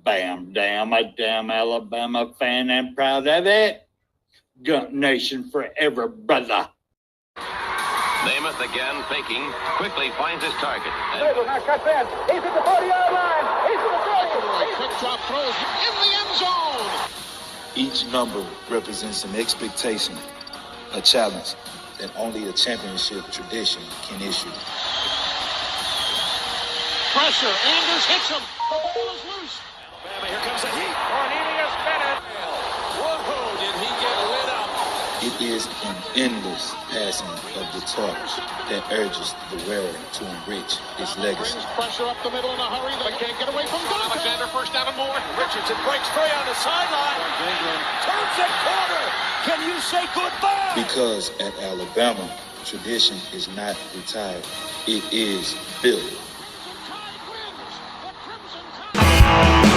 Bam, damn, a damn Alabama fan and proud of it. Gump Nation forever, brother. Namath again faking, quickly finds his target. Now cuts in. He's at the 40-yard line. He's at the 40. Quick drop throws in the end zone. Each number represents an expectation, a challenge that only a championship tradition can issue. Pressure. Anders hits him. The ball is loose. Alabama, here comes the heat. Cornelius Bennett. Whoa, did he get lit up? It is an endless passing of the torch that urges the wearer to enrich his legacy. Brings pressure up the middle in a hurry. They can't get away from Duncan. Alexander first down and more. Richardson breaks free on the sideline. Turns the corner. Can you say goodbye? Because at Alabama, tradition is not retired. It is built. Tide wins. The Crimson Tide.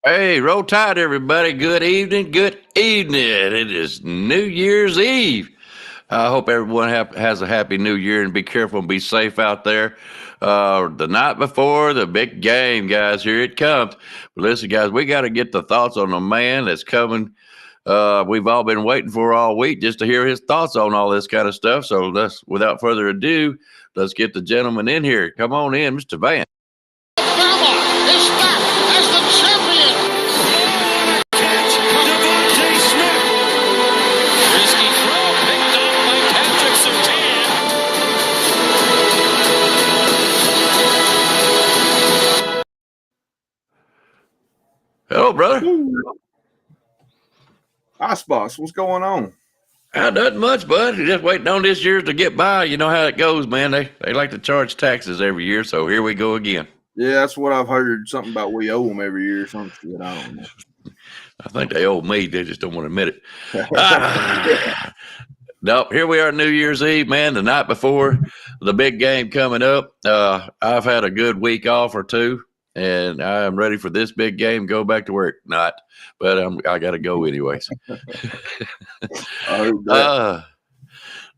Hey, roll tide, everybody. Good evening. Good evening. It is New Year's Eve. I hope everyone has a happy new year and be careful and be safe out there. The night before the big game, guys, here it comes. But listen, guys, we got to get the thoughts on the man that's coming. We've all been waiting for all week just to hear his thoughts on all this kind of stuff. So without further ado, let's get the gentleman in here. Come on in, Mr. Van. Alabama is back as the champion. Catch. Devontae Smith. Risky throw picked up by Patrick Surtain. Hello, brother. Icebox, what's going on? Nothing much, bud. Just waiting on this year to get by. You know how it goes, man. They like to charge taxes every year, so here we go again. Yeah, that's what I've heard. Something about we owe them every year or some shit. I don't know. I think they owe me. They just don't want to admit it. Nope. Here we are, New Year's Eve, man. The night before the big game coming up. I've had a good week off or two, and I am ready for this big game. Go back to work. Not, but I got to go anyways.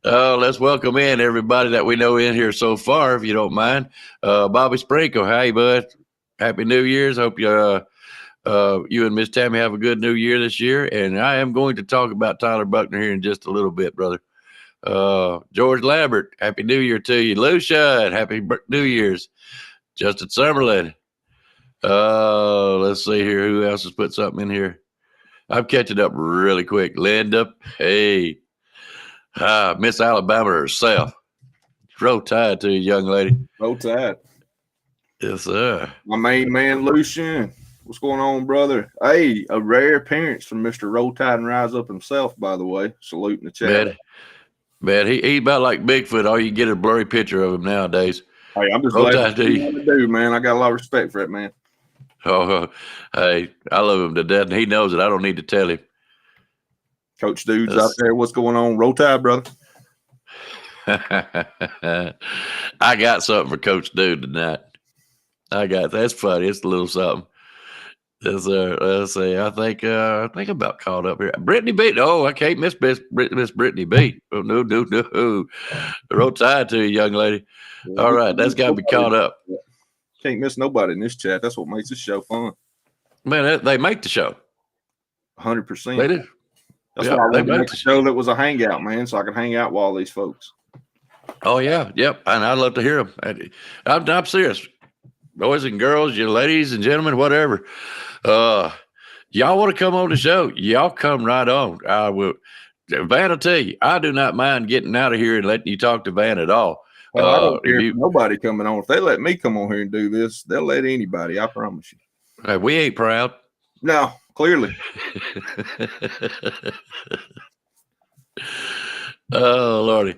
Let's welcome in everybody that we know in here so far, if you don't mind. Bobby Sprinkle, hey, bud. Happy New Year's. Hope you and Miss Tammy have a good New Year this year. And I am going to talk about Tyler Buckner here in just a little bit, brother. George Lambert, Happy New Year to you. Lucia, Happy New Year's. Justin Summerlin. Let's see here. Who else has put something in here? I'm catching up really quick. Linda, hey. Miss Alabama herself. Roll tide to you, young lady. Roll tide. Yes, sir. My main man, Lucian. What's going on, brother? Hey, a rare appearance from Mr. Roll Tide and Rise Up himself, by the way. Saluting the chat. Man, he about like Bigfoot. All you get is a blurry picture of him nowadays. Hey, I'm just Roll glad Tide to you. to do, man. I got a lot of respect for that, man. Oh, hey, I love him to death, and he knows it. I don't need to tell him. Coach Dudes out there, what's going on? Roll Tide, brother. I got something for Coach Dude tonight. That's funny. It's a little something. Yes, sir. Let's see. I think I'm about caught up here. Brittany Beat. Oh, I can't miss Brittany Beat. Oh, no. Roll tide to you, young lady. All right, that's got to be caught up. Can't miss nobody in this chat. That's what makes this show fun. Man, they make the show. 100%. They do. That's why I wanted to make a show that was a hangout, man, so I could hang out with all these folks. Oh, yeah. Yep. And I'd love to hear them. I'm serious. Boys and girls, you ladies and gentlemen, whatever. Y'all want to come on the show, y'all come right on. I will. Van will tell you, I do not mind getting out of here and letting you talk to Van at all. Well, I don't care if nobody coming on. If they let me come on here and do this, they'll let anybody, I promise you. We ain't proud. No, clearly. Oh, Lordy.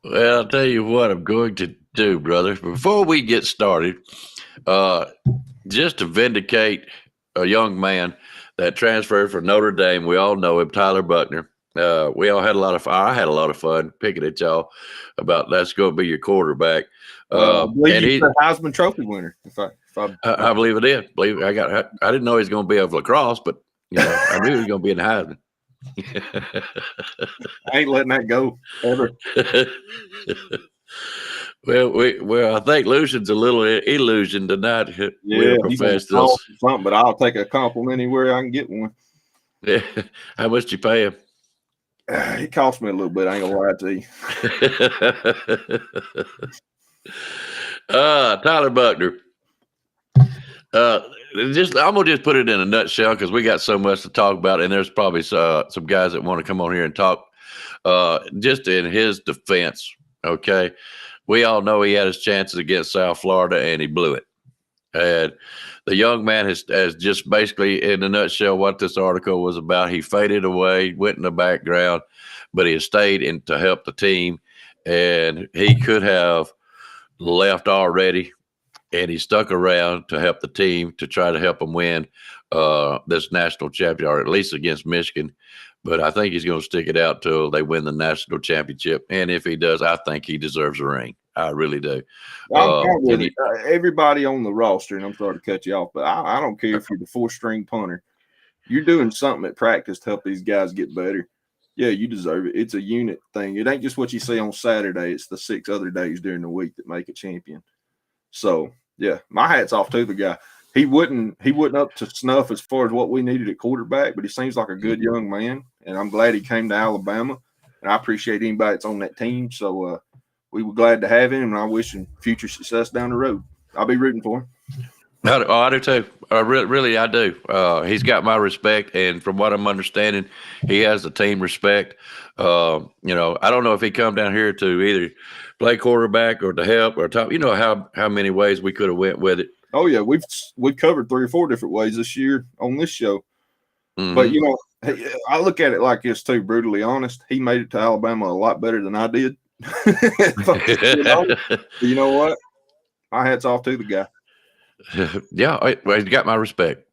Well, I'll tell you what I'm going to do, brother. Before we get started, just to vindicate a young man that transferred from Notre Dame, we all know him, Tyler Buckner. We all had a lot of fun. I had a lot of fun picking at y'all about that's going to be your quarterback. I believe he's a Heisman Trophy winner. I believe it is. I didn't know he was going to be of lacrosse, but I knew he was going to be in the Heisman. I ain't letting that go ever. Well, I think Lucian's a little illusion tonight. Yeah, we're professionals. Something, but I'll take a compliment anywhere I can get one. Yeah. How much you pay him? It cost me a little bit. I ain't gonna lie to you. Tyler Buckner. I'm gonna just put it in a nutshell because we got so much to talk about, and there's probably some guys that want to come on here and talk. Just in his defense, okay, we all know he had his chances against South Florida and he blew it. And the young man has just basically, in a nutshell, what this article was about. He faded away, went in the background, but he has stayed in to help the team, and he could have left already. And he stuck around to help the team to try to help them win this national championship, or at least against Michigan. But I think he's going to stick it out till they win the national championship. And if he does, I think he deserves a ring. I really do. Everybody on the roster, and I'm sorry to cut you off, but I don't care if you're the 4th-string punter. You're doing something at practice to help these guys get better. Yeah, you deserve it. It's a unit thing. It ain't just what you see on Saturday. It's the 6 other days during the week that make a champion. So, yeah, my hat's off to the guy. He wasn't up to snuff as far as what we needed at quarterback, but he seems like a good young man, and I'm glad he came to Alabama, and I appreciate anybody that's on that team. So we were glad to have him, and I wish him future success down the road. I'll be rooting for him. I do too. Really, I do. He's got my respect, and from what I'm understanding, he has the team respect. I don't know if he come down here to either play quarterback or to help or top. You know how many ways we could have went with it. Oh yeah, we've covered 3 or 4 different ways this year on this show. Mm-hmm. But I look at it like this too. Brutally honest, he made it to Alabama a lot better than I did. You know what? My hat's off to the guy. Yeah, he's got my respect.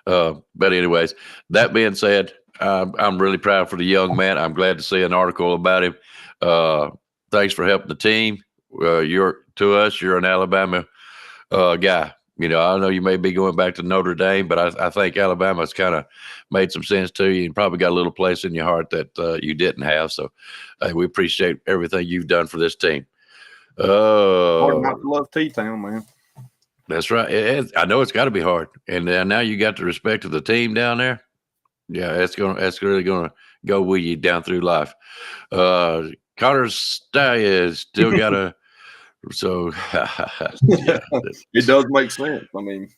But anyways, that being said, I'm really proud for the young man. I'm glad to see an article about him. Thanks for helping the team. You're an Alabama guy. I know you may be going back to Notre Dame, but I think Alabama's kind of made some sense to you and probably got a little place in your heart that you didn't have. So we appreciate everything you've done for this team. Hard not to love T-Town, man. That's right. I know it's got to be hard. And now you got the respect of the team down there. Yeah, that's really going to go with you down through life. Connor Stay still got a. So yeah, it does make sense. I mean,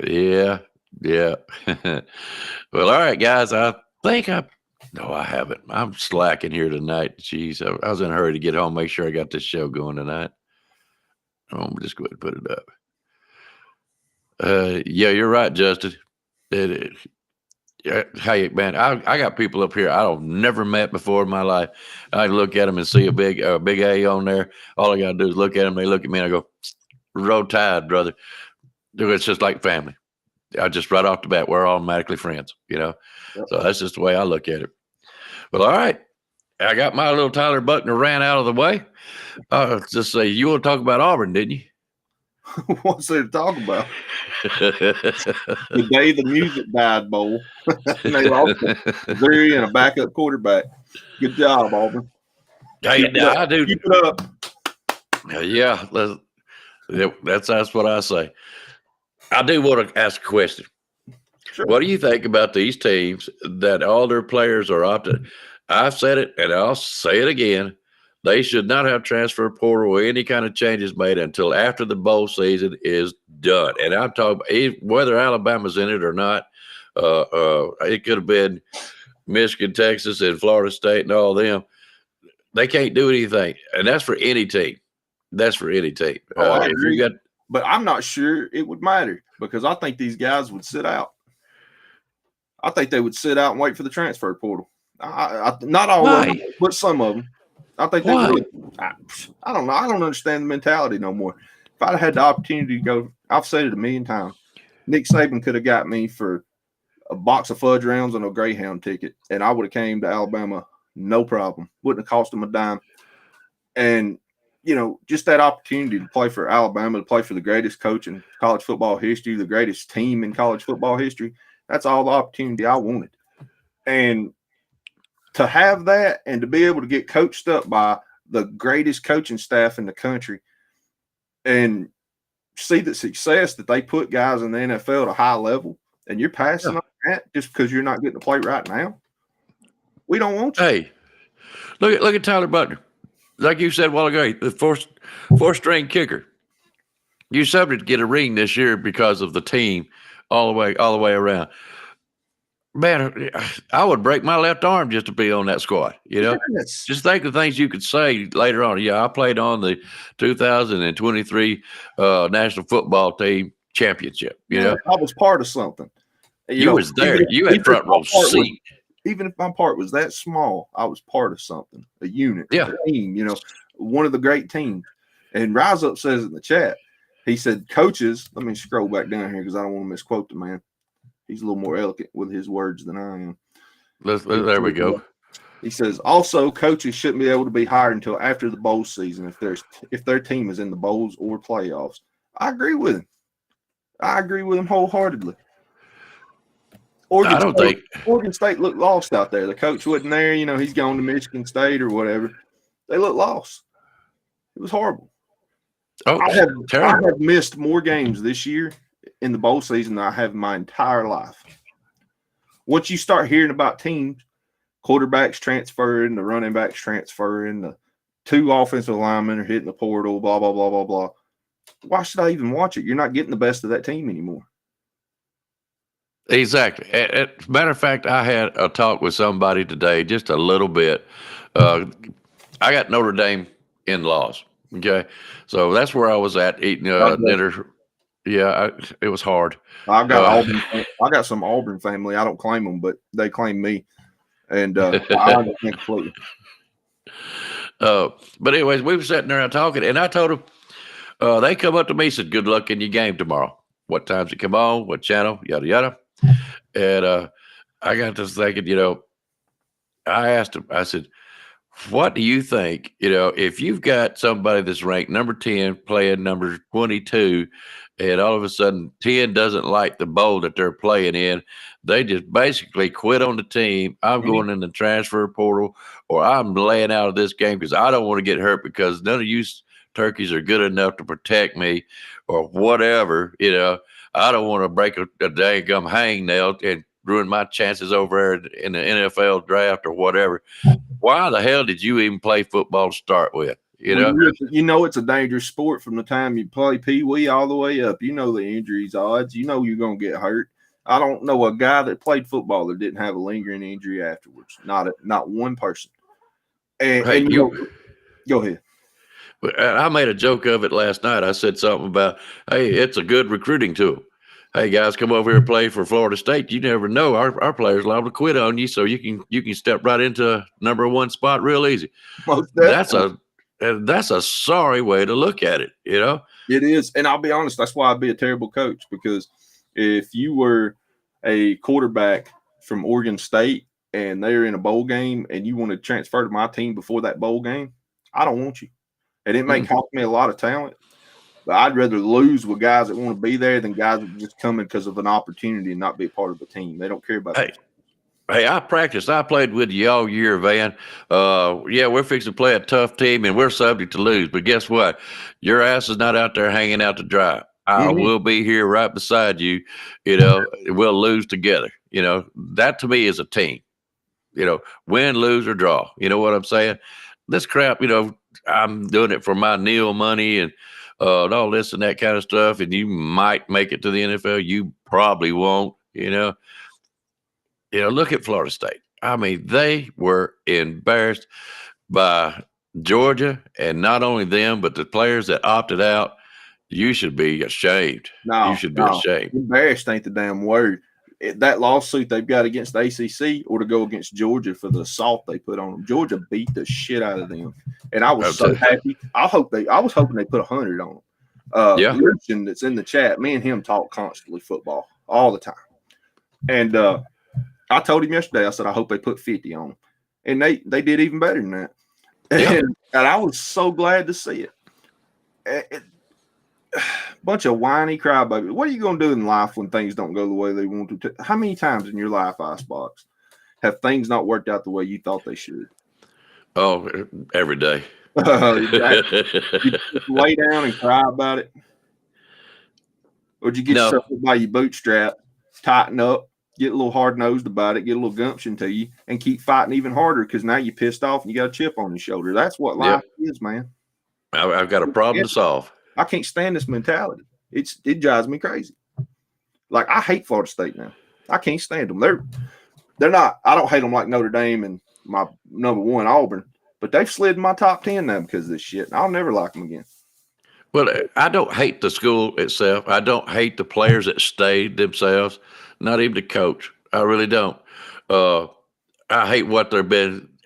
yeah. Well, all right, guys. I think no, I haven't. I'm slacking here tonight. Jeez, I was in a hurry to get home, make sure I got this show going tonight. I'm just going to put it up. Yeah, you're right, Justin. Hey, man, I got people up here I've never met before in my life. I look at them and see a big A on there. All I got to do is look at them. They look at me and I go, roll tide, brother. It's just like family. I just right off the bat, we're automatically friends, Yep. So that's just the way I look at it. Well, all right. I got my little Tyler Buckner rant out of the way. Just say, you want to talk about Auburn, didn't you? What's there to talk about? The day the music died bowl. And they lost Missouri and a backup quarterback. Good job, Auburn. Hey, I do. Keep it up. Yeah, that's what I say. I do want to ask a question. Sure. What do you think about these teams that all their players are opted? I've said it, and I'll say it again. They should not have transfer portal or any kind of changes made until after the bowl season is done. And I'm talking whether Alabama's in it or not. It could have been Michigan, Texas, and Florida State, and all them. They can't do anything, and that's for any team. That's for any team. I agree. But I'm not sure it would matter because I think these guys would sit out. I think they would sit out and wait for the transfer portal. Not all of them, but some of them. I think they would. I don't know. I don't understand the mentality no more. If I'd had the opportunity to go, I've said it a million times. Nick Saban could have got me for a box of fudge rounds and a Greyhound ticket, and I would have came to Alabama no problem. Wouldn't have cost them a dime. And just that opportunity to play for Alabama, to play for the greatest coach in college football history, the greatest team in college football history. That's all the opportunity I wanted. And to have that and to be able to get coached up by the greatest coaching staff in the country and see the success that they put guys in the NFL at a high level, and you're passing on that just because you're not getting to play right now. We don't want you. Hey, look at Tyler Butler. Like you said a while ago, the four-string kicker. You subject to get a ring this year because of the team all the way around. Man, I would break my left arm just to be on that squad. Yes. Just think of things you could say later on. Yeah, I played on the 2023 National Football Team championship. I was part of something. You was there. You had front row seat. Even if my part was that small, I was part of something, a unit, a team, one of the great teams. And Rise Up says in the chat, he said, coaches, let me scroll back down here because I don't want to misquote the man. He's a little more eloquent with his words than I am. There we go. He says, also, coaches shouldn't be able to be hired until after the bowl season if their team is in the bowls or playoffs. I agree with him. I agree with him wholeheartedly. Oregon State looked lost out there. The coach wasn't there. He's gone to Michigan State or whatever. They looked lost. It was horrible. I have missed more games this year in the bowl season than I have in my entire life. Once you start hearing about teams, quarterbacks transferring, the running backs transferring, the 2 offensive linemen are hitting the portal, blah, blah, blah, blah, blah. Why should I even watch it? You're not getting the best of that team anymore. Exactly. As a matter of fact, I had a talk with somebody today, just a little bit. I got Notre Dame in-laws. Okay, so that's where I was at eating dinner. Yeah, it was hard. I got some Auburn family. I don't claim them, but they claim me, and I understand completely. But anyways, we were sitting there talking, and I told them they come up to me and said, "Good luck in your game tomorrow. What time's it come on? What channel? Yada yada." And I got to thinking, I asked him, I said, what do you think, if you've got somebody that's ranked number 10 playing number 22, and all of a sudden 10 doesn't like the bowl that they're playing in, they just basically quit on the team. I'm going in the transfer portal, or I'm laying out of this game because I don't want to get hurt because none of you turkeys are good enough to protect me or whatever, I don't want to break a dang-gum hangnail and ruin my chances over there in the NFL draft or whatever. Why the hell did you even play football to start with? It's a dangerous sport from the time you play pee-wee all the way up. The injuries odds. You're going to get hurt. I don't know a guy that played football that didn't have a lingering injury afterwards. Not one person. Go ahead. I made a joke of it last night. I said something about, hey, it's a good recruiting tool. Hey, guys, come over here and play for Florida State. You never know. Our players liable to quit on you, so you can step right into number 1 spot real easy. That's a sorry way to look at it, It is, and I'll be honest, that's why I'd be a terrible coach, because if you were a quarterback from Oregon State and they're in a bowl game and you want to transfer to my team before that bowl game, I don't want you. And it may cost me a lot of talent, But I'd rather lose with guys that want to be there than guys that are just coming because of an opportunity and not be a part of the team. They don't care about Hey, hey, I practiced. I played with you all year, Van. Yeah, we're fixing to play a tough team, and we're subject to lose. But guess what? Your ass is not out there hanging out to dry. I will be here right beside you. We'll lose together. That to me is a team. Win, lose, or draw. You know what I'm saying? This crap, I'm doing it for my Neil money and all this and that kind of stuff. And you might make it to the NFL. You probably won't. Look at Florida State. I mean, they were embarrassed by Georgia, and not only them, but the players that opted out. You should be ashamed. You should be ashamed. Embarrassed ain't the damn word. That lawsuit they've got against the ACC or to go against Georgia for the assault they put on them. Georgia beat the shit out of them, and I was so happy. I was hoping they put 100 on them. Lucian, that's in the chat, me and him talk constantly football all the time, and I told him yesterday. I said I hope they put 50 on them, and they did even better than that. And I was so glad to see it. Bunch of whiny crybabies. What are you going to do in life when things don't go the way they want to? How many times in your life, Icebox, have things not worked out the way you thought they should? Oh, every day. You just lay down and cry about it? Or did you get yourself by your bootstrap, tighten up, get a little hard-nosed about it, get a little gumption to you, and keep fighting even harder because now you're pissed off and you got a chip on your shoulder? That's what life is, man. I've got a problem to solve. I can't stand this mentality. It drives me crazy. Like, I hate Florida State now. I can't stand them. They're not. I don't hate them like Notre Dame and my number one Auburn, but they've slid in my top 10 now because of this shit. And I'll never like them again. Well, I don't hate the school itself. I don't hate the players that stayed themselves. Not even the coach. I really don't. I hate what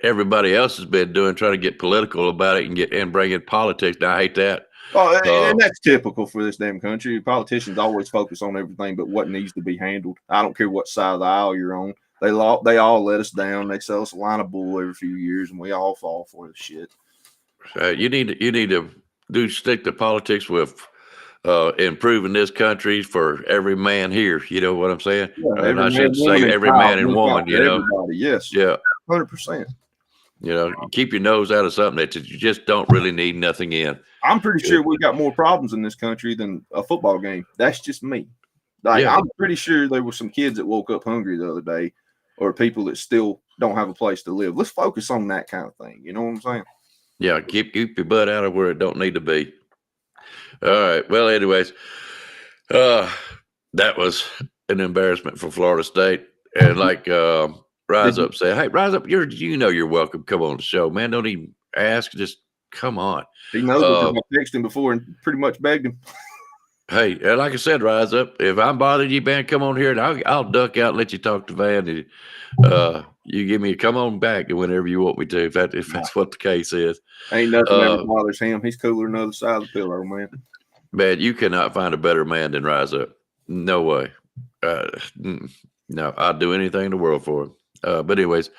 everybody else has been doing, trying to get political about it and bring in politics. And I hate that. Oh, and that's typical for this damn country. Politicians always focus on everything but what needs to be handled. I don't care what side of the aisle you're on. They all let us down. They sell us a line of bull every few years, and we all fall for the shit. You need to stick to politics with improving this country for every man here. You know what I'm saying? Yeah, and I should say every man and woman. Everybody, yes, yeah, 100%. Keep your nose out of something that you just don't really need nothing in. I'm pretty sure we got more problems in this country than a football game. That's just me. I'm pretty sure there were some kids that woke up hungry the other day, or people that still don't have a place to live. Let's focus on that kind of thing. You know what I'm saying? Yeah, keep your butt out of where it don't need to be. All right. Well, anyways, that was an embarrassment for Florida State. And like Rise Up said, hey, Rise Up, you're welcome. Come on the show, man. Don't even ask. Just come on. He knows because I texted him before and pretty much begged him. Hey, like I said, Rise Up, if I'm bothering you, man, come on here and I'll duck out and let you talk to Van. And, you give me a come on back whenever you want me to, if that's what the case is. Ain't nothing ever bothers him. He's cooler than the other side of the pillow, man. Man, you cannot find a better man than Rise Up. No way. No, I'd do anything in the world for him. But anyways,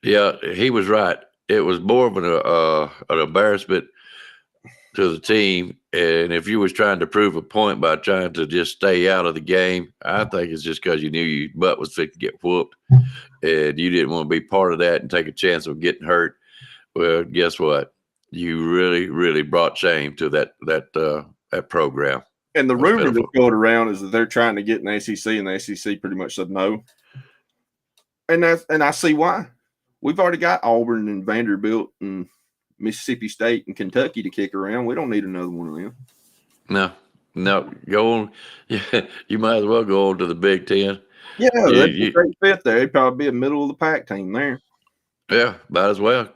yeah, he was right. It was more of an embarrassment to the team. And if you was trying to prove a point by trying to just stay out of the game, I think it's just because you knew your butt was fit to get whooped and you didn't want to be part of that and take a chance of getting hurt. Well, guess what? You really, really brought shame to that program. And the rumor that's going around is that they're trying to get an SEC, and the SEC pretty much said no. And I see why. We've already got Auburn and Vanderbilt and Mississippi State and Kentucky to kick around. We don't need another one of them. No. Go on. You might as well go on to the Big Ten. Yeah, that's a great fit there. It'd probably be a middle of the pack team there. Yeah, might as well.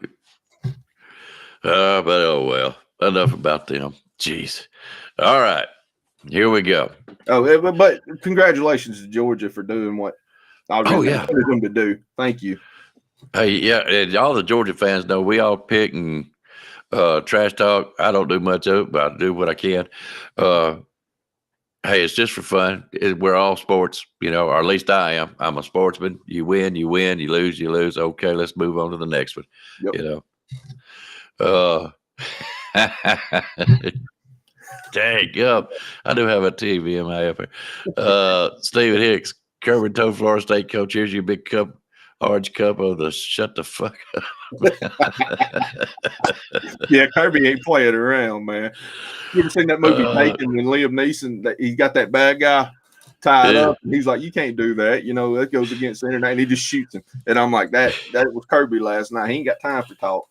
But oh well. Enough about them. Jeez. All right. Here we go. Oh, but congratulations to Georgia for doing what I was wanted them to do. Thank you. Hey, yeah, and all the Georgia fans know we all pick and trash talk. I don't do much of it, but I do what I can. Hey, it's just for fun. We're all sports, or at least I am. I'm a sportsman. You win, you win. You lose, you lose. Okay, let's move on to the next one. Yep. Dang up. I do have a TV in my upper. Stephen Hicks, Kirby told Florida State coach, here's your big cup, orange cup of the shut the fuck up. Yeah, Kirby ain't playing around, man. You ever seen that movie Taken when Liam Neeson, he got that bad guy tied up, and he's like, you can't do that. You know, that goes against the internet, and he just shoots him. And I'm like, that was Kirby last night. He ain't got time for talk.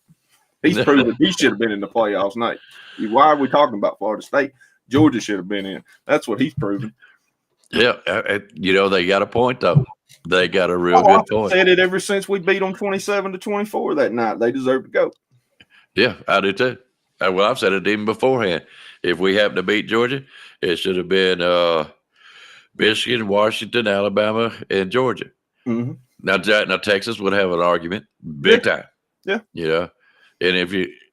He's proven he should have been in the playoffs night. Why are we talking about Florida State? Georgia should have been in. That's what he's proven. Yeah, they got a point, though. They got a real good point. I've said it ever since we beat them 27-24 that night. They deserve to go. Yeah, I do too. Well, I've said it even beforehand. If we happen to beat Georgia, it should have been Michigan, Washington, Alabama, and Georgia. Mm-hmm. Now Texas would have an argument, big time. Yeah. And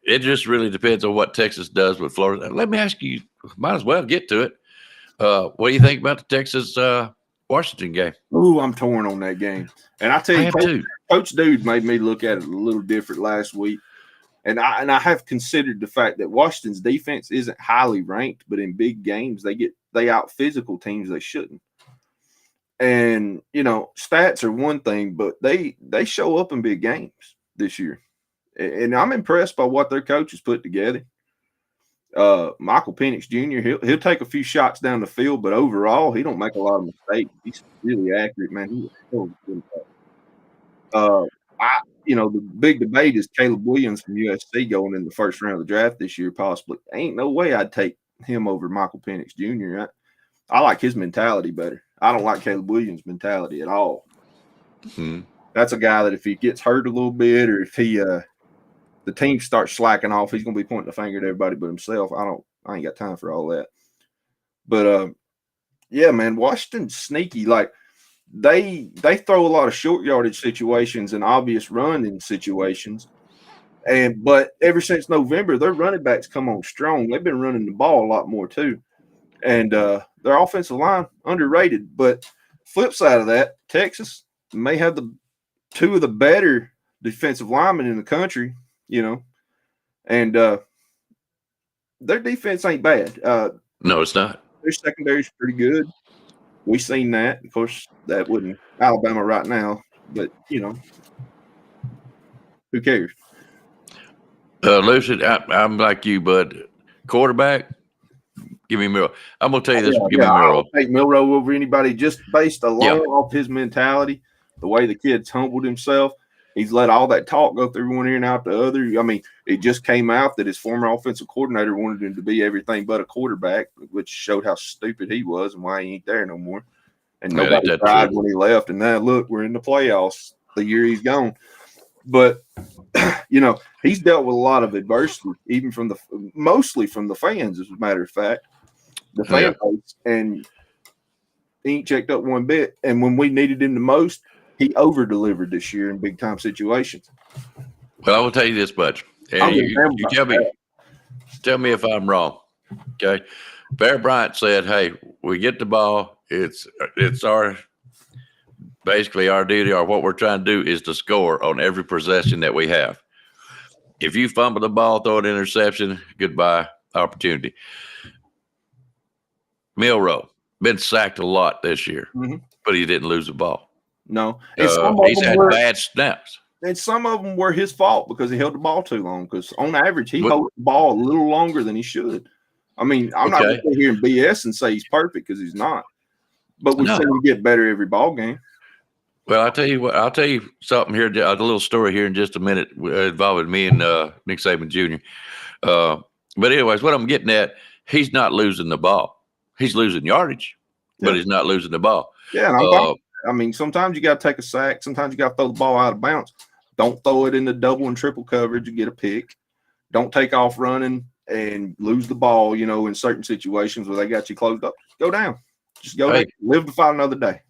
it just really depends on what Texas does with Florida. Let me ask you, might as well get to it. What do you think about the Texas Washington game? Ooh, I'm torn on that game. And I tell you, Coach Dude made me look at it a little different last week. And I have considered the fact that Washington's defense isn't highly ranked, but in big games they out physical teams they shouldn't. And stats are one thing, but they show up in big games this year. And I'm impressed by what their coaches put together. Michael Penix Jr., he'll take a few shots down the field, but overall, he don't make a lot of mistakes. He's really accurate, man. He's so good. The big debate is Caleb Williams from USC going in the first round of the draft this year, possibly. Ain't no way I'd take him over Michael Penix Jr. I like his mentality better. I don't like Caleb Williams' mentality at all. Mm-hmm. That's a guy that if he gets hurt a little bit or if the team starts slacking off, he's going to be pointing the finger at everybody but himself. I ain't got time for all that. But, yeah, man, Washington's sneaky. Like, they throw a lot of short yardage situations and obvious running situations. But ever since November, their running backs come on strong. They've been running the ball a lot more too. And their offensive line, underrated. But flip side of that, Texas may have two of the better defensive linemen in the country. And their defense ain't bad. No, it's not. Their secondary is pretty good. We've seen that. Of course, that wouldn't Alabama right now, but who cares? Lucian, I'm like you, bud. Quarterback, give me Milrow. I'm gonna tell you this. Give me Milrow. I'll take Milrow over anybody just based alone off his mentality, the way the kid's humbled himself. He's let all that talk go through one ear and out the other. I mean, it just came out that his former offensive coordinator wanted him to be everything but a quarterback, which showed how stupid he was and why he ain't there no more. And nobody cried when he left. And now, look, we're in the playoffs the year he's gone. But, he's dealt with a lot of adversity, even mostly from the fans, as a matter of fact. The fan base. And he ain't checked up one bit. And when we needed him the most, he over-delivered this year in big-time situations. Well, I will tell you this much. And you tell me if I'm wrong. Okay. Bear Bryant said, hey, we get the ball. It's basically our duty, or what we're trying to do is to score on every possession that we have. If you fumble the ball, throw an interception, goodbye opportunity. Milrow, been sacked a lot this year, but he didn't lose the ball. No. He's had bad snaps. And some of them were his fault because he held the ball too long. Because on average, he holds the ball a little longer than he should. I mean, I'm not going to sit here and BS and say he's perfect because he's not. But we've seen him get better every ball game. Well, I'll tell you something here, a little story here in just a minute involving me and Nick Saban Jr. But anyways, what I'm getting at, he's not losing the ball. He's losing yardage, but he's not losing the ball. Yeah, I mean, sometimes you got to take a sack. Sometimes you got to throw the ball out of bounds. Don't throw it in the double and triple coverage and get a pick. Don't take off running and lose the ball, in certain situations where they got you closed up. Go down. Just go down. Live to fight another day.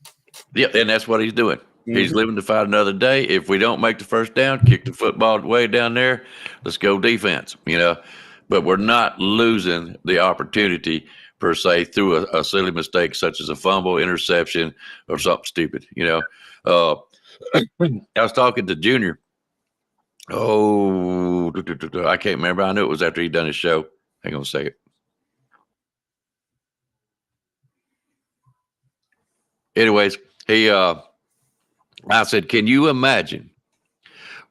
Yeah, and that's what he's doing. He's living to fight another day. If we don't make the first down, kick the football way down there, let's go defense, But we're not losing the opportunity per se through a silly mistake such as a fumble, interception, or something stupid. I was talking to Junior. I can't remember. I knew it was after he'd done his show. Hang on a second. anyways, I said, can you imagine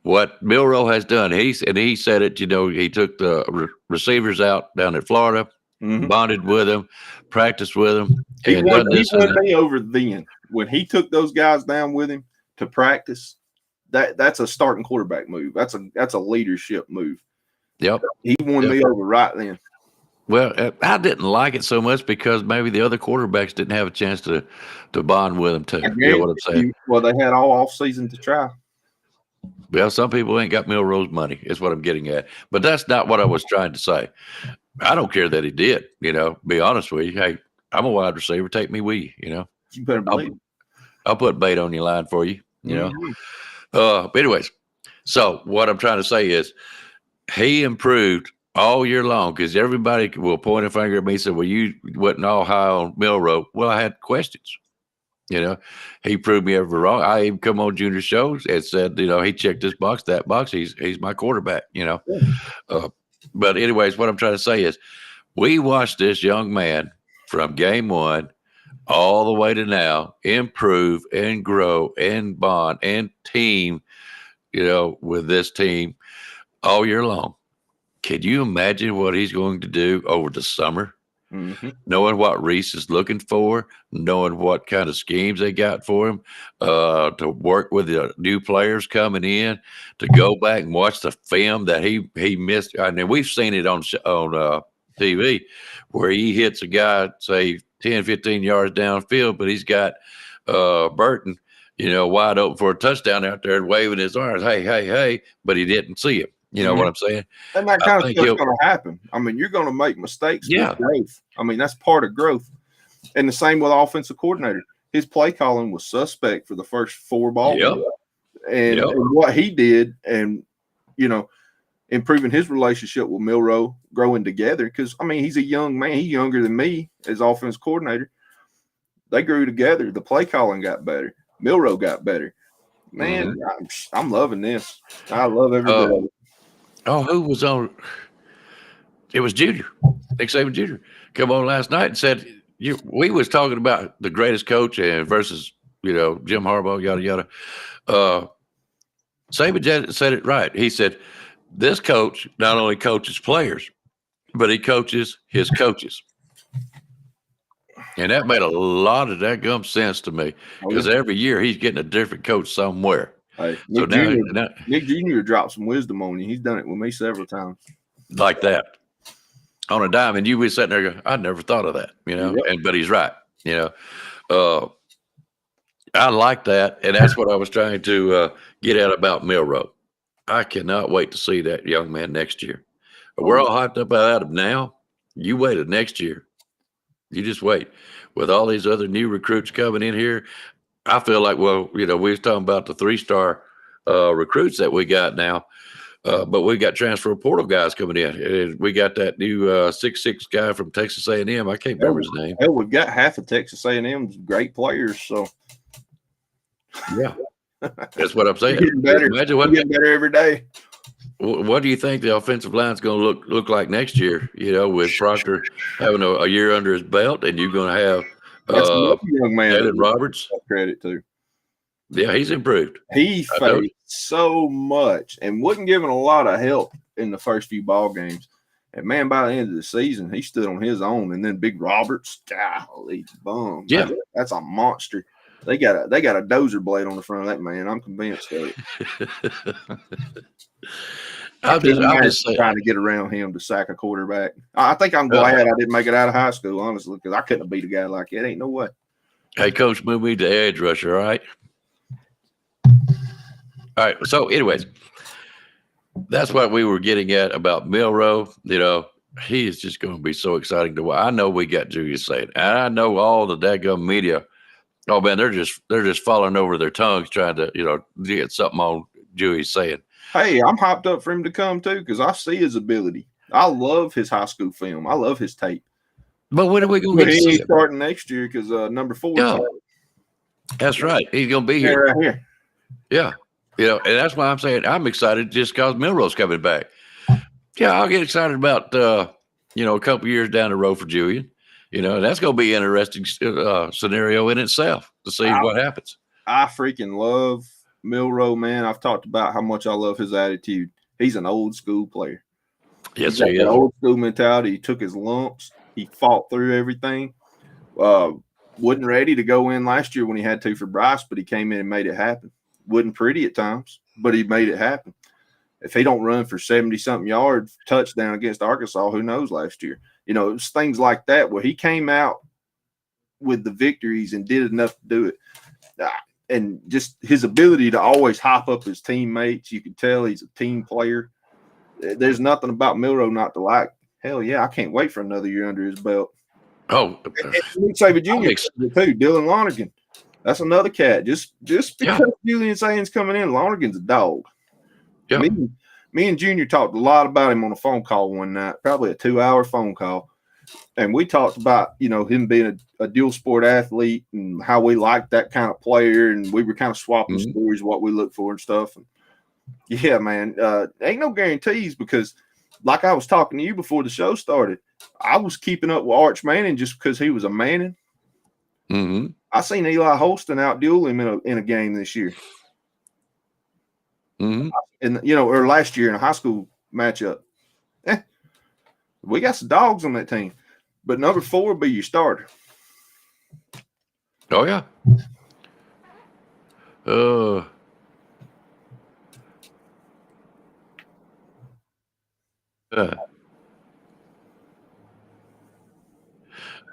what Milroe has done? He said it, he took the receivers out down in Florida, bonded with them, practiced with them, and done this. He won me over then. When he took those guys down with him to practice, that's a starting quarterback move. That's a leadership move. Yep. He won me over right then. Well, I didn't like it so much because maybe the other quarterbacks didn't have a chance to bond with him too. You know what I'm saying? Well, they had all off season to try. Well, some people ain't got Milroe's money, is what I'm getting at. But that's not what I was trying to say. I don't care that he did, be honest with you. Hey, I'm a wide receiver. Take me with you, You better believe it. I'll put bait on your line for you, But anyways, so what I'm trying to say is he improved all year long because everybody will point a finger at me and say, well, you wasn't all high on Milroe. Well, I had questions. He proved me ever wrong. I even come on junior shows and said, he checked this box, that box. He's my quarterback, But anyways, what I'm trying to say is we watched this young man from game one all the way to now improve and grow and bond and team, with this team all year long. Can you imagine what he's going to do over the summer? Knowing what Reese is looking for, knowing what kind of schemes they got for him, to work with the new players coming in, to go back and watch the film that he missed. I mean, we've seen it on TV where he hits a guy, say, 10, 15 yards downfield, but he's got Burton, wide open for a touchdown out there and waving his arms, hey, but he didn't see him. You know what I'm saying? And that kind of stuff's going to happen. I mean, you're going to make mistakes with growth. I mean, that's part of growth. And the same with offensive coordinator. His play calling was suspect for the first 4 ball games. And what he did and, improving his relationship with Milroe, growing together. Because, I mean, he's a young man. He's younger than me as offensive coordinator. They grew together. The play calling got better. Milroe got better. Man, I'm loving this. I love every bit of it. Oh, who was on? It was Junior, Nick Saban Jr. Come on last night and said, we was talking about the greatest coach and versus, Jim Harbaugh, yada, yada. Saban said it right. He said, this coach not only coaches players, but he coaches his coaches. And that made a lot of that gum sense to me because every year he's getting a different coach somewhere. Hey, Nick Jr. dropped some wisdom on you. He's done it with me several times. Like that. On a dime. And you be sitting there going, I never thought of that, but he's right. I like that. And that's what I was trying to get at about Milroe. I cannot wait to see that young man next year. We're all hyped up about him now. You wait till next year. You just wait. With all these other new recruits coming in here, I feel like, we was talking about the 3-star recruits that we got now, but we got transfer portal guys coming in. And we got that new 6'6" guy from Texas A&M. I can't remember his name. Hell, we've got half of Texas A&M's great players. So, yeah, that's what I'm saying. We're getting better. Imagine we're getting better every day. What do you think the offensive line's going to look like next year? With Proctor having a year under his belt, and you're going to have young man Jalen Roberts. Credit to. Yeah, he's improved. He faced so much and wasn't given a lot of help in the first few ball games. And man, by the end of the season, he stood on his own. And then Big Roberts, golly, bum. Yeah, that's a monster. They got a dozer blade on the front of that man. I'm convinced of it. I'm just trying to get around him to sack a quarterback. I think I'm glad I didn't make it out of high school, honestly, because I couldn't have beat a guy like that. Ain't no way. Hey, Coach, move me to edge rusher, all right? All right. So, anyways, that's what we were getting at about Milroe. He is just going to be so exciting to watch. I know we got Julius saying, and I know all the daggum media. Oh man, they're just falling over their tongues trying to get something on Julius saying. Hey, I'm hyped up for him to come too because I see his ability. I love his high school film. I love his tape. But when are we going to get to see him? Starting next year because number 4. Yeah, that's right. He's going to be here. Right here. Yeah, and that's why I'm saying I'm excited just because Milroe's coming back. Yeah, I'll get excited about a couple years down the road for Julian. You know, that's going to be an interesting scenario in itself to see what happens. I freaking love Milroe, man. I've talked about how much I love his attitude. He's an old school player. Yes, he is. That old school mentality. He took his lumps. He fought through everything. Wasn't ready to go in last year when he had to for Bryce, but he came in and made it happen. Wasn't pretty at times, but he made it happen. If he don't run for 70-something yards touchdown against Arkansas, who knows last year? You know, it was things like that where he came out with the victories and did enough to do it. And just his ability to always hop up his teammates. You can tell he's a team player. There's nothing about Milroe not to like. Hell yeah, I can't wait for another year under his belt. Oh, Nick Saban Jr. too. Dylan Lonergan. That's another cat. Just because Julian Saban's coming in, Lonergan's a dog. Yeah. Me and Junior talked a lot about him on a phone call one night, probably a 2-hour phone call. And we talked about, you know, him being a dual sport athlete and how we liked that kind of player. And we were kind of swapping stories, what we look for and stuff. And yeah, man, ain't no guarantees because like I was talking to you before the show started, I was keeping up with Arch Manning just because he was a Manning. Mm-hmm. I seen Eli Holston outduel him in a game this year. Mm-hmm. And, you know, or last year in a high school matchup. We got some dogs on that team. But number 4 will be your starter. Oh, yeah.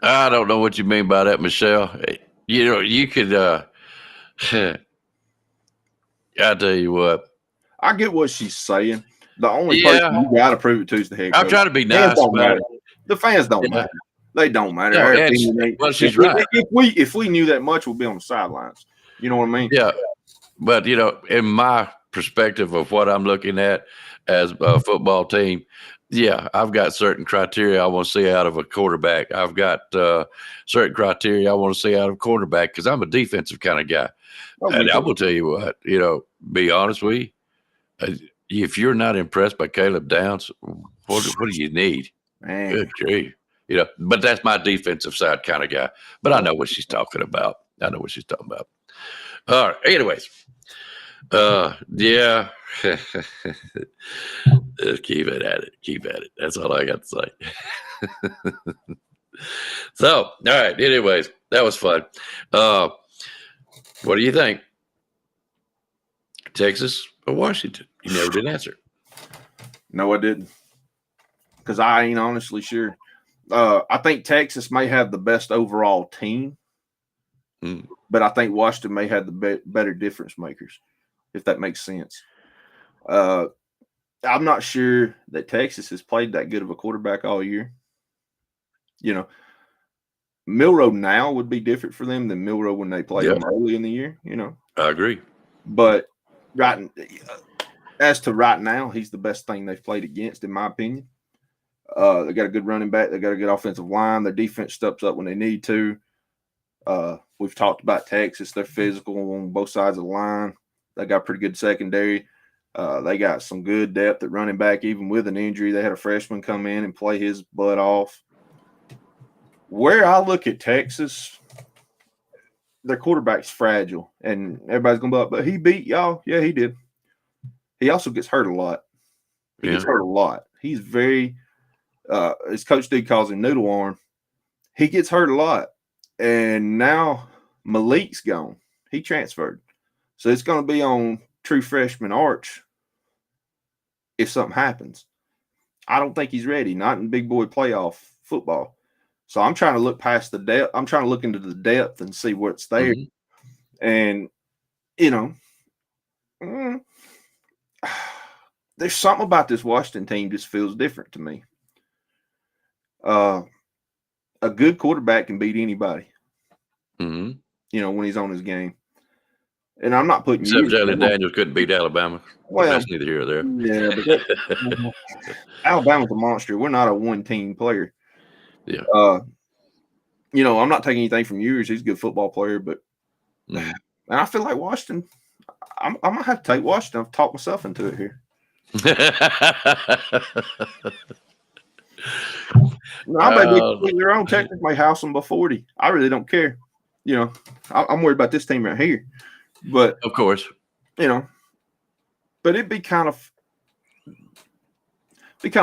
I don't know what you mean by that, Michelle. You know, you could I tell you what. I get what she's saying. The only person you got to prove it to is the head coach. I'm trying to be nice about it. The fans don't matter. They don't matter. No, well, she's right. If we knew that much, we'd be on the sidelines. You know what I mean? Yeah. But, you know, in my perspective of what I'm looking at as a football team, yeah, I've got certain criteria I want to see out of a quarterback. I've got certain criteria I want to see out of a quarterback because I'm a defensive kind of guy. And I will tell you what, you know, be honest with you, if you're not impressed by Caleb Downs, what do you need? Man. Good grief. You know, but that's my defensive side kind of guy. But I know what she's talking about. All right. Anyways, yeah. Keep at it. That's all I got to say. So, all right. Anyways, that was fun. What do you think? Texas or Washington? You never did answer. No, I didn't. Because I ain't honestly sure. I think Texas may have the best overall team, but I think Washington may have the better difference makers, if that makes sense. I'm not sure that Texas has played that good of a quarterback all year. You know, Milroe now would be different for them than Milroe when they played him early in the year, you know. I agree. But as to right now, he's the best thing they've played against, in my opinion. They got a good running back. They got a good offensive line. Their defense steps up when they need to. We've talked about Texas. They're physical on both sides of the line. They got pretty good secondary. They got some good depth at running back, even with an injury. They had a freshman come in and play his butt off. Where I look at Texas, their quarterback's fragile, and everybody's going to be like, but he beat y'all. Yeah, he did. He also gets hurt a lot. He gets hurt a lot. He's very as Coach D calls him, noodle arm. He gets hurt a lot. And now Malik's gone. He transferred. So it's going to be on true freshman Arch if something happens. I don't think he's ready, not in big boy playoff football. So I'm trying to look past the depth. I'm trying to look into the depth and see what's there. And, you know, there's something about this Washington team just feels different to me. A good quarterback can beat anybody. You know, when he's on his game. And I'm not putting Except Jalen Daniels couldn't beat Alabama. Well, that's neither here or there. Yeah, but Alabama's a monster. We're not a one-team player. Yeah. You know, I'm not taking anything from yours. He's a good football player, but and I feel like Washington. I'm gonna have to take Washington. I've talked myself into it here. No, I may be completely wrong. Texas may house them by 40. I really don't care. You know, I'm worried about this team right here. But Of course. you know, but it'd be kind of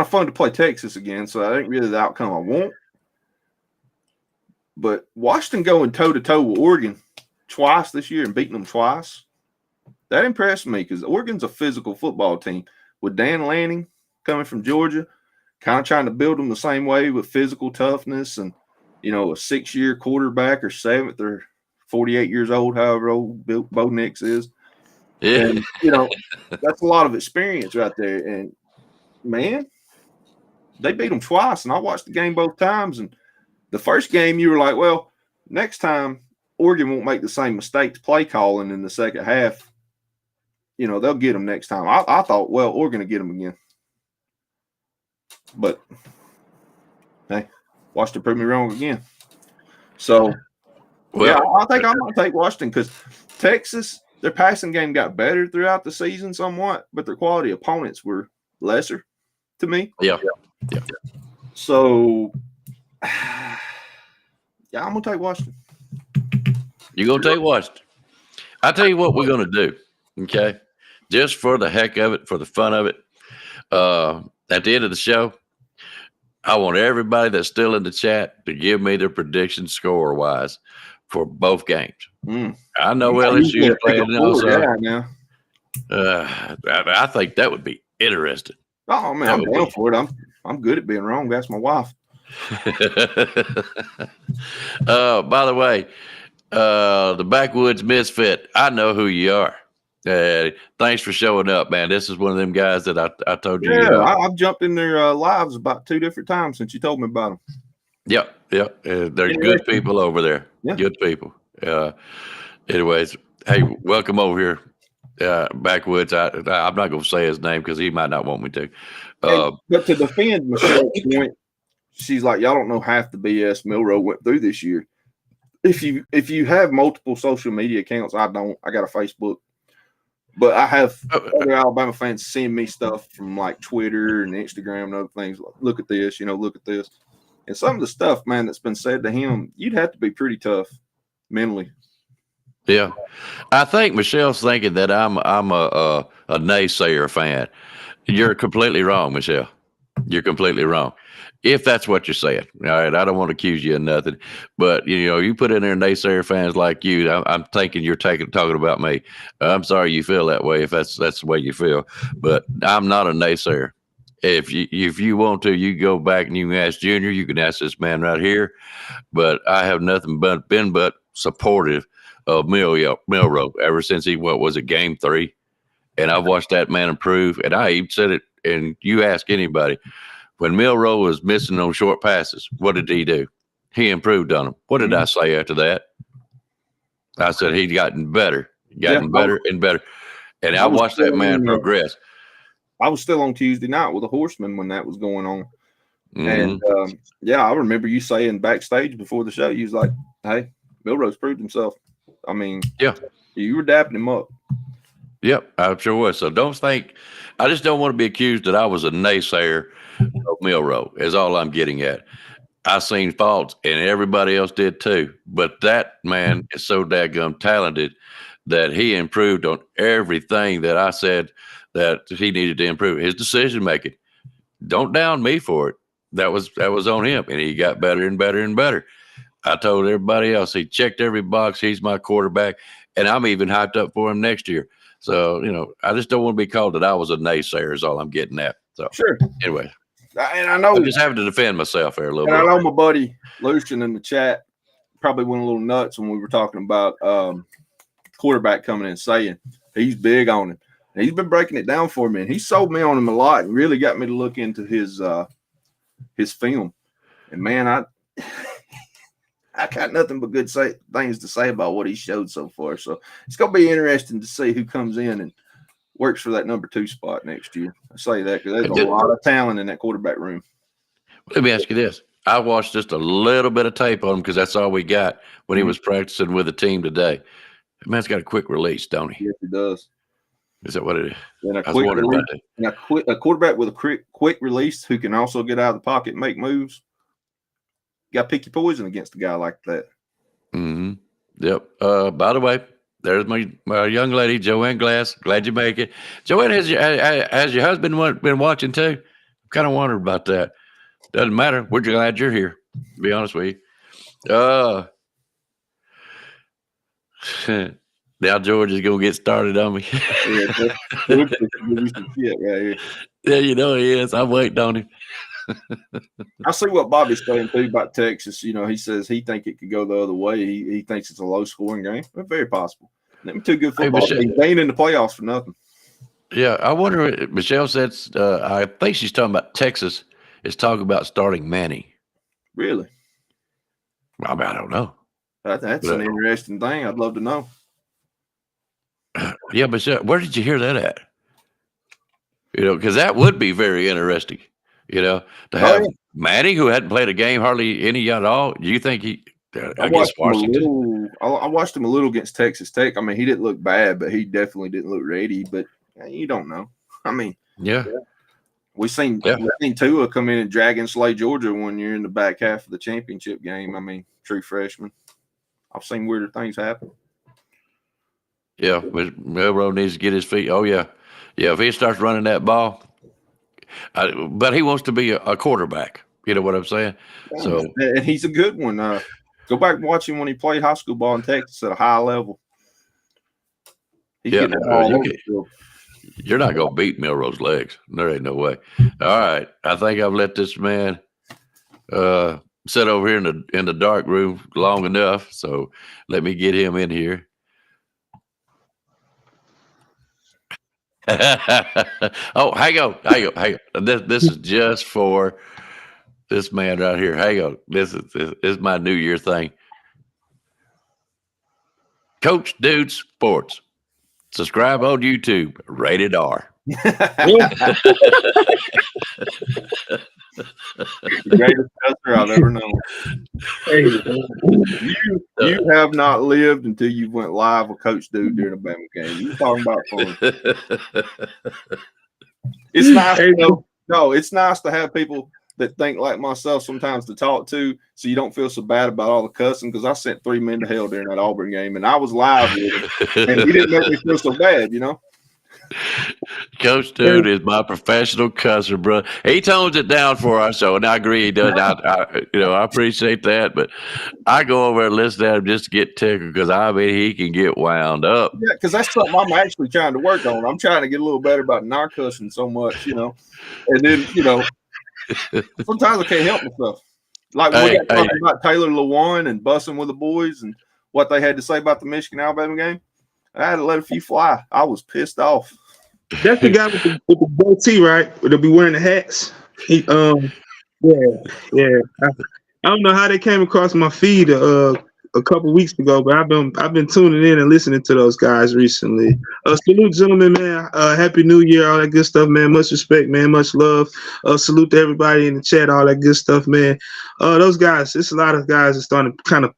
fun to play Texas again. So I think really the outcome I want. But Washington going toe-to-toe with Oregon twice this year and beating them twice, that impressed me because Oregon's a physical football team with Dan Lanning coming from Georgia, kind of trying to build them the same way with physical toughness and, you know, a 6-year quarterback or 7th or 48 years old, however old Bo Nix is. Yeah. And, you know, that's a lot of experience right there. And, man, they beat them twice. And I watched the game both times. And the first game, you were like, well, next time Oregon won't make the same mistakes play calling in the second half. You know, they'll get them next time. I thought, well, Oregon will get them again. But, hey, Washington proved me wrong again. So, Well, yeah, I think I'm going to take Washington because Texas, their passing game got better throughout the season somewhat, but their quality opponents were lesser to me. Yeah. So, yeah, I'm going to take Washington. You're going to take Washington. I'll tell you what we're going to do, okay? Just for the heck of it, for the fun of it, at the end of the show, I want everybody that's still in the chat to give me their prediction score-wise for both games. I know LSU is playing also. I think that would be interesting. Oh, man, I'm down for it. I'm good at being wrong. That's my wife. By the way, the Backwoods Misfit, I know who you are. Thanks for showing up, man. This is one of them guys that I told you. Yeah, I've jumped in their lives about 2 different times since you told me about them. Yep. They're good people over there. Yeah. Good people. Anyways, hey, welcome over here, Backwoods. I'm not going to say his name because he might not want me to. But to defend Michelle's point, she's like, y'all don't know half the BS Milroe went through this year. If you have multiple social media accounts, I don't. I got a Facebook. But I have other Alabama fans send me stuff from like Twitter and Instagram and other things. Like, look at this, look at this. And some of the stuff, man, that's been said to him, you'd have to be pretty tough mentally. Yeah. I think Michelle's thinking that I'm a naysayer fan. You're completely wrong, Michelle. You're completely wrong. If that's what you're saying. All right. I don't want to accuse you of nothing. But, you put in there naysayer fans like you. I'm thinking you're talking about me. I'm sorry you feel that way if that's the way you feel. But I'm not a naysayer. If you want to, you go back and you can ask Junior. You can ask this man right here. But I have nothing but been supportive of Milroe ever since he, game 3. And I've watched that man improve. And I even said it, and you ask anybody, when Milroe was missing on short passes, what did he do? He improved on them. What did I say after that? I said he'd gotten better, better and better. And I watched that man progress. I was still on Tuesday night with a Horseman when that was going on. And, I remember you saying backstage before the show, you was like, hey, Milroe's proved himself. I mean, yeah, you were dapping him up. Yep, I sure was. So don't think – I just don't want to be accused that I was a naysayer of Milroe is all I'm getting at. I seen faults, and everybody else did too. But that man is so daggum talented that he improved on everything that I said that he needed to improve. His decision-making. Don't down me for it. That was on him, and he got better and better and better. I told everybody else he checked every box. He's my quarterback, and I'm even hyped up for him next year. So, I just don't want to be called that I was a naysayer is all I'm getting at. So, sure. Anyway. And I know I'm just having to defend myself there a little bit. I know my buddy Lucian in the chat probably went a little nuts when we were talking about quarterback coming in saying he's big on him. And he's been breaking it down for me, and he sold me on him a lot and really got me to look into his film. And man, I got nothing but good things to say about what he showed so far. So it's going to be interesting to see who comes in and works for that number 2 spot next year. I say that because there's a lot of talent in that quarterback room. Let me ask you this. I watched just a little bit of tape on him because that's all we got when he was practicing with the team today. The man's got a quick release, don't he? Yes, he does. Is that what it is? And a quarterback with a quick release who can also get out of the pocket and make moves. got to pick your poison against a guy like that. Mm-hmm. Yep. By the way, there's my young lady, Joanne Glass. Glad you make it. Joanne, has your husband been watching too? Kind of wondered about that. Doesn't matter. We're glad you're here, to be honest with you. Now George is gonna get started on me. Right here. Yeah, you know he is. I'm waiting on him. I see what Bobby's saying too about Texas. You know, he says he think it could go the other way. He thinks it's a low scoring game. But very possible. Them two good football teams. They ain't in the playoffs for nothing. Yeah, I wonder. Michelle said, I think she's talking about Texas. Is talking about starting Manny. Really? I mean, I don't know. That's an interesting thing. I'd love to know. Yeah, but where did you hear that at? You know, because that would be very interesting. You know, to have Manny, who hadn't played a game hardly any at all. Do you think he? I guess Washington. I watched him a little against Texas Tech. I mean, he didn't look bad, but he definitely didn't look ready. But you don't know. I mean, yeah. We seen Tua come in and drag and slay Georgia 1 year in the back half of the championship game. I mean, true freshman. I've seen weirder things happen. Yeah, but Railroad needs to get his feet. Oh, yeah. Yeah, if he starts running that ball. But he wants to be a quarterback. You know what I'm saying? Yeah, so, and he's a good one. Go back and watch him when he played high school ball in Texas at a high level. You're not going to beat Milroe's legs. There ain't no way. All right. I think I've let this man sit over here in the dark room long enough. So let me get him in here. Oh, hang on. This is just for this man right here. Hang on. This is my New Year thing. Coach Dude Sports. Subscribe on YouTube. Rated R. The greatest customer I've ever known. You have not lived until you went live with Coach Dude during a Bama game. You talking about fun? It's nice. It's nice to have people that think like myself sometimes to talk to, so you don't feel so bad about all the cussing. Because I sent 3 men to hell during that Auburn game, and I was live with him, and he didn't make me feel so bad, you know. Coach Dude is my professional cusser, bro. He tones it down for our show, and I agree he does. I appreciate that, but I go over and listen to him just to get tickled because he can get wound up. Yeah, because that's something I'm actually trying to work on. I'm trying to get a little better about not cussing so much, you know. And then, sometimes I can't help myself. Like when we got talking about Taylor Lewan and bussing with the boys and what they had to say about the Michigan-Alabama game, I had to let a few fly. I was pissed off. That's the guy with the goatee, right? They'll be wearing the hats. I don't know how they came across my feed a couple weeks ago, but I've been tuning in and listening to those guys recently. Salute, gentlemen, man. Happy New Year, all that good stuff, man. Much respect, man. Much love. Salute to everybody in the chat, all that good stuff, man. Those guys, it's a lot of guys that starting to kind of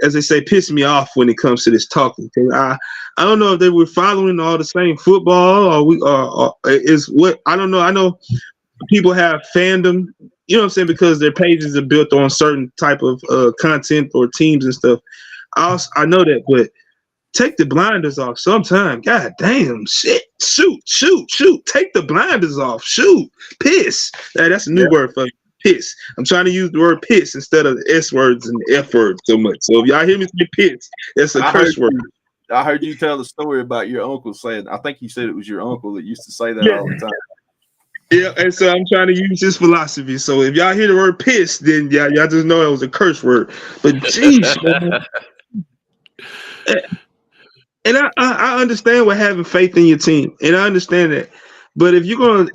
as they say, piss me off when it comes to this talking. I don't know if they were following all the same football or is what I don't know. I know people have fandom, you know what I'm saying, because their pages are built on certain type of content or teams and stuff. I know that, but take the blinders off sometime. God damn, shit, shoot. Take the blinders off. Shoot, piss. That's a new word for piss. I'm trying to use the word piss instead of the S words and the F words so much. So if y'all hear me say piss, it's a curse word. I heard you tell the story about your uncle saying, I think you said it was your uncle that used to say that all the time. Yeah, and so I'm trying to use his philosophy. So if y'all hear the word piss, then y'all just know it was a curse word. But geez, man. And I understand what having faith in your team, and I understand that. But if you're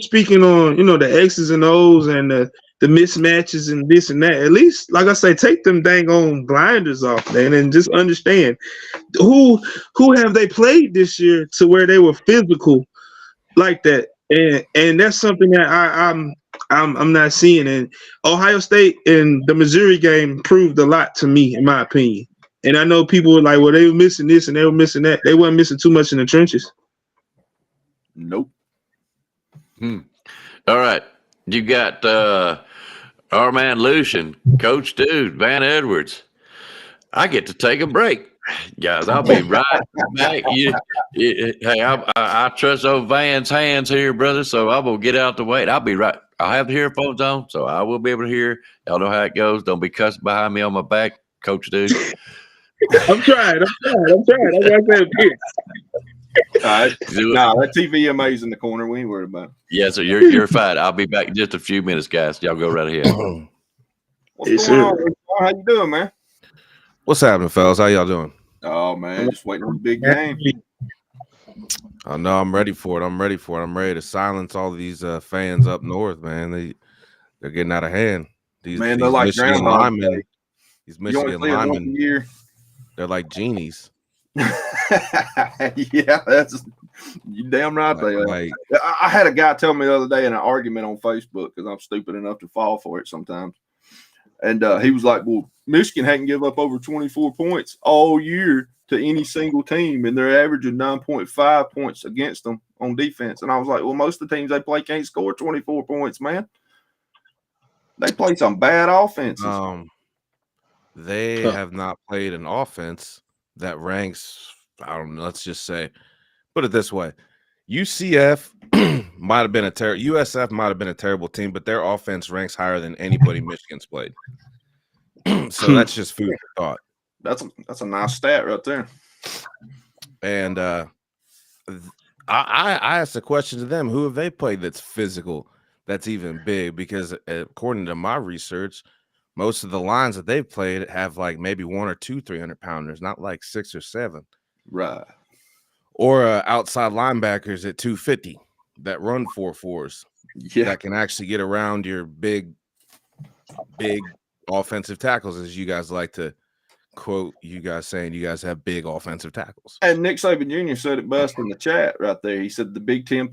speaking on, the X's and O's and the mismatches and this and that, at least, like I say, take them dang on blinders off, man, and just understand who have they played this year to where they were physical like that, and that's something that I'm not seeing. And Ohio State and the Missouri game proved a lot to me, in my opinion. And I know people were like, well, they were missing this and they were missing that. They weren't missing too much in the trenches. Nope. All right. You got Our man Lucian, Coach Dude, Van Edwards. I get to take a break, guys. I'll be right back. Hey, I trust those Van's hands here, brother. So I'm gonna get out the way. I'll be right. I'll have the earphones on, so I will be able to hear. Y'all know how it goes. Don't be cussing behind me on my back, Coach Dude. I'm trying. I got that here. Nah, that TVMA is in the corner. We ain't worried about it. Yeah, so you're fine. I'll be back in just a few minutes, guys. Y'all go right ahead. What's going on? How you doing, man? What's happening, fellas? How y'all doing? Oh man, just waiting on the big game. I know I'm ready for it. I'm ready to silence all these fans up north, man. They're getting out of hand. These they're like Michigan linemen. These Michigan linemen. They're like genies. Yeah, that's you damn right. I had a guy tell me the other day in an argument on Facebook because I'm stupid enough to fall for it sometimes. And he was like, well, Michigan hadn't given up over 24 points all year to any single team, and they're averaging 9.5 points against them on defense. And I was like, well, most of the teams they play can't score 24 points, man. They play some bad offenses. They have not played an offense that ranks, I don't know, let's just say, put it this way. UCF might have been USF might have been a terrible team, but their offense ranks higher than anybody Michigan's played. So that's just food for thought. That's a nice stat right there. And I asked a question to them: who have they played that's physical, that's even big? Because according to my research, most of the lines that they've played have like maybe 1 or 2 300-pounders, not like 6 or 7. Right. Or outside linebackers at 250 that run 4.4s. Yeah. That can actually get around your big offensive tackles, as you guys like to quote you guys saying you guys have big offensive tackles. And Nick Saban Jr. said it best in the chat right there. He said the Big Ten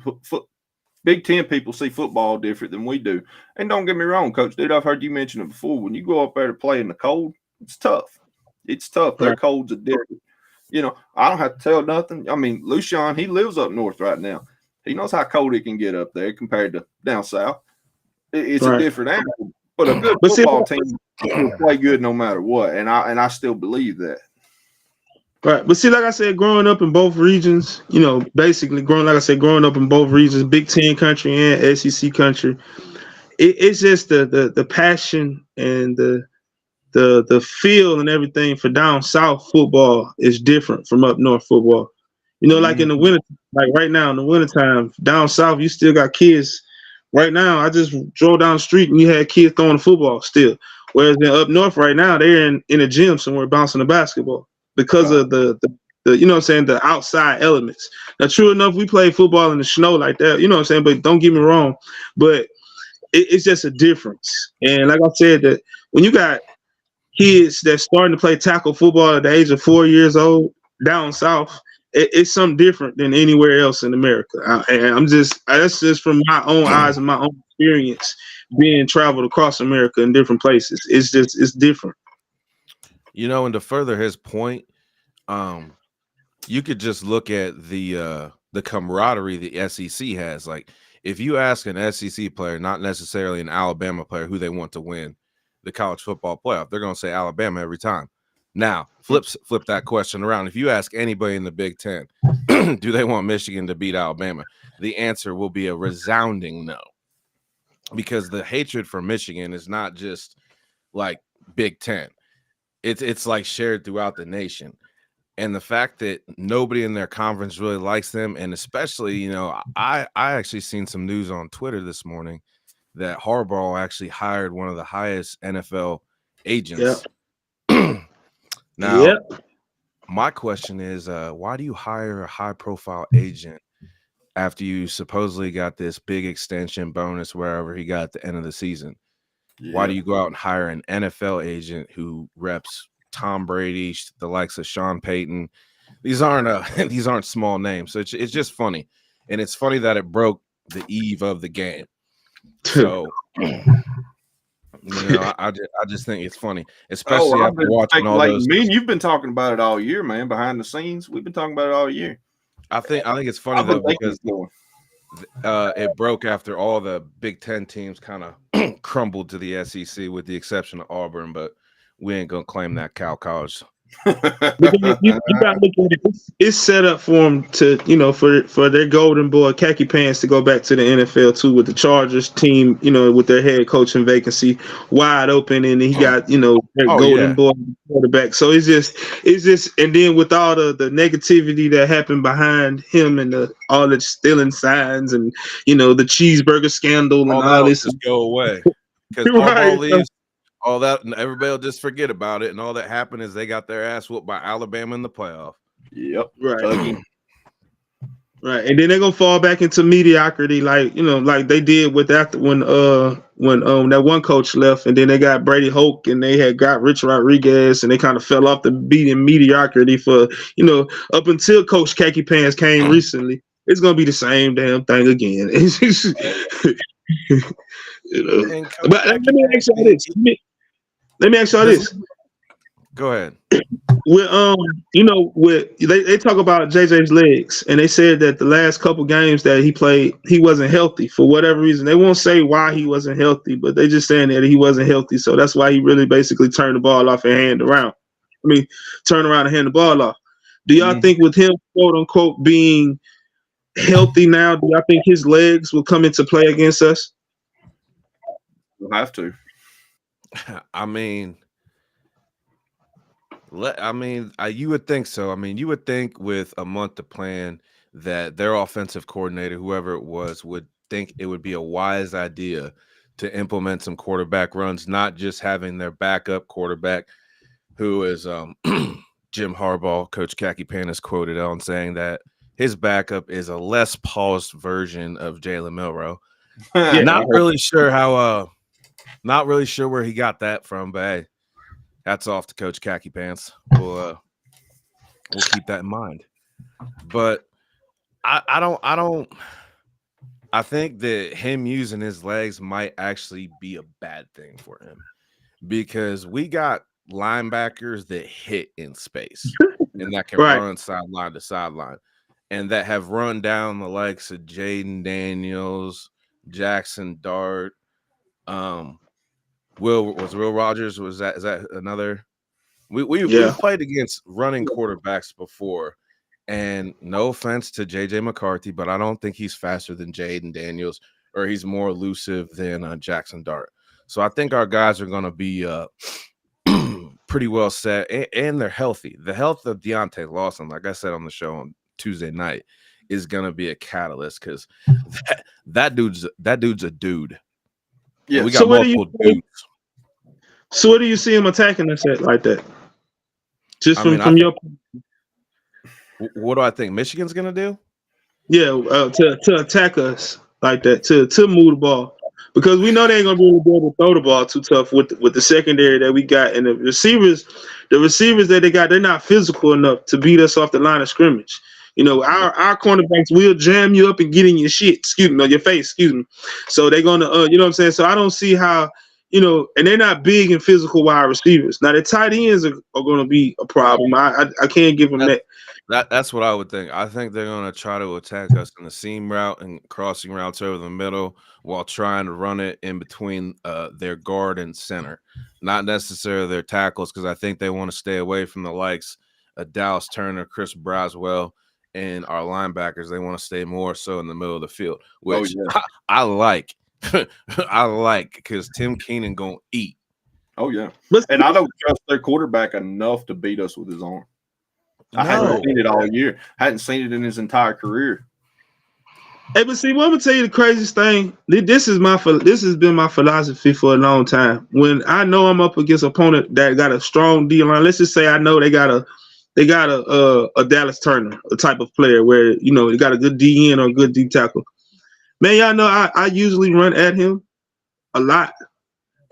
people see football different than we do. And don't get me wrong, Coach Dude, I've heard you mention it before. When you go up there to play in the cold, it's tough. It's tough. Their colds are different. You know, I don't have to tell nothing. I mean, Lucian, he lives up north right now. He knows how cold it can get up there compared to down south. It's a different animal. But a good football team will play good no matter what. And I still believe that. Right. But see, like I said, growing up in both regions, you know, basically growing up in both regions, Big Ten country and SEC country, it's just the passion and the feel and everything for down south football is different from up north football. You know, like in the winter, like right now in the wintertime, down south, you still got kids. Right now, I just drove down the street and you had kids throwing the football still. Whereas up north right now, they're in a gym somewhere bouncing the basketball because of the you know what I'm saying, the outside elements. Now, true enough, we play football in the snow like that, you know what I'm saying, but don't get me wrong. But it's just a difference. And like I said, that when you got kids that's starting to play tackle football at the age of 4 years old down south, it's something different than anywhere else in America. And that's just from my own eyes and my own experience being traveled across America in different places. It's different. You know, and to further his point, you could just look at the camaraderie the SEC has. Like, if you ask an SEC player, not necessarily an Alabama player, who they want to win the college football playoff, they're going to say Alabama every time. Now, flip that question around. If you ask anybody in the Big Ten, do they want Michigan to beat Alabama? The answer will be a resounding no, because the hatred for Michigan is not just like Big Ten. It's like shared throughout the nation. And the fact that nobody in their conference really likes them, and especially, you know, I actually seen some news on Twitter this morning that Harbaugh actually hired one of the highest NFL agents. Yep. Now, my question is, why do you hire a high-profile agent after you supposedly got this big extension bonus wherever he got at the end of the season? Yeah. Why do you go out and hire an NFL agent who reps Tom Brady, the likes of Sean Payton? These aren't small names. So it's just funny. And it's funny that it broke the eve of the game. So, you know, I just think it's funny, especially after watching all those. Me and you've been talking about it all year, man. Behind the scenes, we've been talking about it all year. I think it's funny though, because it broke after all the Big Ten teams kind of crumbled to the SEC, with the exception of Auburn. But we ain't gonna claim that Cal College. But then you got to look at it. It's set up for them to, for their golden boy khaki pants to go back to the NFL too, with the Chargers team, with their head coaching vacancy wide open, and he got, their golden boy quarterback. So it's just, and then with all the negativity that happened behind him and all the stealing signs and the cheeseburger scandal and all this, just go away because right, leaves. All that, and everybody will just forget about it. And all that happened is they got their ass whooped by Alabama in the playoff. Yep. Right. Right. And then they're gonna fall back into mediocrity, like they did with that when that one coach left, and then they got Brady Hoke and they had got Rich Rodriguez, and they kind of fell off the beat in mediocrity for up until Coach Khaki Pants came recently. It's gonna be the same damn thing again. It's just, But let me ask y'all this. Let me ask y'all this. Go ahead. With they talk about JJ's legs, and they said that the last couple games that he played, he wasn't healthy for whatever reason. They won't say why he wasn't healthy, but they just saying that he wasn't healthy. So that's why he really basically turned the ball off and hand around. Turn around and hand the ball off. Do y'all think with him, quote unquote, being healthy now, do y'all think his legs will come into play against us? We'll have to. You would think so. You would think with a month to plan that their offensive coordinator, whoever it was, would think it would be a wise idea to implement some quarterback runs, not just having their backup quarterback, who is Jim Harbaugh, Coach Khaki Pan is quoted on saying that his backup is a less polished version of Jalen Milroe. Not really sure where he got that from, but hey, hats off to Coach Khaki Pants. We'll keep that in mind. But I think that him using his legs might actually be a bad thing for him, because we got linebackers that hit in space and that can run sideline to sideline, and that have run down the likes of Jaden Daniels, Jackson Dart, Will Rogers. Is that another? We've played against running quarterbacks before, and no offense to JJ McCarthy, but I don't think he's faster than Jaden Daniels, or he's more elusive than Jackson Dart. So I think our guys are going to be pretty well set, and they're healthy. The health of Deontay Lawson, like I said on the show on Tuesday night, is going to be a catalyst, because that dude's a dude. Yeah, we got multiple dudes. So what do you see him attacking us at like that? Just from your. What do I think Michigan's gonna do? Yeah, to attack us like that, to move the ball, because we know they ain't gonna be able to throw the ball too tough with the secondary that we got, and the receivers that they got, they're not physical enough to beat us off the line of scrimmage. Our cornerbacks will jam you up and get in your shit, your face, So they're gonna, you know what I'm saying? So I don't see how, and they're not big and physical wide receivers. Now the tight ends are gonna be a problem. I can't give them that. That's what I would think. I think they're gonna try to attack us in the seam route and crossing routes over the middle, while trying to run it in between their guard and center, not necessarily their tackles, because I think they want to stay away from the likes of Dallas Turner, Chris Braswell, and our linebackers. They want to stay more so in the middle of the field, which I like. I like, because Tim Keenan gonna eat. Oh yeah, and I don't trust their quarterback enough to beat us with his arm. I hadn't seen it all year. Hadn't seen it in his entire career. Hey, but see, well, I'm gonna tell you the craziest thing. This has been my philosophy for a long time. When I know I'm up against an opponent that got a strong D line, let's just say I know they got a Dallas Turner, a type of player where they got a good DN or a good D tackle. Man, y'all know I usually run at him a lot.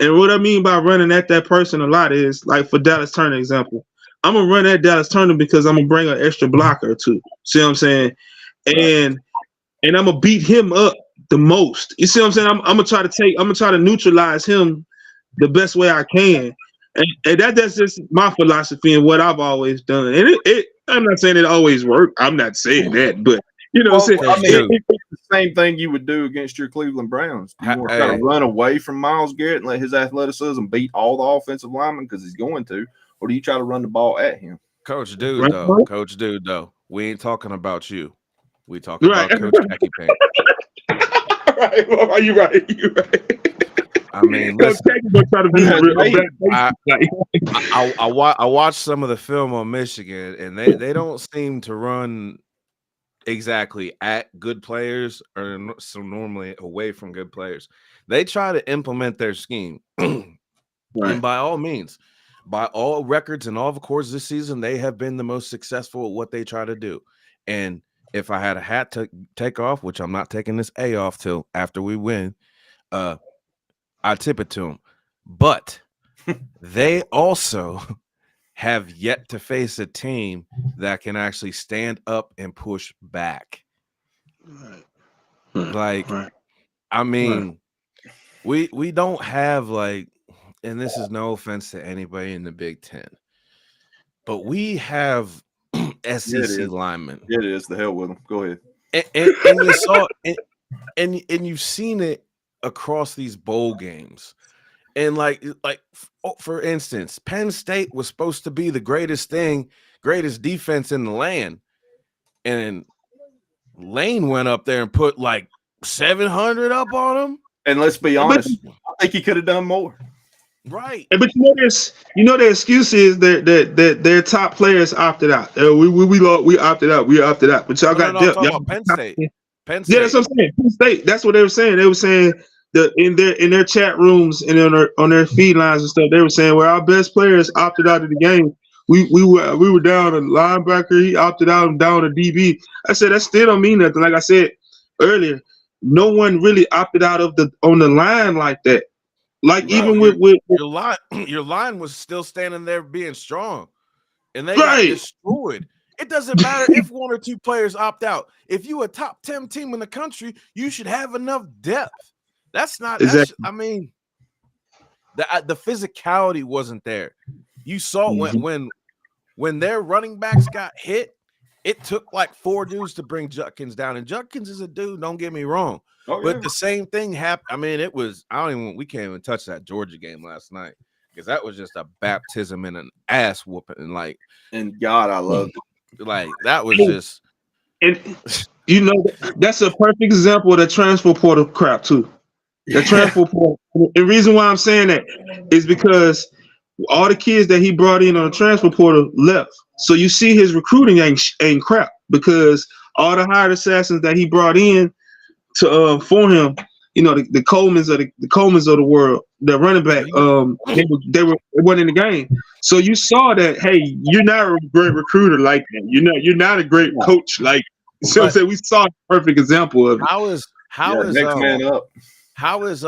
And what I mean by running at that person a lot is, like for Dallas Turner example, I'm gonna run at Dallas Turner because I'm gonna bring an extra blocker or two. See what I'm saying? And I'm gonna beat him up the most. You see what I'm saying? I'm gonna try to neutralize him the best way I can. And that's just my philosophy and what I've always done. And I'm not saying it always worked. I'm not saying that, but You know what I'm saying? I mean, It- it's the same thing you would do against your Cleveland Browns. You want to try Hey. to run away from Myles Garrett and let his athleticism beat all the offensive linemen because he's going to, or do you try to run the ball at him? Coach Dude, Right, though. right. Coach Dude, though. We ain't talking about you. We talking Right. about Coach Khaki Pants. Right. Well, are you right? You right. I mean, Coach listen. Khaki gonna try to be a black I watched some of the film on Michigan, and they don't seem to run exactly at good players or so normally away from good players. They try to implement their scheme. And by all means, by all records and all the courses this season, they have been the most successful at what they try to do. And if I had a hat to take off, which I'm not taking this A off till after we win, I tip it to them. But they also have yet to face a team that can actually stand up and push back. Like, I mean, we don't have like, and this is no offense to anybody in the Big Ten, but we have SEC linemen. Yeah, it is. The hell with them. Go ahead. And you saw and you've seen it across these bowl games. And like for instance, Penn State was supposed to be the greatest defense in the land. And Lane went up there and put like 700 up on him. And let's be honest, I think he could have done more. Right. But you know the excuse is that their top players opted out. We opted out. We opted out. But y'all got I'm depth. talking Y'all, about Penn State. Penn yeah, that's State. what I'm saying. Penn State. That's what they were saying. They were saying that in their chat rooms and on their feed lines and stuff, they were saying, well, our best players opted out of the game. We were down a linebacker. He opted out and down a DB. I said that still don't mean nothing. Like I said earlier, no one really opted out on the line like that. Like even with your line was still standing there being strong, and they right. got destroyed. It doesn't matter if one or two players opt out. If you a top 10 team in the country, you should have enough depth. That's not. Exactly. I mean, the physicality wasn't there. You saw when their running backs got hit, it took like 4 dudes to bring Judkins down, and Judkins is a dude. Don't get me wrong. But the same thing happened. I mean, we can't even touch that Georgia game last night because that was just a baptism and an ass whooping. Like, and God, I loved it. Like, that was just. And you know, that's a perfect example of the transfer portal crap too. The transfer portal. The reason why I'm saying that is because all the kids that he brought in on the transfer portal left. So you see his recruiting ain't crap because all the hired assassins that he brought in to for him, you know, the Colemans of the world, the running back, they weren't in the game. So you saw that, hey, you're not a great recruiter like that. You're not a great coach like. So we saw a perfect example of it. How is next man up? How is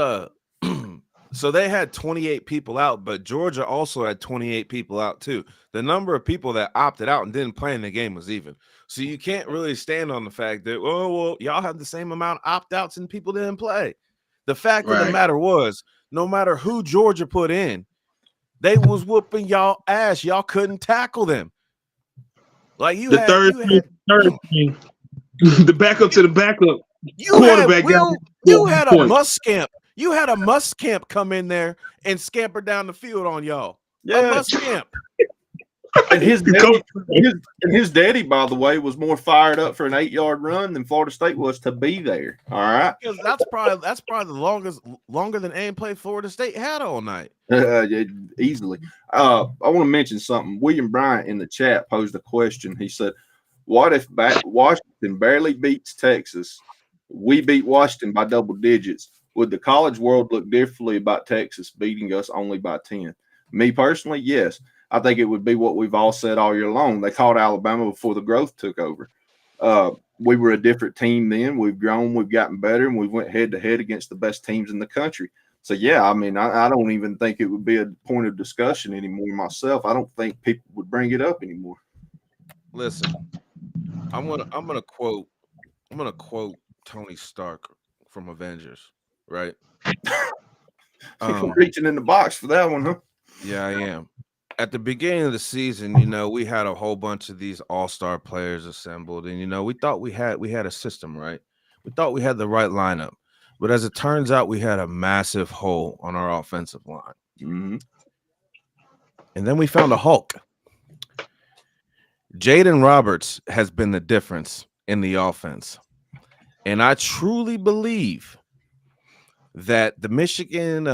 so they had 28 people out, but Georgia also had 28 people out too. The number of people that opted out and didn't play in the game was even. So you can't really stand on the fact that, oh, well, y'all have the same amount of opt-outs and people didn't play. The fact of the matter was, no matter who Georgia put in, they was whooping y'all ass. Y'all couldn't tackle them. Like you had third team, the backup to the backup. You had a Muscamp. You had a Muscamp come in there and scamper down the field on y'all. Yeah, a Muscamp. And his daddy, by the way, was more fired up for an 8-yard run than Florida State was to be there. All right, because that's probably the longer than any play Florida State had all night. Easily. I want to mention something. William Bryant in the chat posed a question. He said, "What if Washington barely beats Texas? We beat Washington by double digits. Would the college world look differently about Texas beating us only by 10?" Me personally, yes. I think it would be what we've all said all year long. They called Alabama before the growth took over. We were a different team then. We've grown, we've gotten better, and we went head-to-head against the best teams in the country. So, yeah, I mean, I don't even think it would be a point of discussion anymore myself. I don't think people would bring it up anymore. Listen, I'm gonna quote Tony Stark from Avengers, right? Reaching in the box for that one, huh? Yeah, I am. at the beginning of the season, you know, we had a whole bunch of these all-star players assembled, and you know, we thought we had a system, right? We thought we had the right lineup, but as it turns out, we had a massive hole on our offensive line. Mm-hmm. And then we found a Hulk. Jaden Roberts has been the difference in the offense, and I truly believe that the Michigan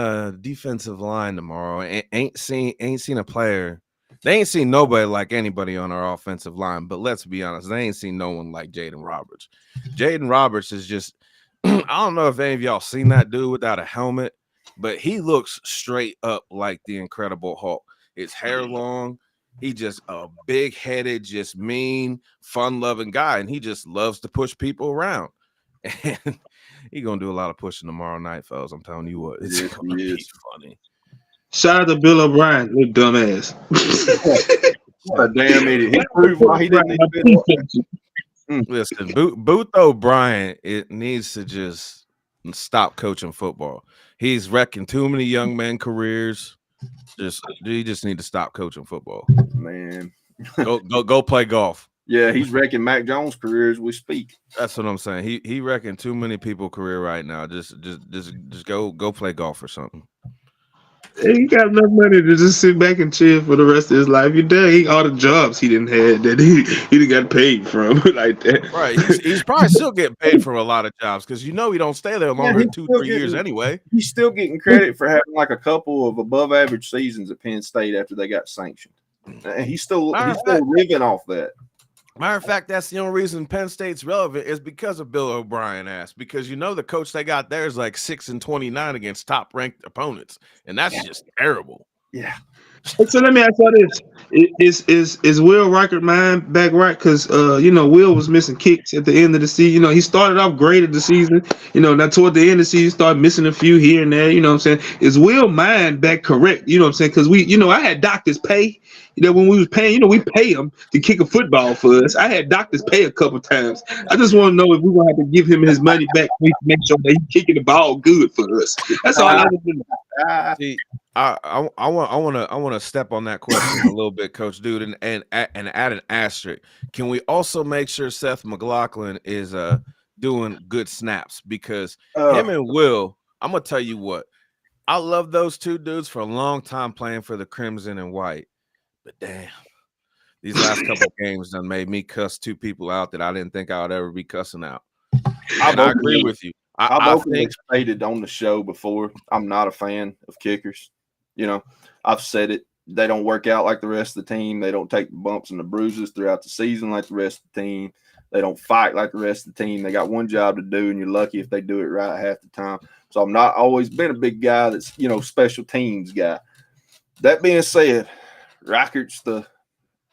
defensive line tomorrow ain't seen a player. They ain't seen nobody like anybody on our offensive line. But let's be honest, they ain't seen no one like Jaden Roberts. Jaden Roberts is just I don't know if any of y'all seen that dude without a helmet, but he looks straight up like the Incredible Hulk. His hair long. He just a big-headed, just mean, fun-loving guy, and he just loves to push people around. And he's gonna do a lot of pushing tomorrow night, fellas. I'm telling you what, it's gonna be funny. Shout out to Bill O'Brien, little dumbass. What a damn idiot. He proved why he didn't need to be. Listen, Booth O'Brien, it needs to just stop coaching football. He's wrecking too many young men careers. You just need to stop coaching football. Man. Go play golf. Yeah, he's wrecking Mac Jones' career as we speak. That's what I'm saying. He wrecking too many people's career right now. Just go play golf or something. He got enough money to just sit back and chill for the rest of his life. He done all the jobs he didn't have that he didn't got paid from like that. Right. He's probably still getting paid from a lot of jobs because you know he don't stay there longer than 2-3 years anyway. He's still getting credit for having like a couple of above average seasons at Penn State after they got sanctioned. And he's still living off that. Matter of fact, that's the only reason Penn State's relevant is because of Bill O'Brien ass. Because you know the coach they got there is like 6-29 against top ranked opponents, and that's just terrible. Yeah. So let me ask you this: Is Will Reichert mind back right? Because you know Will was missing kicks at the end of the season. You know he started off great at the season. You know now toward the end of the season started missing a few here and there. You know what I'm saying? Is Will mind back correct? You know what I'm saying? Because I had doctors pay. You know when we was paying, we pay them to kick a football for us. I had doctors pay a couple times. I just want to know if we're gonna have to give him his money back to make sure that he's kicking the ball good for us. That's all I want to know. See, I want to step on that question a little bit, Coach Dude, and add an asterisk. Can we also make sure Seth McLaughlin is doing good snaps? Because him and Will, I'm gonna tell you what, I love those two dudes for a long time playing for the Crimson and White, but damn, these last couple games done made me cuss two people out that I didn't think I would ever be cussing out. And I agree with you. I've stated on the show before, I'm not a fan of kickers. You know, I've said it. They don't work out like the rest of the team. They don't take the bumps and the bruises throughout the season like the rest of the team. They don't fight like the rest of the team. They got one job to do, and you're lucky if they do it right half the time. So I'm not always been a big guy that's, special teams guy. That being said, Reichert's the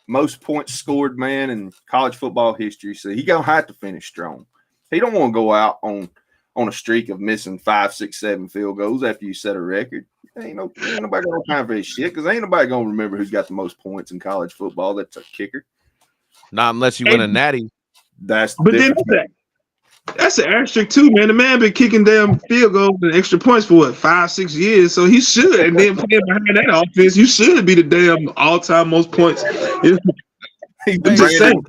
most points scored man in college football history, so he's going to have to finish strong. He don't want to go out on a streak of missing 5, 6, 7 field goals after you set a record. Ain't nobody got no time for this shit because ain't nobody gonna remember who's got the most points in college football. That's a kicker. Not unless you win a natty. That's an asterisk too, man. The man been kicking damn field goals and extra points for 5, 6 years, so he should. And then playing behind that offense, you should be the damn all-time most points. He's the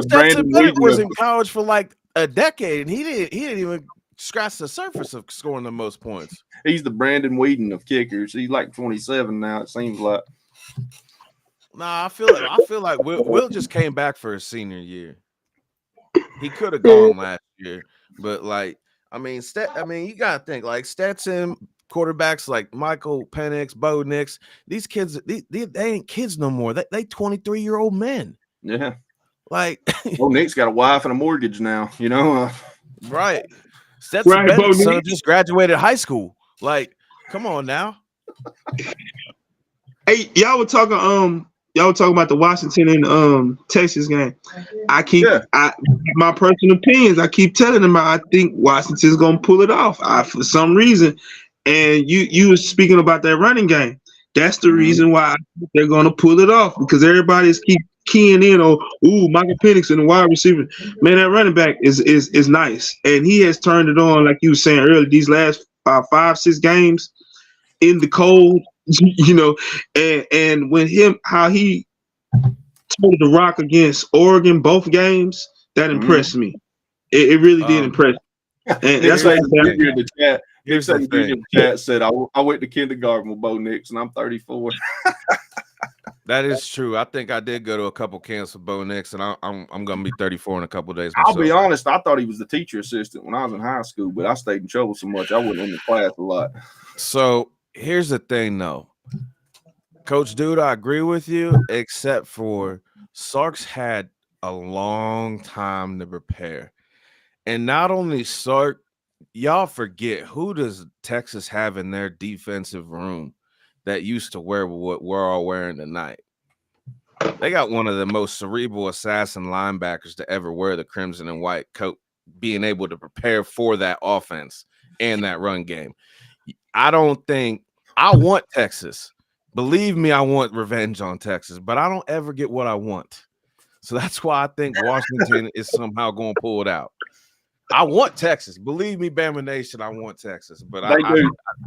Brandon Bennett was in college for like a decade, and he didn't even scratch the surface of scoring the most points. He's the Brandon Whedon of kickers. He's like 27 now, it seems like. Nah, I feel like Will just came back for his senior year. He could have gone last year, but you gotta think like Stetson, quarterbacks like Michael Penix, Bo Nix. These kids, they ain't kids no more. They 23-year-old men. Yeah, like Bo Nix got a wife and a mortgage now. Right. Stetson right, Bennett's son just graduated high school. Like, come on now. Hey, y'all were talking about the Washington and Texas game. My personal opinions, I keep telling them I think Washington's gonna pull it off for some reason. And you were speaking about that running game. That's the reason why I think they're gonna pull it off because everybody's keep keying in on Michael Penix and the wide receiver. Man, that running back is nice. And he has turned it on, like you were saying earlier, these last 5, 6 games in the cold. You know, and when how he told the rock against Oregon both games, that impressed me. It really did impress me. And Nick that's why I said, in the chat. Here's the thing. In the chat said, I went to kindergarten with Bo Nix, and I'm 34. That is true. I think I did go to a couple camps with Bo Nix, and I'm gonna be 34 in a couple days. I'll be honest, I thought he was the teacher assistant when I was in high school, but I stayed in trouble so much I wasn't in the class a lot. So here's the thing, though, Coach Dude, I agree with you, except for Sark's had a long time to prepare, and not only Sark, y'all forget who does Texas have in their defensive room that used to wear what we're all wearing tonight. They got one of the most cerebral assassin linebackers to ever wear the crimson and white coat, being able to prepare for that offense and that run game. I don't think I want Texas. Believe me, I want revenge on Texas, but I don't ever get what I want. So that's why I think Washington is somehow going to pull it out. I want Texas. Believe me, Bama Nation, I want Texas, but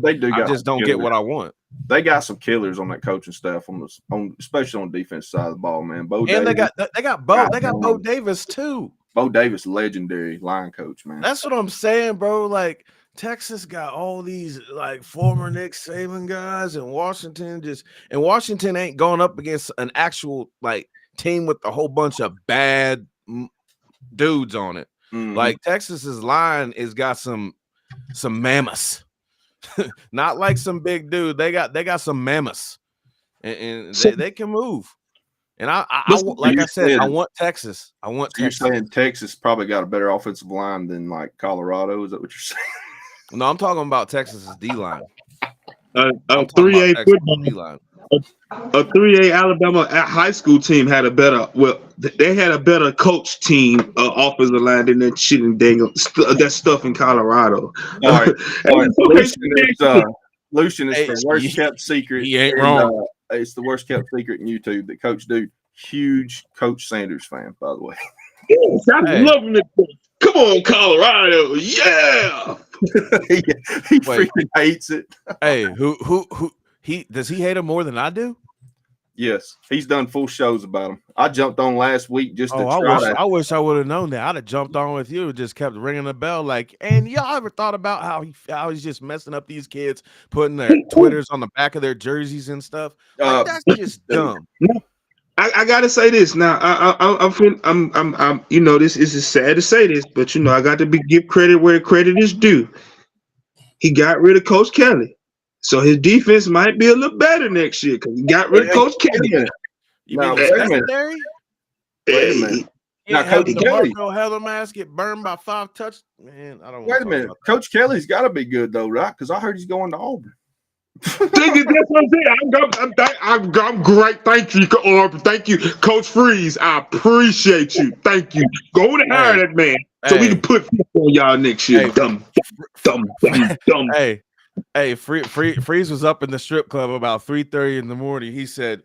they do. I just don't get what I want. They got some killers on that coaching staff especially on the defense side of the ball, man. Bo Davis, they got Bo Davis too. Bo Davis, legendary line coach, man. That's what I'm saying, bro. Like Texas got all these like former Nick Saban guys, and Washington ain't going up against an actual like team with a whole bunch of bad dudes on it. Like Texas's line has got some mammoths, not like some big dude. They got some mammoths, and they can move. And I like I said, I want Texas. I want Texas. You're saying Texas probably got a better offensive line than like Colorado? Is that what you're saying? No, I'm talking about Texas's D line. A 3A football D line. A 3A Alabama high school team had a better. Well, they had a better coach team offensive line than that shit in that stuff in Colorado. All right. Lucian is the worst kept secret. He ain't wrong. It's the worst kept secret in YouTube that Coach Dude, huge Coach Sanders fan, by the way. Yes, I love him. Come on, Colorado, yeah. he freaking hates it. Hey, who does he hate him more than I do? Yes, he's done full shows about him. I jumped on last week just to I wish I would have known that. I'd have jumped on with you. Just kept ringing the bell. Like, and y'all ever thought about how he's just messing up these kids, putting their Twitters on the back of their jerseys and stuff? Like, that's just dumb. I gotta say this now. I'm you know, this is sad to say this, but you know, I got to give credit where credit is due. He got rid of Coach Kelly. So his defense might be a little better next year because he got rid of Coach Kelly. You mean secondary? Wait a minute. Now, Coach Kelly, Heather Mask get burned by 5 touchdowns. Man, I don't. Wait a minute. Coach Kelly's got to be good though, right? Because I heard he's going to Auburn. That's what I'm saying. I'm great. Thank you, thank you, Coach Freeze. I appreciate you. Thank you. Go and hire that man so we can put on y'all next year. Dumb. Hey, Freeze was up in the strip club about 3:30 in the morning. He said,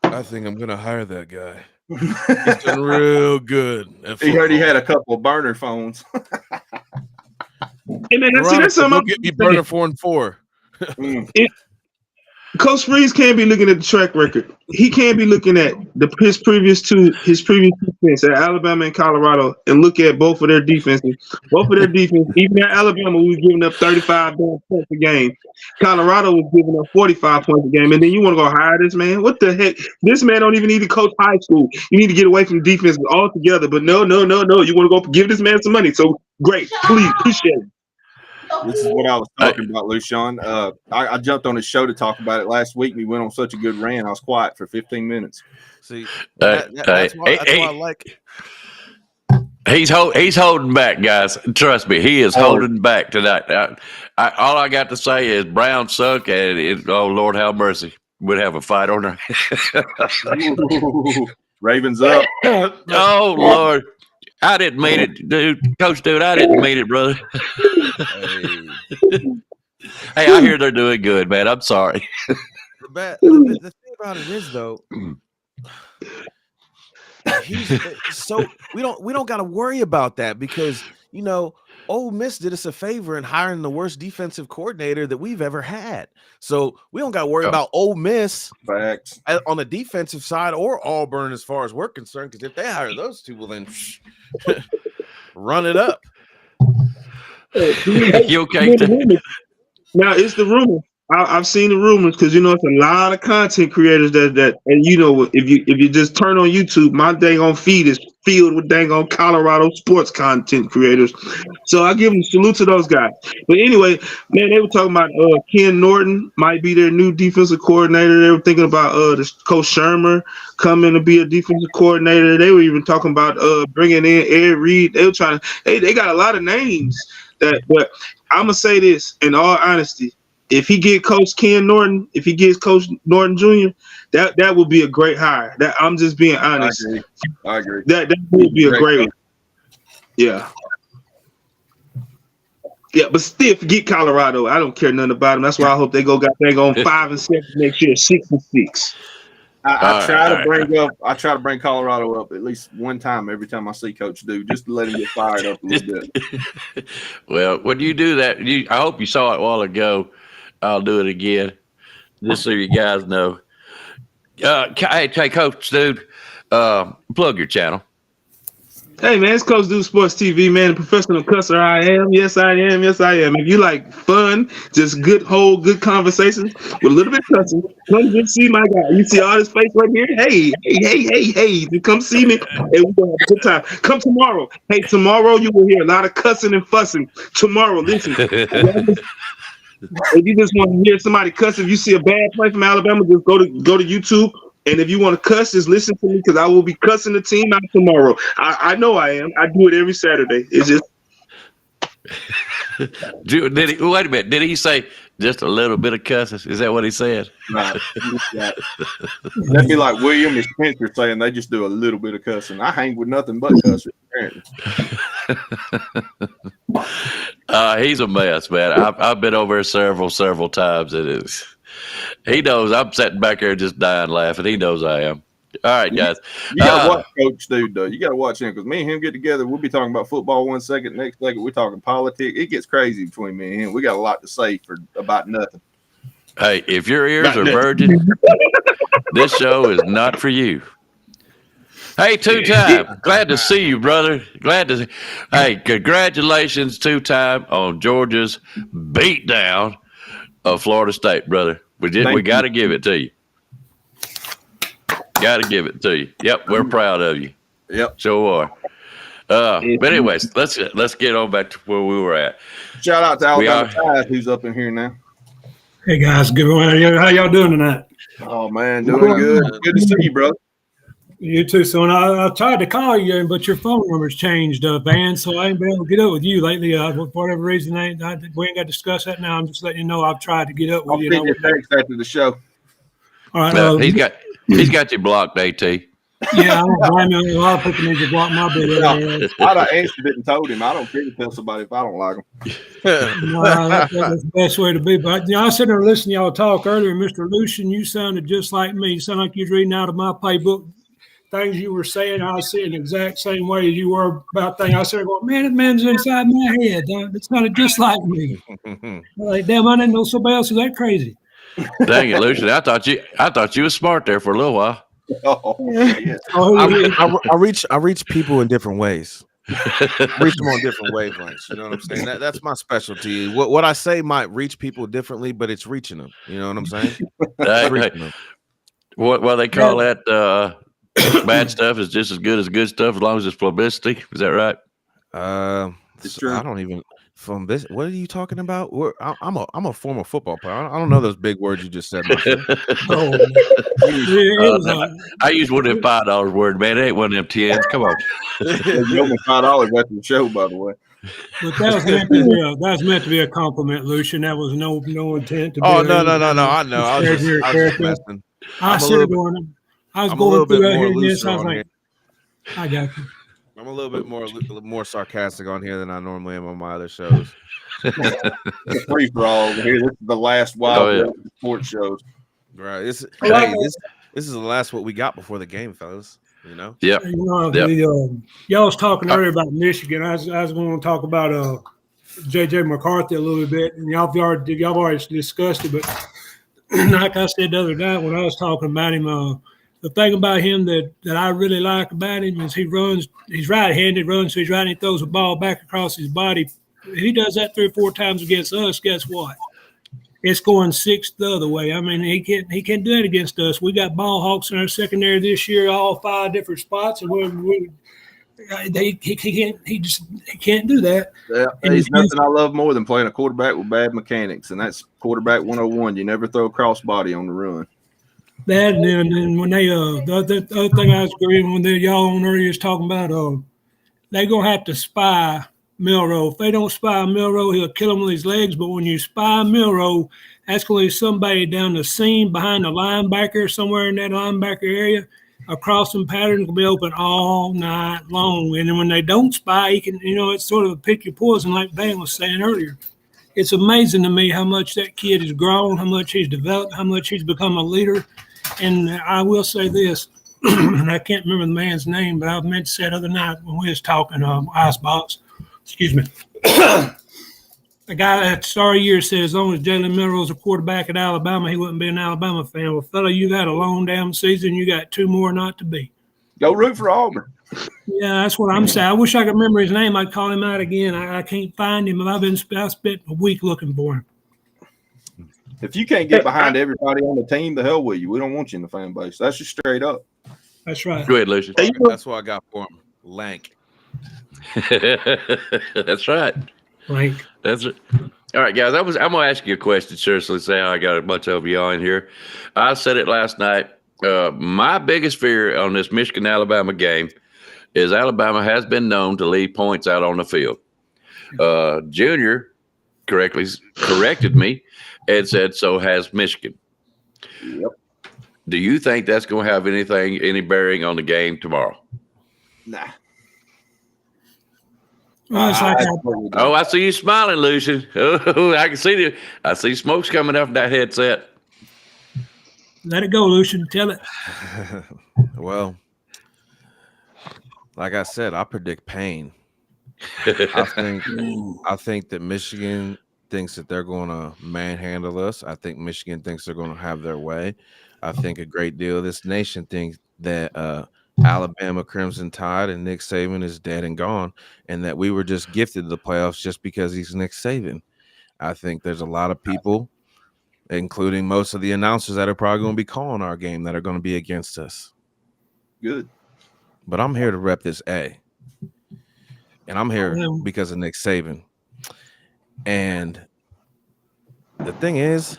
"I think I'm gonna hire that guy. He's doing real good." He heard he had a couple of burner phones. And then that's something. Get me burner 4 and 4. Coach Freeze can't be looking at the track record. He can't be looking at his previous defense at Alabama and Colorado and look at both of their defenses. Both of their defense, even at Alabama, we was giving up 35 points a game. Colorado was giving up 45 points a game. And then you want to go hire this man? What the heck? This man don't even need to coach high school. You need to get away from defense altogether. But no. You want to go give this man some money. So great. Please, appreciate it. This is what I was talking about, Lucian. I jumped on his show to talk about it last week. We went on such a good rant. I was quiet for 15 minutes. See, that's why I like it. He's holding back, guys. Trust me, he is holding back tonight. All I got to say is Brown sunk, and oh Lord have mercy, we'd have a fight on her. Ravens up. Oh Lord. I didn't mean it, dude. Coach, dude, I didn't mean it, brother. Hey, I hear they're doing good, man. I'm sorry. The thing about it is, though, so we don't got to worry about that because you know Ole Miss did us a favor in hiring the worst defensive coordinator that we've ever had. So we don't got to worry about Ole Miss Facts on the defensive side or Auburn as far as we're concerned. Because if they hire those two, well then run it up. You okay? Now it's the rumor. I've seen the rumors because it's a lot of content creators that and if you just turn on YouTube, my dang on feed is filled with dang on Colorado sports content creators. So I give them salute to those guys. But anyway, man, they were talking about Ken Norton might be their new defensive coordinator. They were thinking about this Coach Shermer coming to be a defensive coordinator. They were even talking about bringing in Ed Reed. They were trying to. Hey, they got a lot of names that. But I'm gonna say this in all honesty. If he get Coach Ken Norton, if he gets Coach Norton Jr., that would be a great hire. That I'm just being honest. I agree. That would be a great one. Yeah. Yeah, but still forget Colorado. I don't care nothing about them. That's why I hope they go 5-7 next year, 6-6. I try to bring Colorado up at least one time every time I see Coach Dude, just to let him get fired up a little bit. Well, when you do that, I hope you saw it a while ago. I'll do it again, just so you guys know. Hey, Coach Dude, plug your channel. Hey, man, it's Coach Dude Sports TV, man. The professional cusser I am. Yes, I am. Yes, I am. If you like fun, just good conversations with a little bit of cussing, come just see my guy. You see all his face right here? Hey. You come see me, and we're going to have a good time. Come tomorrow. Hey, tomorrow you will hear a lot of cussing and fussing. Tomorrow, listen. If you just want to hear somebody cuss, if you see a bad play from Alabama, just go to YouTube. And if you want to cuss, just listen to me because I will be cussing the team out tomorrow. I know I am. I do it every Saturday. It's just. Wait a minute. Did he say just a little bit of cusses? Is that what he said? Nah, that'd be like William and Spencer saying they just do a little bit of cussing. I hang with nothing but cussing. He's a mess, man. I've been over several times. It is. He knows I'm sitting back there just dying laughing. He knows I am. All right, guys. You gotta watch Coach Dude, though. You gotta watch him because me and him get together. We'll be talking about football one second, next second we're talking politics. It gets crazy between me and him. We got a lot to say about nothing. Hey, if your ears are virgin, this show is not for you. Hey, two-time. Glad to see you, brother. Hey, congratulations, two-time, on Georgia's beatdown of Florida State, brother. We got to give it to you. Got to give it to you. Yep, we're proud of you. Yep, sure are. But anyways, let's get on back to where we were at. Shout out to Alabama Tide, who's up in here now. Hey guys, good morning. How y'all doing tonight? Oh man, doing good. Good to see you, brother. You too, son. I tried to call you, but your phone number's changed, Van, so I ain't been able to get up with you lately. For whatever reason, we ain't got to discuss that now. I'm just letting you know I've tried to get up with you. I'll send you a text after the show. All right. He's got you blocked, AT. Yeah, I don't blame you. A lot of people need to block my bit. I'd have answered it and told him I don't care to tell somebody if I don't like them. That's the best way to be. But I was sitting there listening to y'all talk earlier, Mr. Lucian. You sounded just like me. You sound like you was reading out of my playbook. Things you were saying, I was saying the exact same way as you were about things. I started going, man, that man's inside my head. It sounded just like me. Like, damn, I didn't know somebody else was that crazy. Dang it, Lucian! I thought you were smart there for a little while. I reach people in different ways. Reach them on different wavelengths. You know what I'm saying? That's my specialty. What I say might reach people differently, but it's reaching them. You know what I'm saying? What they call that? Bad stuff is just as good stuff as long as it's publicity. Is that right? It's true. I don't even from this. What are you talking about? I'm a former football player. I don't know those big words you just said. I use one of them $5 word, man. It ain't one of them tens. Come on. You owe me $5 after the show, by the way. But that was meant to be a compliment, Lucian. That was no intent to be. Oh no! I know. I was just messing. I was going through that here. Yes, I was like, I got you. I'm a little bit more sarcastic on here than I normally am on my other shows. Free for all here. This is the last wild sports shows. Right. This is the last what we got before the game, fellas. You know. Yep. Y'all was talking earlier about Michigan. I was going to talk about J.J. McCarthy a little bit, and y'all already discussed it. But like I said the other night when I was talking about him, the thing about him that I really like about him is he's right-handed, runs to his right, and he throws the ball back across his body. If he does that 3 or 4 times against us, guess what? It's going 6 the other way. I mean, he can't do it against us. We got ball hawks in our secondary this year, all 5 different spots, and he can't do that. Yeah, there's nothing I love more than playing a quarterback with bad mechanics, and that's quarterback 101. You never throw a crossbody on the run. That and then when they the other thing I was agreeing when y'all on earlier was talking about they're gonna have to spy Milroe. If they don't spy Milroe, he'll kill him with his legs. But when you spy Milroe, that's going to be somebody down the seam behind the linebacker, somewhere in that linebacker area. A crossing pattern will be open all night long. And then when they don't spy, he can, it's sort of a pick your poison, like Van was saying earlier. It's amazing to me how much that kid has grown, how much he's developed, how much he's become a leader. And I will say this, and I can't remember the man's name, but I meant to say it the other night when we was talking Icebox. Excuse me. The guy at Star Year said as long as Jalen Milroe's a quarterback at Alabama, he wouldn't be an Alabama fan. Well, fella, you got a long damn season. You got 2 more not to be. Go root for Auburn. Yeah, that's what I'm saying. I wish I could remember his name. I'd call him out again. I can't find him. I spent a week looking for him. If you can't get behind everybody on the team, the hell with you. We don't want you in the fan base. That's just straight up. That's right. Go ahead, Lucian. That's what I got for him. Lank. That's right. Lank. That's it. All right, guys. I'm gonna ask you a question. Seriously, say I got a bunch of y'all in here. I said it last night. My biggest fear on this Michigan-Alabama game is Alabama has been known to leave points out on the field. Junior corrected me and said so has Michigan. Yep. Do you think that's going to have any bearing on the game tomorrow? Nah. Well, it's like I see you smiling, Lucian. Oh, I see smoke's coming off that headset. Let it go, Lucian. Tell it. Well, like I said, I predict pain. I think that Michigan thinks that they're going to manhandle us. I think Michigan thinks they're going to have their way. I think a great deal of this nation thinks that Alabama Crimson Tide and Nick Saban is dead and gone, and that we were just gifted the playoffs just because he's Nick Saban. I think there's a lot of people, including most of the announcers, that are probably going to be calling our game that are going to be against us. Good. But I'm here to rep this A. And I'm here because of Nick Saban. And the thing is,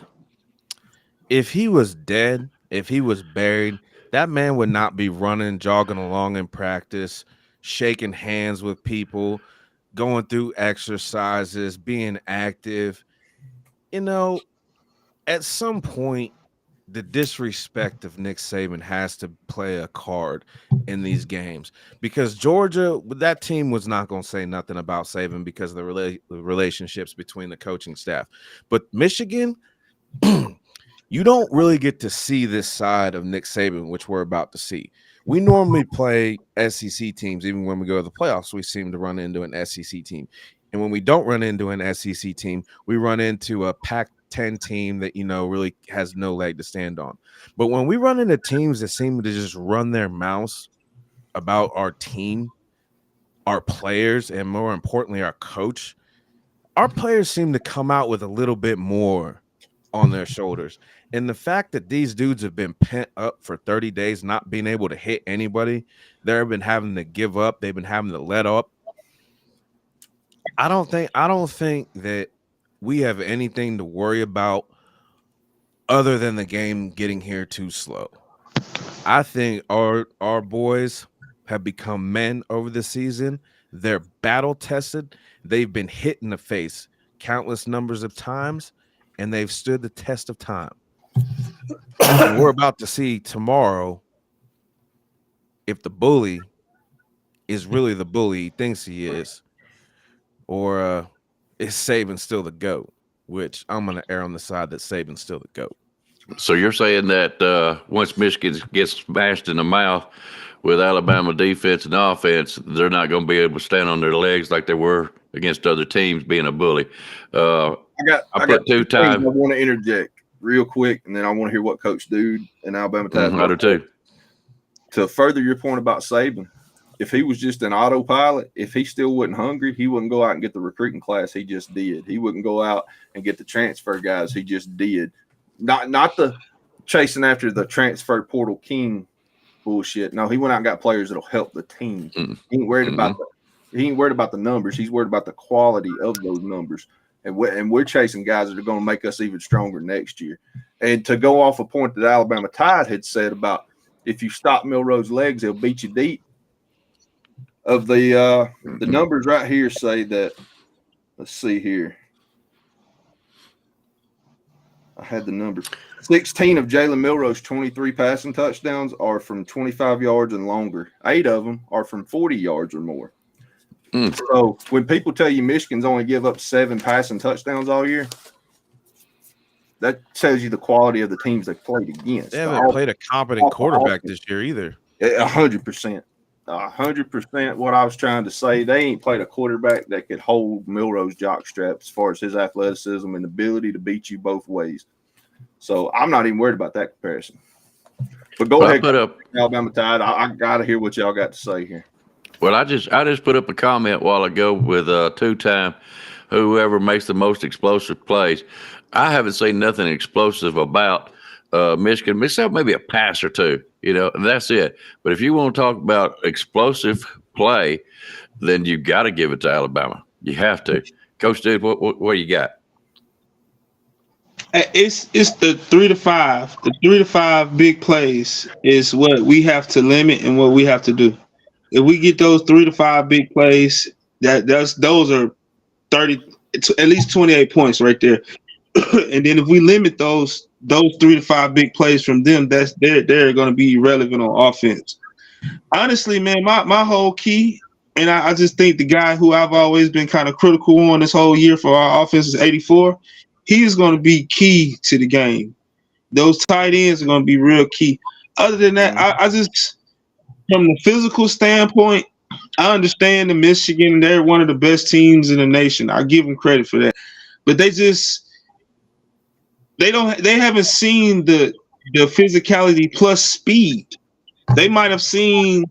if he was dead, if he was buried, that man would not be running, jogging along in practice, shaking hands with people, going through exercises, being active. At some point, the disrespect of Nick Saban has to play a card in these games, because Georgia, that team was not going to say nothing about Saban because of the relationships between the coaching staff. But Michigan, you don't really get to see this side of Nick Saban, which we're about to see. We normally play SEC teams. Even when we go to the playoffs, we seem to run into an SEC team. And when we don't run into an SEC team, we run into a Pac-10 team that, really has no leg to stand on. But when we run into teams that seem to just run their mouths about our team, our players, and more importantly, our coach, our players seem to come out with a little bit more on their shoulders. And the fact that these dudes have been pent up for 30 days, not being able to hit anybody, they've been having to give up. They've been having to let up. I don't think that we have anything to worry about other than the game getting here too slow. I think our boys have become men over the season. They're battle tested. They've been hit in the face countless numbers of times, and they've stood the test of time. And we're about to see tomorrow if the bully is really the bully he thinks he is, or is Saban still the GOAT, which I'm going to err on the side that Saban's still the GOAT. So you're saying that once Michigan gets smashed in the mouth with Alabama defense and offense, they're not going to be able to stand on their legs like they were against other teams being a bully. I got put two time. I want to interject real quick, and then I want to hear what Coach Dude and Alabama Tide. I do too. To further your point about Saban, if he was just an autopilot, if he still wasn't hungry, he wouldn't go out and get the recruiting class he just did. He wouldn't go out and get the transfer guys he just did. Not the chasing after the transfer portal king bullshit. No, he went out and got players that'll help the team. He ain't worried about the numbers. He's worried about the quality of those numbers. And we're chasing guys that are going to make us even stronger next year. And to go off a point that Alabama Tide had said about if you stop Milroe's legs, he'll beat you deep. Of the numbers right here say that, let's see here. I had the numbers. 16 of Jalen Milroe's 23 passing touchdowns are from 25 yards and longer. 8 of them are from 40 yards or more. So when people tell you Michigan's only give up 7 passing touchdowns all year, that tells you the quality of the teams they played against. They haven't played a competent quarterback this year either. 100%. 100% what I was trying to say. They ain't played a quarterback that could hold Milroe's jockstrap as far as his athleticism and ability to beat you both ways. So I'm not even worried about that comparison. But go ahead, Alabama Tide. I got to hear what y'all got to say here. Well, I just put up a comment a while ago with two-time whoever makes the most explosive plays. I haven't seen nothing explosive about Michigan, except maybe a pass or two, and that's it. But if you want to talk about explosive play, then you got to give it to Alabama. You have to. Coach Dude, what you got? It's the 3 to 5. The 3 to 5 big plays is what we have to limit and what we have to do. If we get those 3 to 5 big plays, those are 30, at least 28 points right there. And then if we limit those 3 to 5 big plays from them, they're going to be relevant on offense. Honestly, man, my whole key, and I just think the guy who I've always been kind of critical on this whole year for our offense is 84. He is going to be key to the game. Those tight ends are going to be real key. Other than that, I just, from the physical standpoint, I understand the Michigan. They're one of the best teams in the nation. I give them credit for that. But they haven't seen the physicality plus speed. They might have seen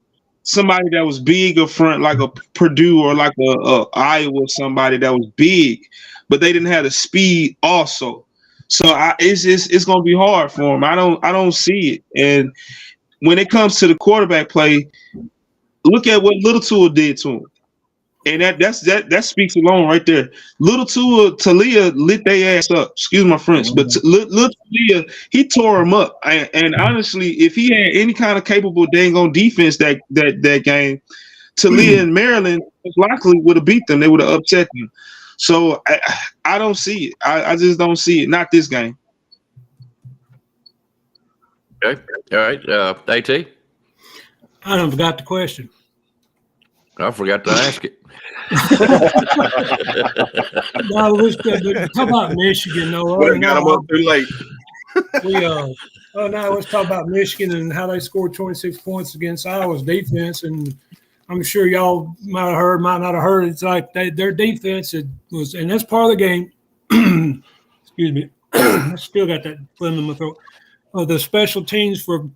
somebody that was big up front, like a Purdue or like a Iowa, somebody that was big, but they didn't have the speed also. So it's going to be hard for them. I don't see it. And when it comes to the quarterback play, look at what Little Tua did to him. And that speaks alone right there. Little Talia lit their ass up. Excuse my French, but Little Talia, he tore him up. And honestly, if he had any kind of capable dang on defense that game, Talia and Maryland likely would have beat them. They would have upset them. So I don't see it. I just don't see it. Not this game. Okay. All right. AT? I done forgot the question. I forgot to ask it. No, talk about Michigan. No, we got them up too late. Let's talk about Michigan and how they scored 26 points against Iowa's defense. And I'm sure y'all might have heard, might not have heard. It's like their defense was, and that's part of the game. Excuse me. I still got that phlegm in my throat. The special teams for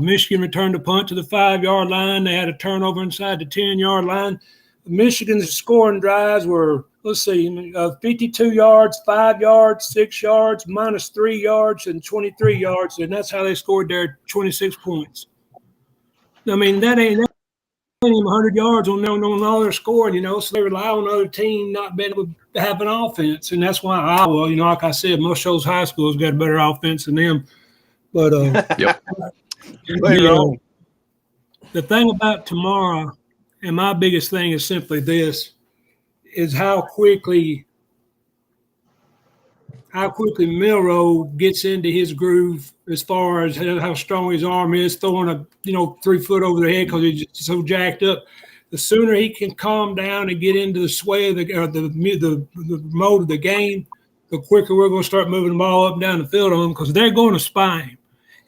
Michigan returned a punt to the 5-yard line. They had a turnover inside the 10-yard line. Michigan's scoring drives were, 52 yards, 5 yards, 6 yards, minus 3 yards, and 23 yards, and that's how they scored their 26 points. I mean, that ain't even 100 yards on all their scoring, so they rely on the other team not being able to have an offense, and that's why Iowa, like I said, most of those high schools got a better offense than them. But yep. The thing about tomorrow, and my biggest thing is simply this, is how quickly Milroe gets into his groove as far as how strong his arm is, throwing a 3 foot over the head because he's just so jacked up. The sooner he can calm down and get into the sway of the mode of the game, the quicker we're going to start moving the ball up and down the field on him because they're going to spy him.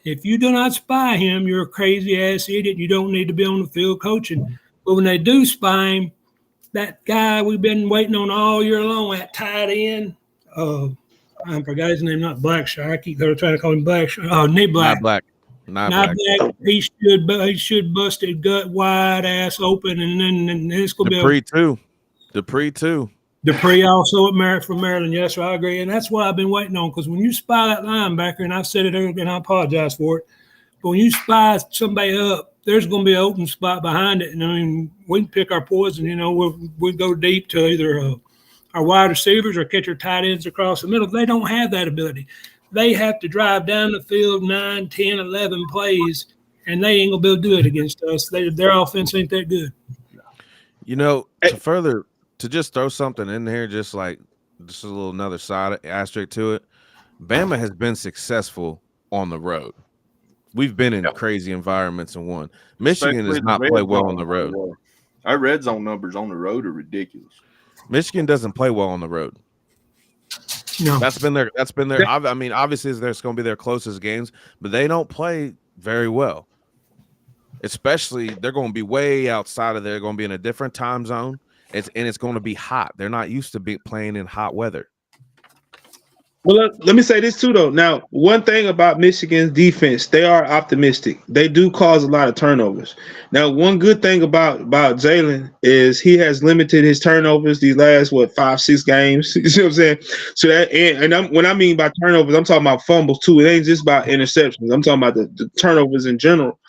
If you do not spy him, you're a crazy-ass idiot. You don't need to be on the field coaching. But when they do spy him, that guy we've been waiting on all year long, that tight end. I forgot his name, not Blackshire. I keep trying to call him Blackshire. Nate Black. Not Black. He should bust his gut wide ass open, and then it's gonna Dupree too. Dupree also from Maryland. Yes, I agree, and that's what I've been waiting on. Because when you spy that linebacker, and I've said it earlier, and I apologize for it, but when you spy somebody up, there's going to be an open spot behind it, and I mean we can pick our poison. You know, we go deep to either our wide receivers or catch our tight ends across the middle. They don't have that ability. They have to drive down the field 9, 10, 11 plays, and they ain't going to be able to do it against us. Their offense ain't that good. You know, to just throw something in here, just a little another side asterisk to it. Bama has been successful on the road. We've been in crazy environments and won. Michigan does not play well on the road. Our red zone numbers on the road are ridiculous. Michigan doesn't play well on the road. No, that's been their. I mean, obviously, there's going to be their closest games, but they don't play very well. Especially, they're going to be way outside of there. They're going to be in a different time zone. It's going to be hot. They're not used to playing in hot weather. Well, let me say this too, though. Now, one thing about Michigan's defense, they are optimistic. They do cause a lot of turnovers. Now, one good thing about Jalen is he has limited his turnovers these last 5-6 games. You see what I'm saying? So that when I mean by turnovers, I'm talking about fumbles too. It ain't just about interceptions. I'm talking about the turnovers in general.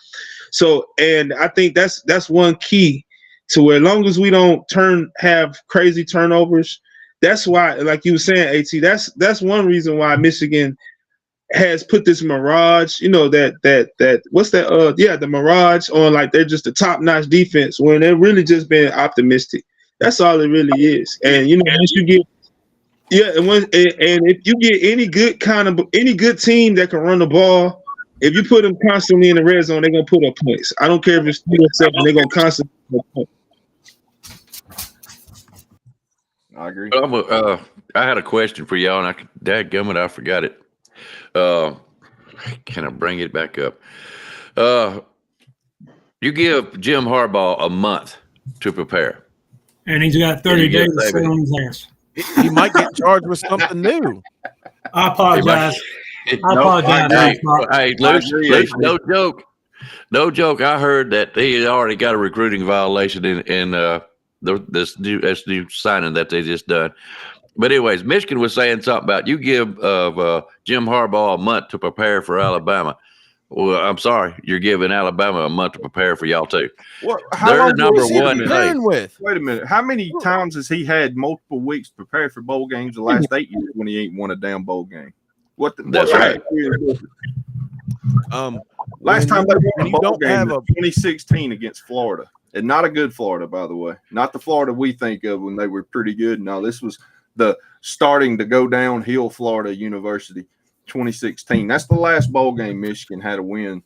So, and I think that's one key to where, as long as we don't have crazy turnovers. That's why, like you were saying, AT, that's one reason why Michigan has put this mirage, you know, that what's that? The mirage on, like they're just a top-notch defense when they're really just being optimistic. That's all it really is. And you know, once you get and if you get any good team that can run the ball, if you put them constantly in the red zone, they're gonna put up points. I don't care if it's 3 or 7, they're gonna constantly put up points. I agree. I had a question for y'all, and dadgummit, I forgot it. Can I bring it back up? You give Jim Harbaugh a month to prepare, and he's got 30 days to sit on his ass. He might get charged with something new. I apologize. Hey, Luce, no joke. I heard that he had already got a recruiting violation in this new signing that they just done. But anyways, Michigan was saying something about you give Jim Harbaugh a month to prepare for Alabama. Well, I'm sorry, you're giving Alabama a month to prepare for y'all too. Well, they're number one. Wait a minute. How many times has he had multiple weeks to prepare for bowl games the last 8 years when he ain't won a damn bowl game? That's right. Last time they won a bowl game was 2016 against Florida. And not a good Florida, by the way. Not the Florida we think of when they were pretty good. No, this was the starting to go downhill Florida University, 2016. That's the last bowl game Michigan had a win,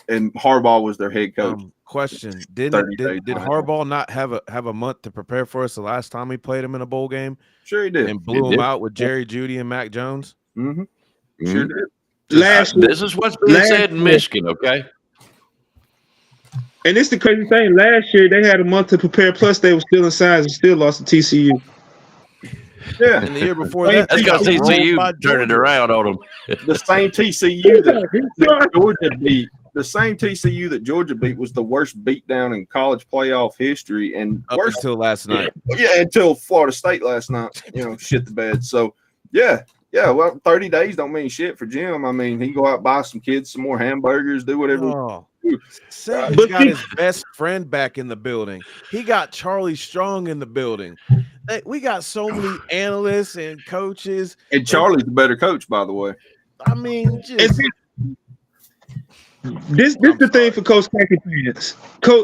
and Harbaugh was their head coach. Question: Did Harbaugh not have a month to prepare for us the last time we played him in a bowl game? Sure he did. And blew him out with Jerry Jeudy and Mac Jones? Mm-hmm. Sure did. This is what's being said in Michigan, okay? And it's the crazy thing. Last year they had a month to prepare. Plus they were still in signs and still lost to TCU. Yeah, and the year before that, that's because TCU turned it around on them. The same TCU that Georgia beat. The same TCU that Georgia beat was the worst beatdown in college playoff history, and worse until last night. Yeah, until Florida State last night. You know, shit the bed. So yeah. Well, 30 days don't mean shit for Jim. I mean, he can go out buy some kids some more hamburgers, do whatever. Oh. He's got his best friend back in the building. He got Charlie Strong in the building. We got so many analysts and coaches. And Charlie's the better coach, by the way. I mean, this the thing for Coach Khaki fans.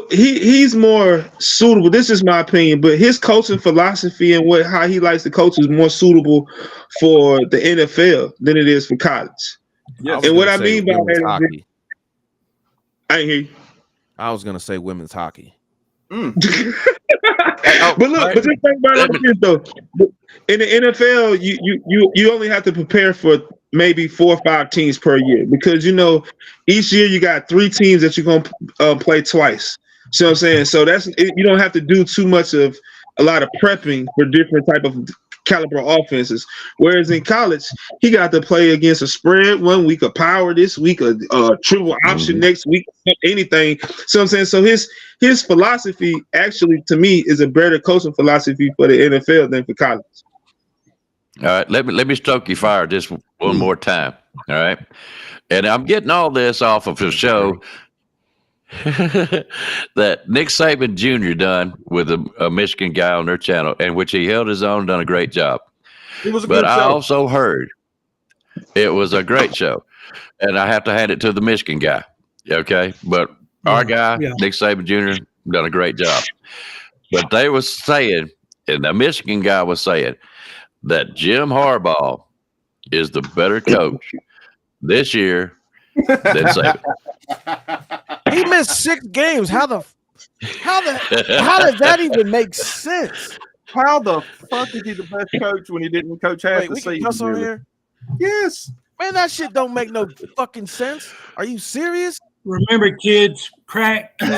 He's more suitable. This is my opinion, but his coaching philosophy and how he likes to coach is more suitable for the NFL than it is for college. Yeah, and what I mean by that is, I ain't hear you. I was gonna say women's hockey. But look, but just think about it though. In the NFL, you only have to prepare for maybe 4 or 5 teams per year because you know each year you got 3 teams that you're gonna play twice. See what I'm saying? So you don't have to do too much of a lot of prepping for different type of caliber offenses. Whereas in college, he got to play against a spread one week, a power this week, a triple option next week, anything. So I'm saying, so his philosophy actually to me is a better coaching philosophy for the NFL than for college. All right, let me stoke your fire just one more time. All right, and I'm getting all this off of a show that Nick Saban Jr. done with a Michigan guy on their channel, in which he held his own, done a great job. It was a But good I show. also heard it was a great show, and I have to hand it to the Michigan guy. Okay, but our guy Nick Saban Jr. done a great job. But they was saying, and the Michigan guy was saying, that Jim Harbaugh is the better coach this year than Saban. He missed 6 games. How did that even make sense? How the fuck is he the best coach when he didn't coach half the season? Cuss on here? Yes. Man, that shit don't make no fucking sense. Are you serious? Remember, kids, crack kills.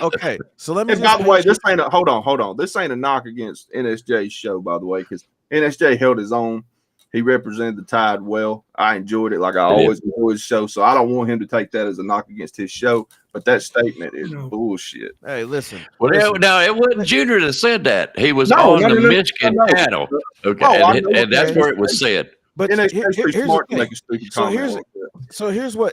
Okay. So let me. And by the way, this ain't a hold on. This ain't a knock against NSJ's show, by the way, because NSJ held his own. He represented the Tide well. I enjoyed it like I always enjoy his show. So I don't want him to take that as a knock against his show. But that statement is bullshit. Hey, listen. Well, no, it wasn't Junior that said that. He was on the Michigan channel. Okay, and that's where it was said. But here's the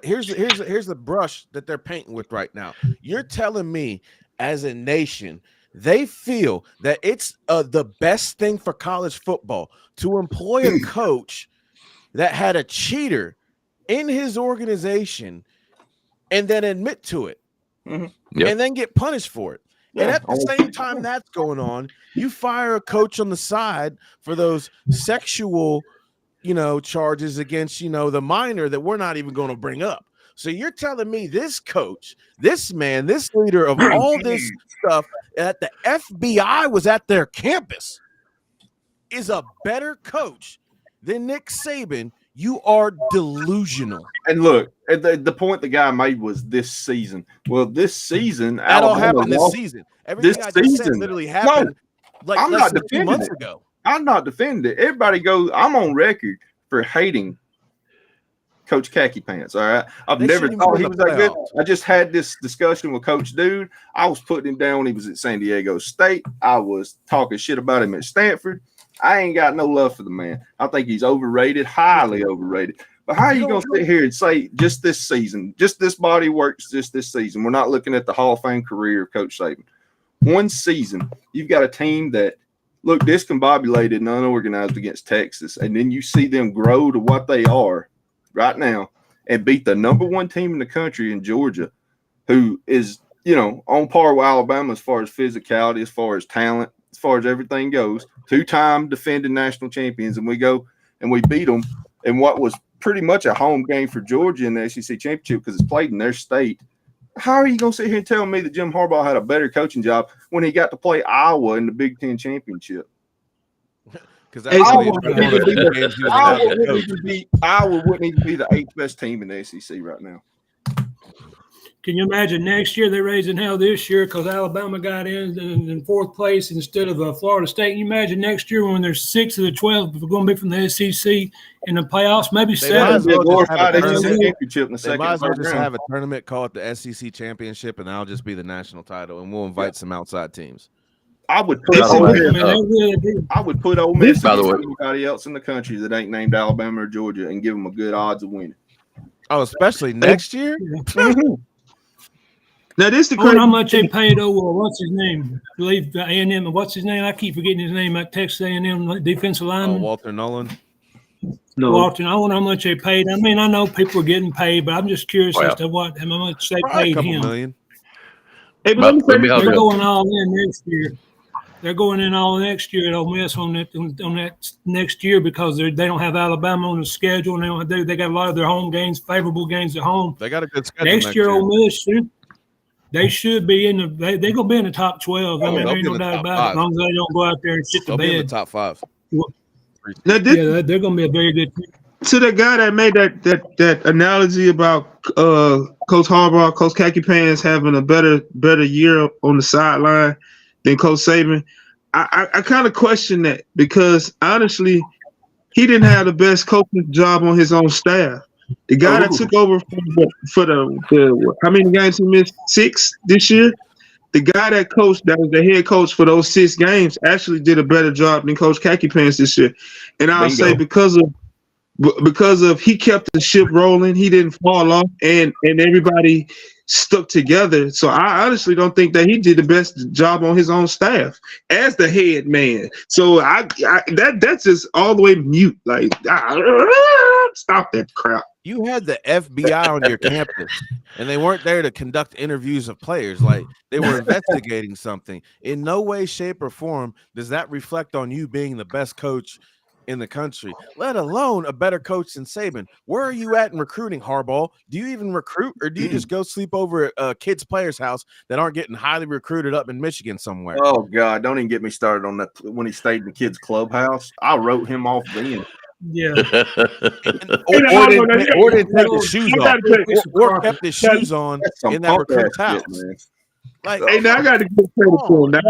here's the brush that they're painting with right now. You're telling me, as a nation, they feel that it's the best thing for college football to employ a coach that had a cheater in his organization and then admit to it and then get punished for it. And at the same time that's going on, you fire a coach on the side for those sexual, charges against, the minor that we're not even going to bring up. So you're telling me this coach, this man, this leader of all this stuff that the FBI was at their campus is a better coach than Nick Saban? You are delusional. And look, the point the guy made was this season. Well, this season, that all happened this season. Everything I just said literally happened less than 2 months ago. I'm not defending it. Everybody goes, I'm on record for hating Coach Khaki Pants. All right. I've never thought he was that good. I just had this discussion with Coach Dude. I was putting him down when he was at San Diego State. I was talking shit about him at Stanford. I ain't got no love for the man. I think he's overrated, highly overrated. But how are you going to sit here and say just this season, just this body works just this season? We're not looking at the Hall of Fame career of Coach Saban. One season, you've got a team that look discombobulated and unorganized against Texas, and then you see them grow to what they are right now and beat the number 1 team in the country in Georgia, who is, on par with Alabama as far as physicality, as far as talent, as far as everything goes. 2-time defending national champions, and we go and we beat them in what was pretty much a home game for Georgia in the SEC championship because it's played in their state. How are you going to sit here and tell me that Jim Harbaugh had a better coaching job when he got to play Iowa in the Big Ten championship? Because Iowa wouldn't even be the 8th best team in the SEC right now. Can you imagine next year they're raising hell this year because Alabama got in 4th place instead of Florida State? Can you imagine next year when there's 6 of the 12 are going to be from the SEC in the playoffs, maybe 7? They might as well just have a tournament, call it the SEC Championship, and that'll just be the national title, and we'll invite some outside teams. I would put Ole Miss against anybody else in the country that ain't named Alabama or Georgia and give them a good odds of winning. Oh, especially next year? Now this the how much they paid over what's his name? I believe A&M. What's his name? I keep forgetting his name at Texas A&M defensive lineman. Walter Nolan. No, Walter. I wonder how much they paid. I mean, I know people are getting paid, but I'm just curious as to how much they paid him. Million. Hey, they're going all in next year. They're going in all next year at Ole Miss on that next year because they don't have Alabama on the schedule, and they got a lot of their home games, favorable games at home. They got a good schedule next year. Ole Miss they should be in the. They're gonna be in the top 12. I mean, there ain't no doubt about it. As long as they don't go out there and shit the bed. Be in the top 5. Now they're gonna be a very good team. To the guy that made that analogy about Coach Harbaugh, Coach Khaki Pants having a better year on the sideline than Coach Saban. I kind of question that because honestly, he didn't have the best coaching job on his own staff. The guy that took over for the how many games he missed? 6 this year. The guy that was the head coach for those 6 games actually did a better job than Coach Khaki Pants this year. And I'll say because of he kept the ship rolling, he didn't fall off, and everybody stuck together. So I honestly don't think that he did the best job on his own staff as the head man. So that's just all the way mute. Like stop that crap. You had the FBI on your campus, and they weren't there to conduct interviews of players. Like they were investigating something. In no way, shape, or form does that reflect on you being the best coach in the country, let alone a better coach than Saban. Where are you at in recruiting, Harbaugh? Do you even recruit, or do you just go sleep over at a kid's player's house that aren't getting highly recruited up in Michigan somewhere? Oh, God, don't even get me started on that when he stayed in the kid's clubhouse. I wrote him off then. Yeah. or didn't take his shoes off, or kept his shoes on in that recruit's house. Shit, like, hey, now I got to give credit to him. Now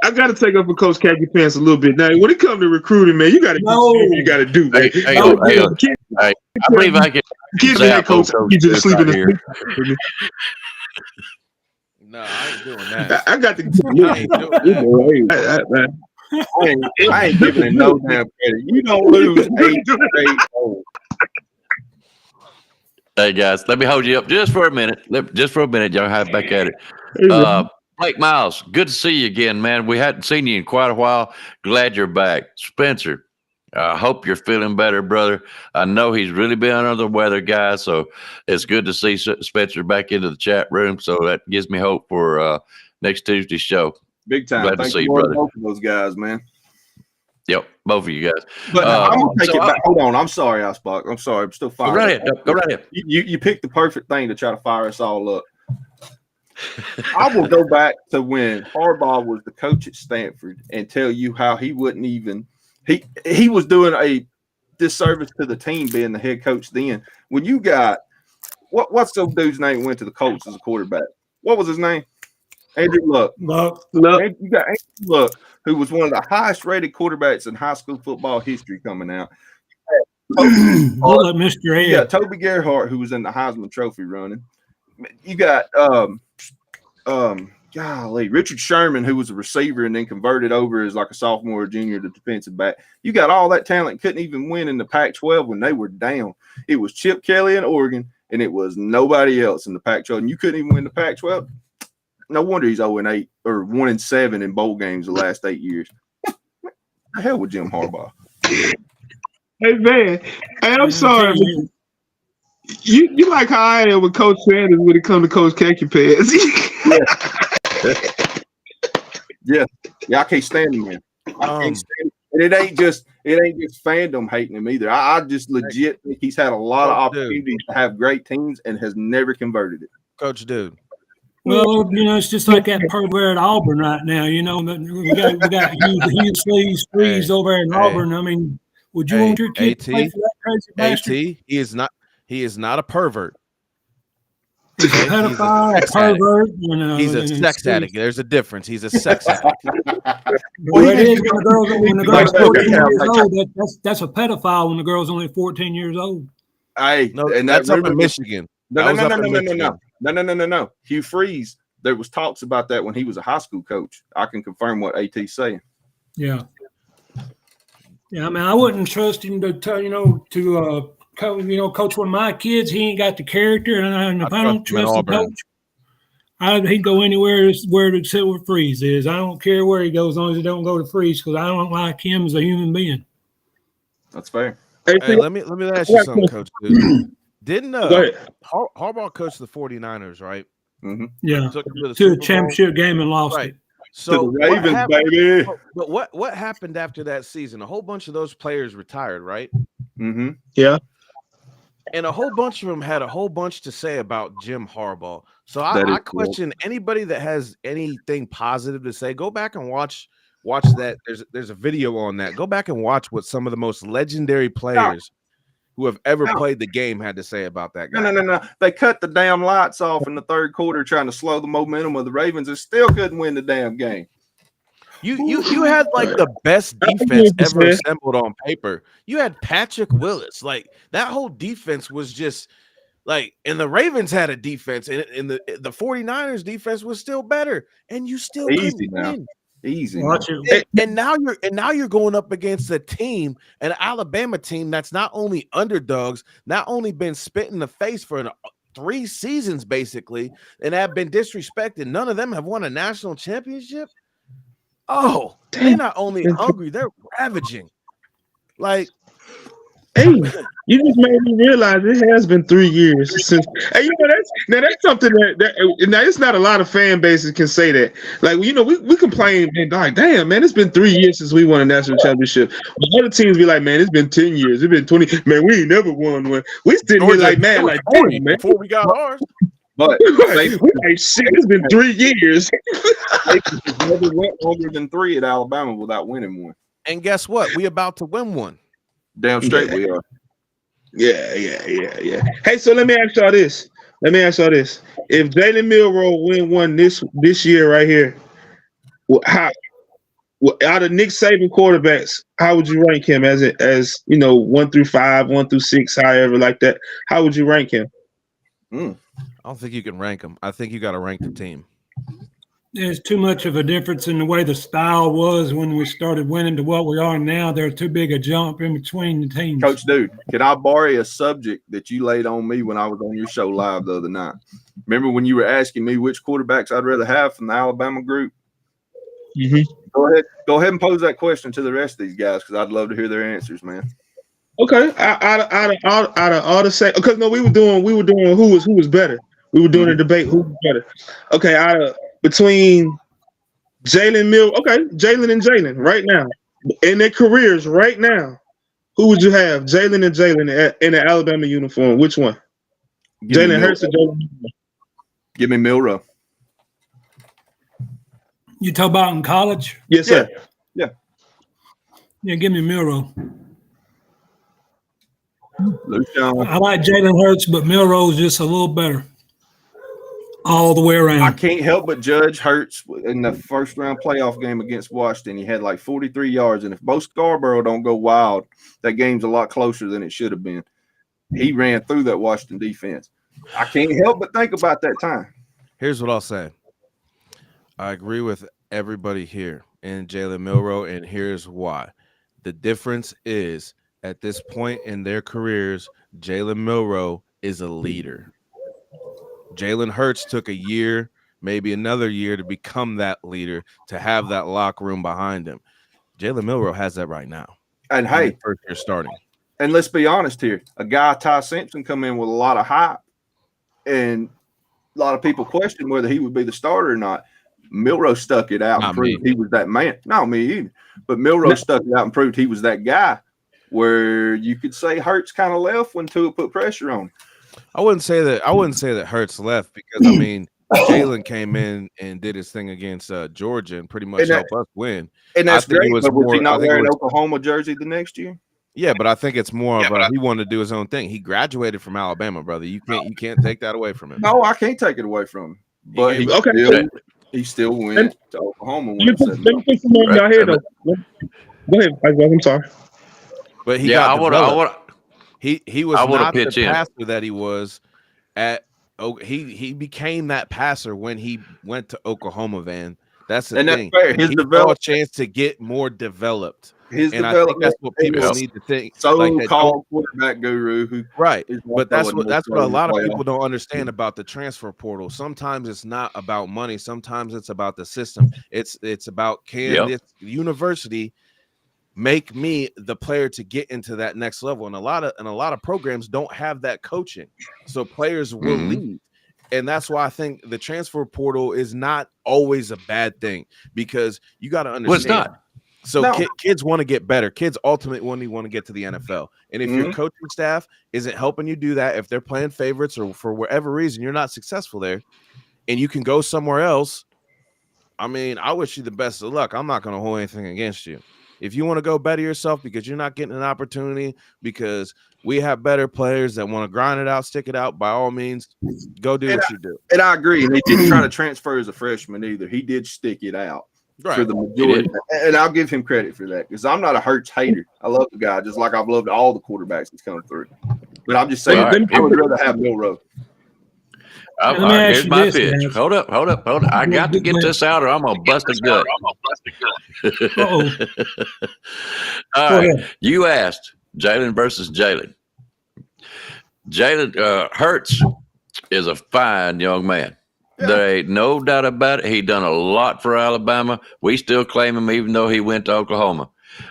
I got to take up for Coach Khaki Pants a little bit. Now, when it comes to recruiting, man, you got to do what you got to do, man. I believe I can. Kids and that coach, you just sleep in the sleep. No, I ain't doing that. I got to. I ain't giving it no damn credit. You don't lose 8-8. Hey guys, let me hold you up just for a minute. Y'all have back at it. Blake Miles, good to see you again, man. We hadn't seen you in quite a while. Glad you're back. Spencer, I hope you're feeling better, brother. I know he's really been under the weather, guys, so it's good to see Spencer back into the chat room. So that gives me hope for next Tuesday's show. Big time. Glad Thank to see you, brother. both of those guys, man. Yep, both of you guys. But I'm gonna take it back. Hold on. I'm sorry, Icebox. I'm sorry. I'm still fired. Go right ahead. You picked the perfect thing to try to fire us all up. I will go back to when Harbaugh was the coach at Stanford and tell you how he wouldn't even he was doing a disservice to the team being the head coach then. When you got what's the dude's name went to the Colts as a quarterback? What was his name? Andrew Luck. You got Andrew Luck, who was one of the highest rated quarterbacks in high school football history coming out. Mr. Ed. Yeah, Toby Gerhart, who was in the Heisman Trophy running. You got Richard Sherman, who was a receiver and then converted over as like a sophomore or junior to defensive back. You got all that talent, couldn't even win in the Pac-12 when they were down. It was Chip Kelly in Oregon, and it was nobody else in the Pac-12. And you couldn't even win the Pac-12. No wonder he's 0-8 or 1-7 in bowl games the last 8 years. The hell with Jim Harbaugh. Hey man, hey, I'm sorry. You like how I am with Coach Sanders when it comes to Coach Khaki Pants. Yeah, I can't stand him, man. I can't stand him. And it ain't just fandom hating him either. I just legit think he's had a lot of opportunities to have great teams and has never converted it. Coach Dude. Well, it's just like that pervert at Auburn right now. We got Hugh Freeze over in Auburn. I mean, would you want your kid to play for that crazy bastard? He is not a pervert. He's a pedophile, a pervert. He's a sex addict. There's a difference. He's a sex addict. Well, it is when the girl's 14 years old. That's a pedophile when the girl's only 14 years old. Hey, no, and that's up in Michigan. No. Hugh Freeze, there was talks about that when he was a high school coach. I can confirm what AT's saying. Yeah. Yeah, I mean, I wouldn't trust him to coach one of my kids. He ain't got the character, and if I don't trust the coach, he'd go anywhere except where Freeze is. I don't care where he goes, as long as he don't go to Freeze, because I don't like him as a human being. That's fair. Hey, let me ask you something, Coach. Didn't Harbaugh coach the 49ers, right? Mm-hmm. Yeah, to the championship game and lost it. So to the Ravens, baby. But what happened after that season? A whole bunch of those players retired, right? Mm-hmm. Yeah. And a whole bunch of them had a whole bunch to say about Jim Harbaugh. So I question anybody that has anything positive to say. Go back and watch that. There's a video on that. Go back and watch what some of the most legendary players who have ever played the game had to say about that guy. No. They cut the damn lights off in the third quarter trying to slow the momentum of the Ravens and still couldn't win the damn game. You had like the best defense ever assembled on paper. You had Patrick Willis. Like that whole defense was just like, and the Ravens had a defense, and the 49ers defense was still better, and you still couldn't win. Easy. And now you're going up against a team, an Alabama team that's not only underdogs, not only been spit in the face for 3 seasons basically, and have been disrespected. None of them have won a national championship. Oh, they're not only hungry, they're ravaging. Like, hey, you just made me realize it has been 3 years since. Hey, you know that's something that now it's not a lot of fan bases can say that. Like, you know, we complain and like, damn man, it's been 3 years since we won a national championship. But other teams be like, man, it's been 10 years, it's been 20. Man, we ain't never won one. We sitting here like, man, like 40 man, before we got ours. But shit, it's been 3 years. They never went longer than 3 at Alabama without winning one. And guess what? We about to win one. Damn straight we are. Yeah. Hey, so let me ask y'all this. If Jalen Milroe win one this year right here, out of Nick Saban quarterbacks, how would you rank him as you know, 1 through 5, 1 through 6, however like that? How would you rank him? I don't think you can rank him. I think you got to rank the team. There's too much of a difference in the way the style was when we started winning to what we are now. There's too big a jump in between the teams. Coach Dude, can I borrow a subject that you laid on me when I was on your show live the other night? Remember when you were asking me which quarterbacks I'd rather have from the Alabama group? Mm-hmm. Go ahead and pose that question to the rest of these guys because I'd love to hear their answers, man. Okay, out of all the say, because no, we were doing who was better. We were doing a debate who was better. Okay, between Jalen and Jalen right now in their careers right now, who would you have? Jalen and Jalen in the Alabama uniform. Which one? Jalen Hurts or Jalen? Give me Milroe. You talk about in college? Yes, sir. Yeah, give me Milroe. Lucian. I like Jalen Hurts, but Milroe's just a little better all the way around. I can't help but judge Hurts in the first round playoff game against Washington. He had like 43 yards, and if Bo Scarborough don't go wild, that game's a lot closer than it should have been. He ran through that Washington defense. I can't help but think about that time. Here's what I'll say. I agree with everybody here in Jalen Milroe, and here's why. The difference is at this point in their careers, Jalen Milroe is a leader. Jalen Hurts took a year, maybe another year to become that leader, to have that locker room behind him. Jalen Milroe has that right now. And hey, first year starting. And let's be honest here. A guy, Ty Simpson, come in with a lot of hype, and a lot of people question whether he would be the starter or not. Milroe stuck it out and proved he was that man. Not me either. But Milroe stuck it out and proved he was that guy where you could say Hurts kind of left when Tua put pressure on him. I wouldn't say that Hurts left because, I mean, Jalen came in and did his thing against Georgia and pretty much helped us win. And that's great, but was he not wearing Oklahoma jersey the next year? Yeah, but I think it's more of he wanted to do his own thing. He graduated from Alabama, brother. You can't take that away from him. No, I can't take it away from him. But he still went to Oklahoma. Let me put some on y'all here, though. Go ahead. I'm sorry. But he got he was not the passer that he was at. He became that passer when he went to Oklahoma, Van. That's the thing. That's fair. He saw a chance to get more developed. I think that's what people need to think. So-called quarterback guru, but that's what a lot of people don't understand about the transfer portal. Sometimes it's not about money. Sometimes it's about the system. It's about this university make me the player to get into that next level. And a lot of programs don't have that coaching, so players will leave. And that's why I think the transfer portal is not always a bad thing, because you got to understand. Well, it's not. So kids want to get better. Kids ultimately want to get to the NFL. And if your coaching staff isn't helping you do that, if they're playing favorites or for whatever reason you're not successful there, and you can go somewhere else, I mean, I wish you the best of luck. I'm not going to hold anything against you. If you want to go better yourself because you're not getting an opportunity, because we have better players that want to grind it out, stick it out, by all means, go do what you do. And I agree. And he didn't try to transfer as a freshman either. He did stick it out for the majority. And I'll give him credit for that because I'm not a Hurts hater. I love the guy just like I've loved all the quarterbacks that's come through. But I'm just saying, I would rather have Milroe. Here's my pitch. Man. Hold up. I got to get this out or I'm going to bust a gut. All right. You asked Jalen versus Jalen. Jalen Hurts is a fine young man. Yeah. There ain't no doubt about it. He done a lot for Alabama. We still claim him even though he went to Oklahoma.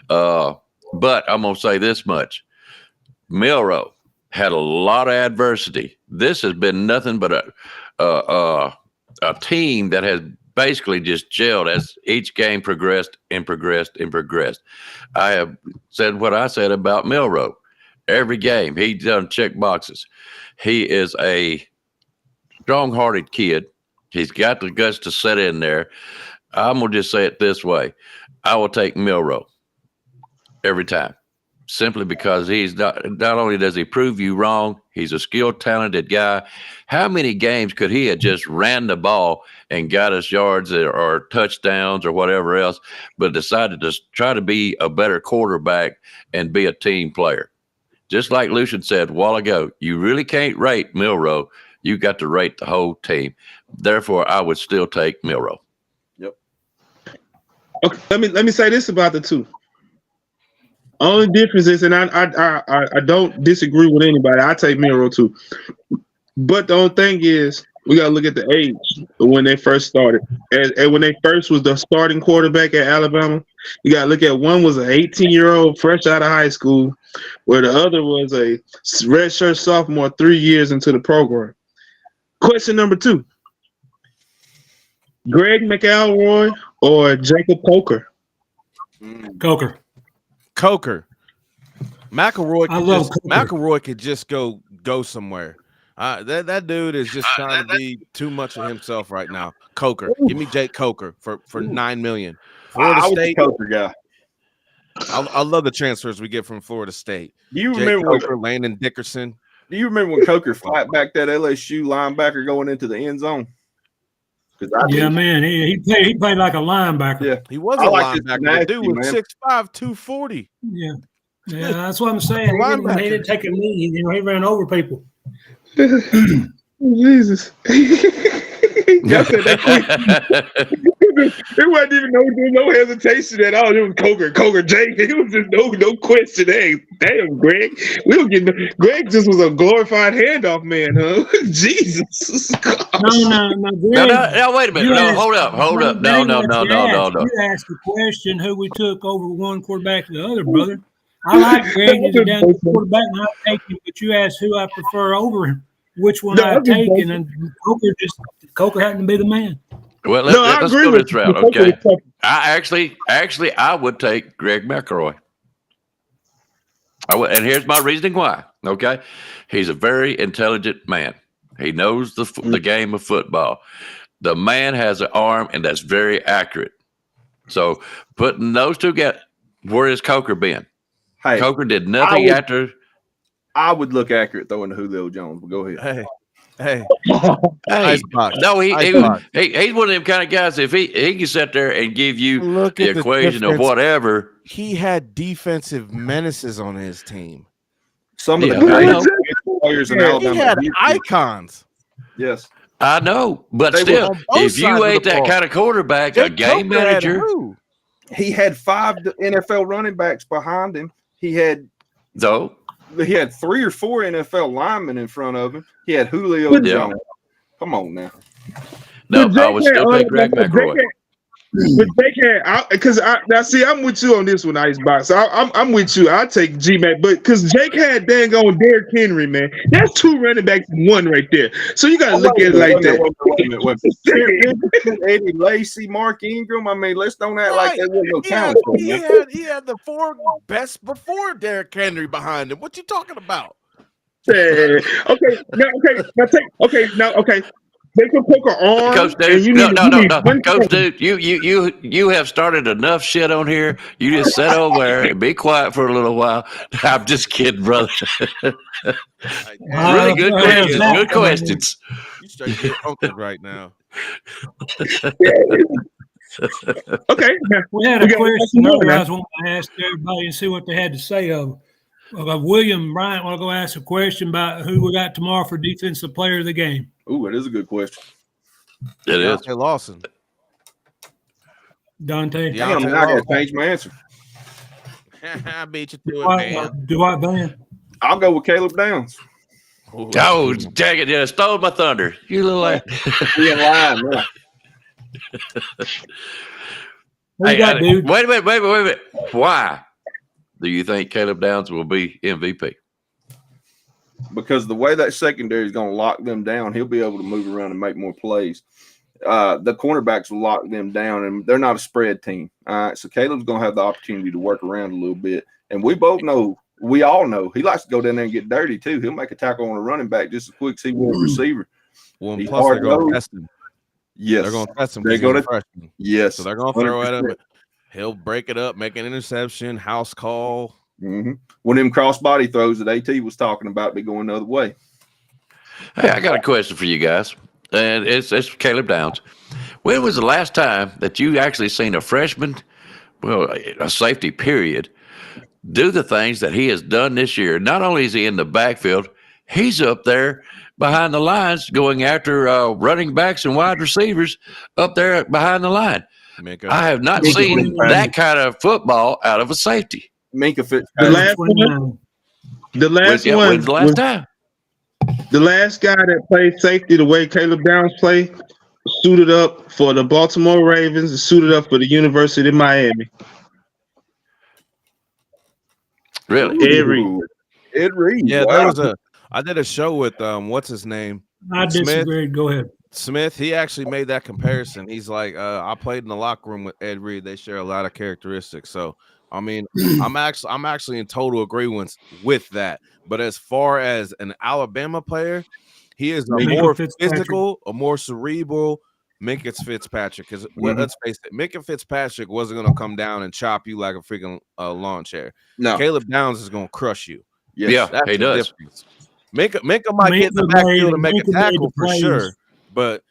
But I'm going to say this much. Milroe had a lot of adversity. This has been nothing but a team that has basically just gelled as each game progressed. I have said what I said about Milroe. Every game, he done check boxes. He is a strong-hearted kid. He's got the guts to sit in there. I'm going to just say it this way. I will take Milroe every time. Simply because he's not only does he prove you wrong, he's a skilled, talented guy. How many games could he have just ran the ball and got us yards or touchdowns or whatever else, but decided to try to be a better quarterback and be a team player? Just like Lucian said a while ago, you really can't rate Milroe. You got to rate the whole team. Therefore, I would still take Milroe. Yep. Okay, let me say this about the two. Only difference is, and I don't disagree with anybody. I take Milroe too. But the only thing is, we got to look at the age when they first started. And when they first was the starting quarterback at Alabama, you got to look at one was an 18-year-old fresh out of high school, where the other was a redshirt sophomore 3 years into the program. Question number 2. Greg McElroy or Jacob Coker? Coker. McElroy could just go somewhere. That dude is just trying to be too much of himself right now. Coker. Give me Jake Coker for $9 million. Florida State. Coker guy. I love the transfers we get from Florida State. Do you remember Coker, Landon Dickerson? Do you remember when Coker flat back that LSU linebacker going into the end zone? Yeah, man, he played like a linebacker. Yeah, he was a linebacker. The dude was 6'5", 240. Yeah, that's what I'm saying. He didn't take a knee. He ran over people. Jesus. It wasn't even no hesitation at all. It was Coker Jake. It was just no question. Hey, damn, Greg. Greg just was a glorified handoff man, huh? Jesus. No, wait a minute. Hold up. No. You asked the question who we took over one quarterback to the other, brother. I like Greg as a down quarterback, and I take him, but you asked who I prefer over him, which one I take, and Coker happened to be the man. Well, let's go this route, okay? I would take Greg McElroy. And here's my reasoning why, okay? He's a very intelligent man. He knows the game of football. The man has an arm, and that's very accurate. So putting those two together, where has Coker been? Hey, Coker did nothing after. I would look accurate throwing to Julio Jones, but go ahead. Hey. No, he's one of them kind of guys. If he can sit there and give you the equation of whatever. He had defensive menaces on his team. Some of the greatest players in Alabama. He had icons. Yes. I know, but still, if you ain't that kind of quarterback, a game manager. He had 5 NFL running backs behind him. He had 3 or 4 NFL linemen in front of him. He had Julio Jones. Come on now. No, I would still take Greg McElroy. But they can't, because I'm with you on this one, Icebox. I'm with you. I'll take G-Mac, but because Jake had dang on Derrick Henry, man. That's 2 running backs in 1 right there. So you got to look at it like that. Eddie Lacy, Mark Ingram. I mean, let's don't act like that was no talent. He had the 4 best before Derrick Henry behind him. What you talking about? Okay. They can poke an arm, Coach and Dude, you no, need one Coach thing. Dude, you have started enough shit on here. You just sit over there and be quiet for a little while. I'm just kidding, brother. Really good questions. Good questions. You straight get uncle right now. Okay. We had a question earlier I was wanting to ask everybody and see what they had to say of. William Bryant want to go ask a question about who we got tomorrow for defensive player of the game. Ooh, it is a good question. It is. Deontay Lawson. Dante. Damn, I got to change my answer. I beat you to it, man. Dwight Van. I'll go with Caleb Downs. Oh, dang it. Yeah, stole my thunder. You little like. Be in line, man. Hey, wait a minute. Why do you think Caleb Downs will be MVP? Because the way that secondary is going to lock them down, he'll be able to move around and make more plays. The cornerbacks will lock them down, and they're not a spread team. All right, so Caleb's going to have the opportunity to work around a little bit. And we all know, he likes to go down there and get dirty too. He'll make a tackle on a running back just as quick as he will a receiver. Well, and plus they're going to test him. Yes. They're going to test him. They're going to yes. So they're going to throw at him. He'll break it up, make an interception, house call. Mm-hmm. When them crossbody throws that AT was talking about be going the other way. Hey, I got a question for you guys, and it's Caleb Downs. When was the last time that you actually seen a freshman, well, a safety period, do the things that he has done this year? Not only is he in the backfield, he's up there behind the lines going after running backs and wide receivers up there behind the line. I have not seen that kind of football out of a safety. Minka Fitzpatrick. The last one. When's the last time? The last guy that played safety the way Caleb Downs played, suited up for the Baltimore Ravens and suited up for the University of Miami. Really? Ed Reed. Yeah, wow. I did a show with what's his name? I disagree. Go ahead. Smith, he actually made that comparison. He's like, I played in the locker room with Ed Reed. They share a lot of characteristics. So, I mean, I'm actually in total agreement with that. But as far as an Alabama player, he is a more physical, a more cerebral Minka Fitzpatrick. Because let's face it, Minka Fitzpatrick wasn't going to come down and chop you like a freaking lawn chair. No, Caleb Downs is going to crush you. Yes, yeah, he does. Minka might get in the backfield and make a tackle for sure. But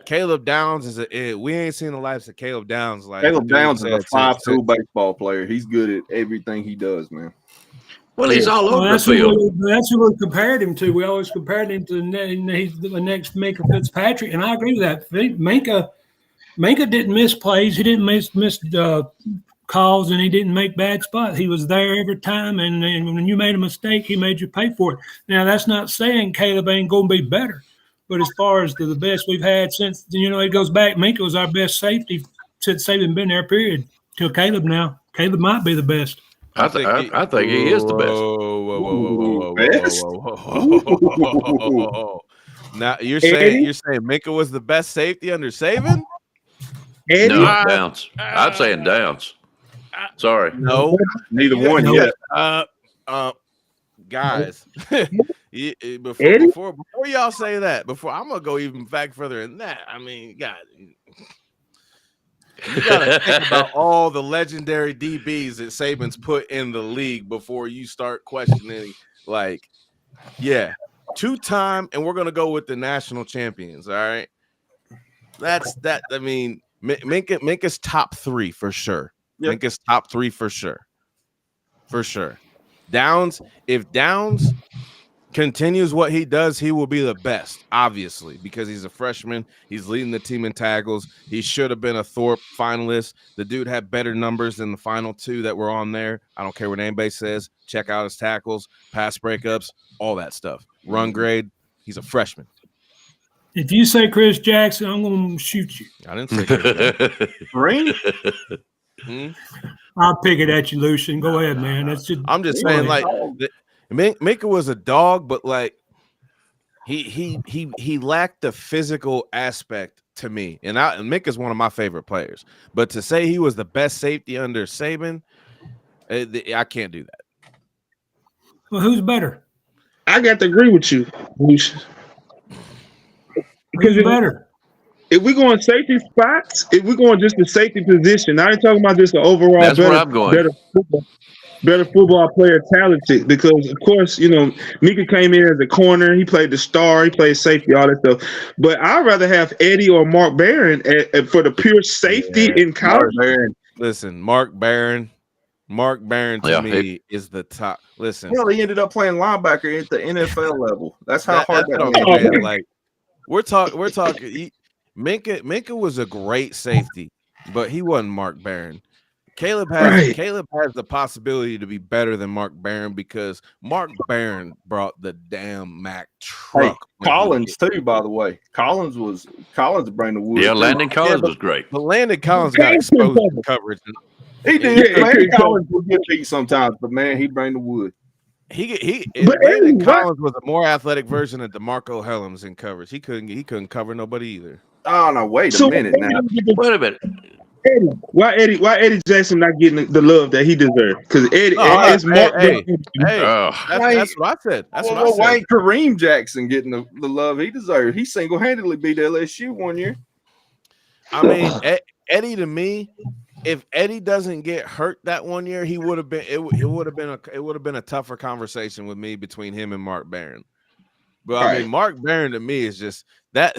Caleb Downs we ain't seen the likes of Caleb Downs. Like Caleb Downs is a 5'2" baseball player. He's good at everything he does, man. Well, he's all over the field. That's who we compared him to. We always compared him to the next Minka Fitzpatrick, and I agree with that. Minka didn't miss plays. He didn't miss calls, and he didn't make bad spots. He was there every time, and when you made a mistake, he made you pay for it. Now, that's not saying Caleb ain't going to be better. But as far as the best we've had since, it goes back, Minka was our best safety since Saban been there, period. Till Caleb now. Caleb might be the best. I think he is the best. Now you're saying Minka was the best safety under Saban? No, Downs. I'm saying Downs. Sorry. No. Neither one yet. Guys. Before y'all say that, I'm gonna go even back further than that. I mean, God, you gotta think about all the legendary DBs that Saban's put in the league before you start questioning. Like, yeah, 2-time, and we're gonna go with the national champions. All right, that's that. I mean, Minka's top 3 for sure. Yep. Minka's top 3 for sure. Downs, if Downs continues what he does, he will be the best, obviously, because he's a freshman. He's leading the team in tackles. He should have been a Thorpe finalist. The dude had better numbers than the final 2 that were on there. I don't care what anybody says. Check out his tackles, pass breakups, all that stuff. Run grade. He's a freshman. If you say Chris Jackson, I'm going to shoot you. I didn't say Chris Jackson. I'll pick it at you, Lucian. Go ahead, man. I'm just saying, like, Minka was a dog, but like he lacked the physical aspect to me. And Minka's one of my favorite players. But to say he was the best safety under Saban, I can't do that. Well, who's better? I got to agree with you, Lucian. because better. If we're going safety spots, if we're going just the safety position, I ain't talking about just the overall That's where I'm going. better football player talented. Because of course, Mika came in as a corner, he played the star, he played safety, all that stuff. But I'd rather have Eddie or Mark Barron for the pure safety in college. Listen, Mark Barron to me is the top. Listen, Well, he ended up playing linebacker at the NFL level. That's how hard that's that what I'm was. saying. Like we're talking. Minka was a great safety, but he wasn't Mark Barron. Caleb has the possibility to be better than Mark Barron because Mark Barron brought the damn Mack truck. Hey, Collins too, by the way. Collins bring the wood. Yeah, too. Landon Collins was great. But Landon Collins got exposed in coverage. He did. Landon Collins will get beat sometimes, but man, he bring the wood. Landon Collins was a more athletic version of DeMarco Helms in coverage. He couldn't cover nobody either. Oh no, wait a minute now. Wait a minute. Why Eddie Jackson not getting the love that he deserved? Because it's Mark. That's what I said. Why ain't Kareem Jackson getting the love he deserved? He single-handedly beat LSU one year. I mean, Eddie to me, if Eddie doesn't get hurt that one year, he would have been. It would have been a tougher conversation with me between him and Mark Barron. But I mean, Mark Barron to me is just that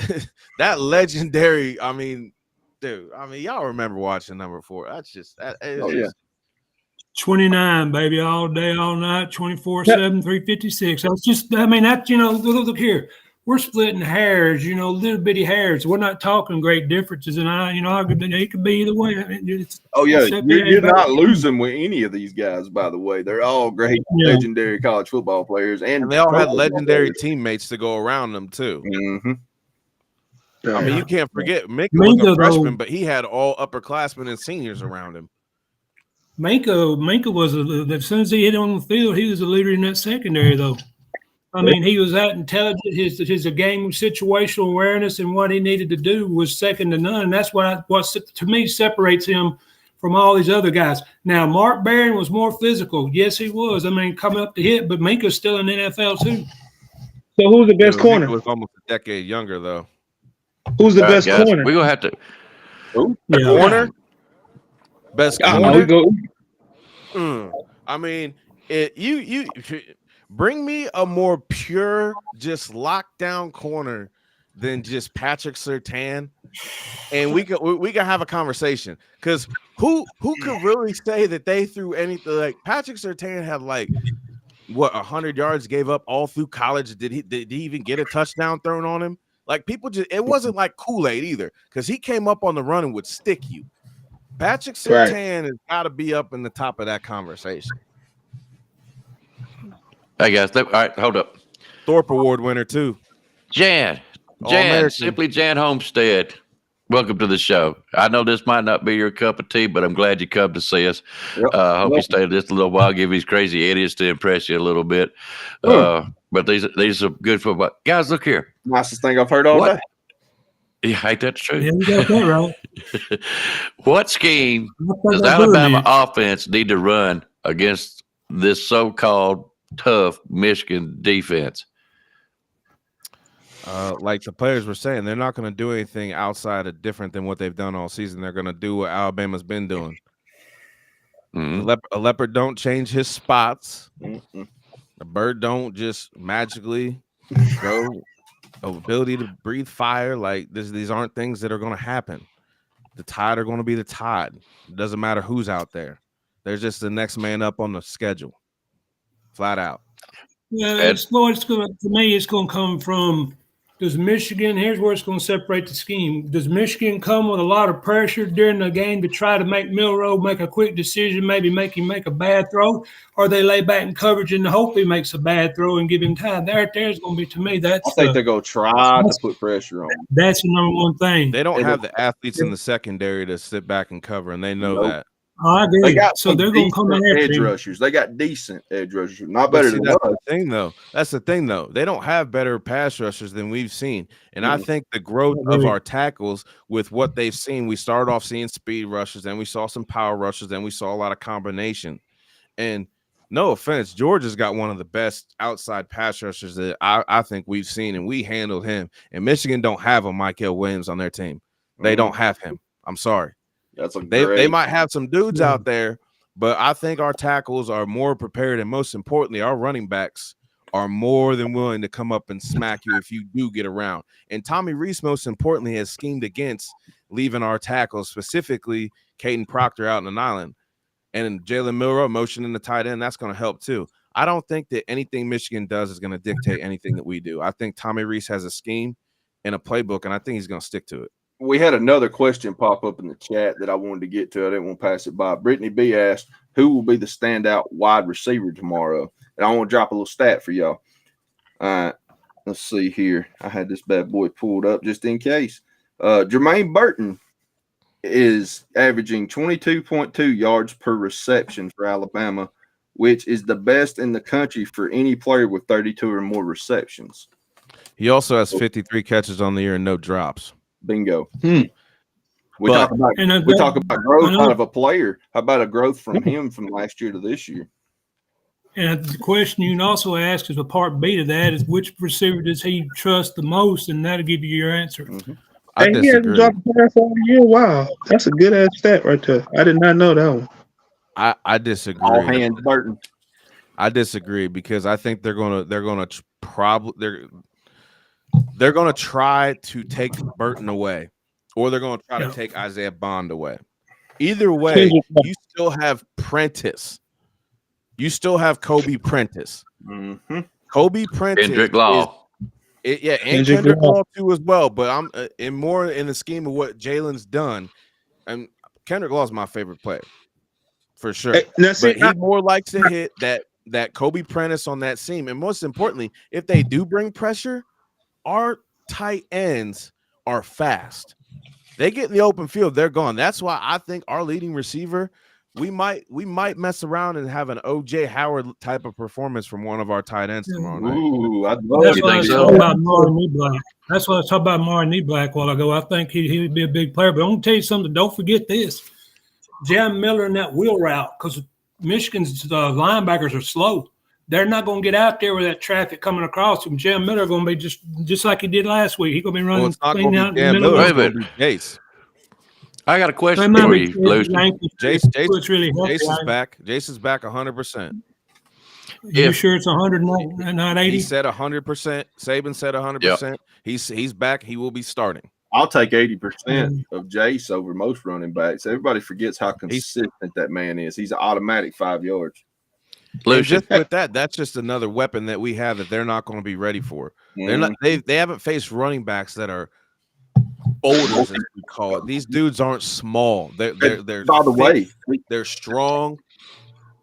legendary. I mean, dude. I mean, y'all remember watching number 4? That's just that. 29, baby, all day, all night, 24/7, 356. That's just. I mean, that look here. We're splitting hairs, little bitty hairs. We're not talking great differences, and it could be either way. I mean, you're not losing with any of these guys. By the way, they're all great, legendary college football players, and they all had legendary teammates to go around them too. Mm-hmm. I mean, you can't forget Minka was a freshman, but he had all upperclassmen and seniors around him. Minka was as soon as he hit on the field, he was a leader in that secondary, though. I mean, he was that intelligent. His game situational awareness and what he needed to do was second to none. And that's what to me separates him from all these other guys. Now, Mark Barron was more physical. Yes, he was. I mean, coming up to hit, but Minka's still in the NFL too. So who's the best corner? He was almost a decade younger, though. Who's the best corner? We're gonna have to. Corner. Best corner. I mean, you bring me a more pure, just lockdown corner than just Patrick Surtain, and we can have a conversation. Because who could really say that they threw anything like Patrick Surtain had 100 yards, gave up all through college? Did he even get a touchdown thrown on him? Like people it wasn't like Kool-Aid either, because he came up on the run and would stick you. Patrick Surtain has got to be up in the top of that conversation. Hey guys, all right, hold up. Thorpe Award winner too. Jan, simply Jan Homestead. Welcome to the show. I know this might not be your cup of tea, but I'm glad you come to see us. Hope you stay just a little while, give these crazy idiots to impress you a little bit. But these are good football guys. Look here, nicest thing I've heard all day. Yeah, ain't that true? Yeah, you got that right. What scheme does Alabama offense need to run against this so-called tough Michigan defense? Like the players were saying, they're not going to do anything outside of different than what they've done all season. They're going to do what Alabama's been doing. A leopard don't change his spots. A bird don't just magically grow ability to breathe fire. Like these aren't things that are going to happen. The Tide are going to be the Tide. It doesn't matter who's out there. They're just the next man up on the schedule. Flat out. Yeah, to me, it's going to come from, does Michigan, here's where it's going to separate the scheme. Does Michigan come with a lot of pressure during the game to try to make Milroe make a quick decision, maybe make him make a bad throw, or they lay back in coverage and hope he makes a bad throw and give him time? There's going to be, to me, I think they're going to try to put pressure on him. That's the number one thing. They don't have the athletes in the secondary to sit back and cover, and they know that. I agree. They got so they're going to come in edge rushers. They got decent edge rushers, not better than us. That's the thing, though. They don't have better pass rushers than we've seen, and I think the growth of our tackles with what they've seen. We started off seeing speed rushers, then we saw some power rushers, then we saw a lot of combination, and no offense, Georgia's got one of the best outside pass rushers that I think we've seen, and we handled him. And Michigan don't have a Michael Williams on their team. They don't have him. I'm sorry. They might have some dudes out there, but I think our tackles are more prepared, and most importantly, our running backs are more than willing to come up and smack you if you do get around. And Tommy Rees, most importantly, has schemed against leaving our tackles, specifically Caden Proctor out in an island. And Jalen Milroe motioning the tight end, that's going to help too. I don't think that anything Michigan does is going to dictate anything that we do. I think Tommy Rees has a scheme and a playbook, and I think he's going to stick to it. We had another question pop up in the chat that I wanted to get to. I didn't want to pass it by. Brittany B asked, who will be the standout wide receiver tomorrow? And I want to drop a little stat for y'all. All right, let's see here. I had this bad boy pulled up just in case. Jermaine Burton is averaging 22.2 yards per reception for Alabama, which is the best in the country for any player with 32 or more receptions. He also has 53 catches on the year and no drops. Bingo. We talk about growth out of a player. How about a growth from him from last year to this year? And the question you can also ask is a part B to that is which receiver does he trust the most, and that'll give you your answer. Mm-hmm. He hasn't dropped a pass all year. Wow, that's a good ass stat right there. I did not know that one. I disagree. All hands Burton. I disagree because I think they're gonna try to take Burton away, or they're gonna try to take Isaiah Bond away. Either way, you still have Prentice. You still have Kobe Prentice. Mm-hmm. Kobe Prentice. Kendrick Law. And Kendrick Law too as well. But I'm more in the scheme of what Jalen's done. And Kendrick Law is my favorite player for sure. But he more likes to hit that Kobe Prentice on that seam. And most importantly, if they do bring pressure, our tight ends are fast. They get in the open field, they're gone. That's why I think our leading receiver, we might mess around and have an OJ Howard type of performance from one of our tight ends tomorrow night. Ooh, I'd love That's why I was talking about Martin Eblack. That's why I was talking about Martin Eblack a while ago. I think he would be a big player. But I'm going to tell you something. Don't forget this. Jam Miller in that wheel route, because Michigan's linebackers are slow. They're not going to get out there with that traffic coming across them. Jam Miller going to be just like he did last week. He's going to be running clean out in the middle. Wait a minute. Jace. I got a question for you, Lucy. Jace is back. Jace is back 100%. You sure it's 100, not 80? He said 100%. Saban said 100%. Yep. He's back. He will be starting. I'll take 80% of Jace over most running backs. Everybody forgets how consistent that man is. He's an automatic 5 yards. And just with that, that's just another weapon that we have that they're not going to be ready for. They're not. They haven't faced running backs that are boulders, as we call it. These dudes aren't small. They're by the way, they're strong.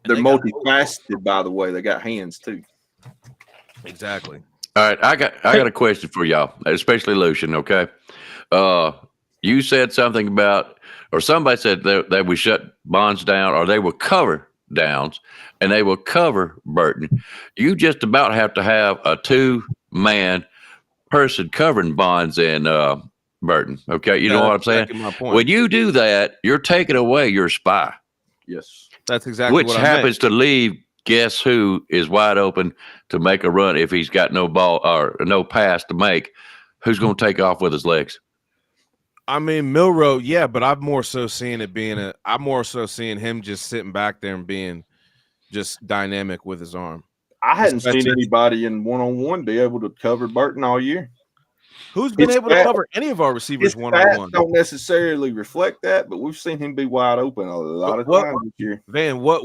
They're multifaceted. By the way, they got hands too. Exactly. All right, I got a question for y'all, especially Lucian. Okay, you said something about, or somebody said that we shut Bonds down, or they will cover Downs, and they will cover Burton. You just about have to have a 2-man person covering Bonds and Burton. Okay, you know what I'm saying? My point. When you do that, you're taking away your spy. Yes, that's exactly what happens to leave. Guess who is wide open to make a run if he's got no ball or no pass to make? Who's going to take off with his legs? I mean, Milroe, yeah, but I'm more so seeing him just sitting back there and being just dynamic with his arm. I hadn't seen anybody in one-on-one be able to cover Burton all year. Who's been able to cover any of our receivers one-on-one? Don't necessarily reflect that, but we've seen him be wide open a lot of times this year. Van, what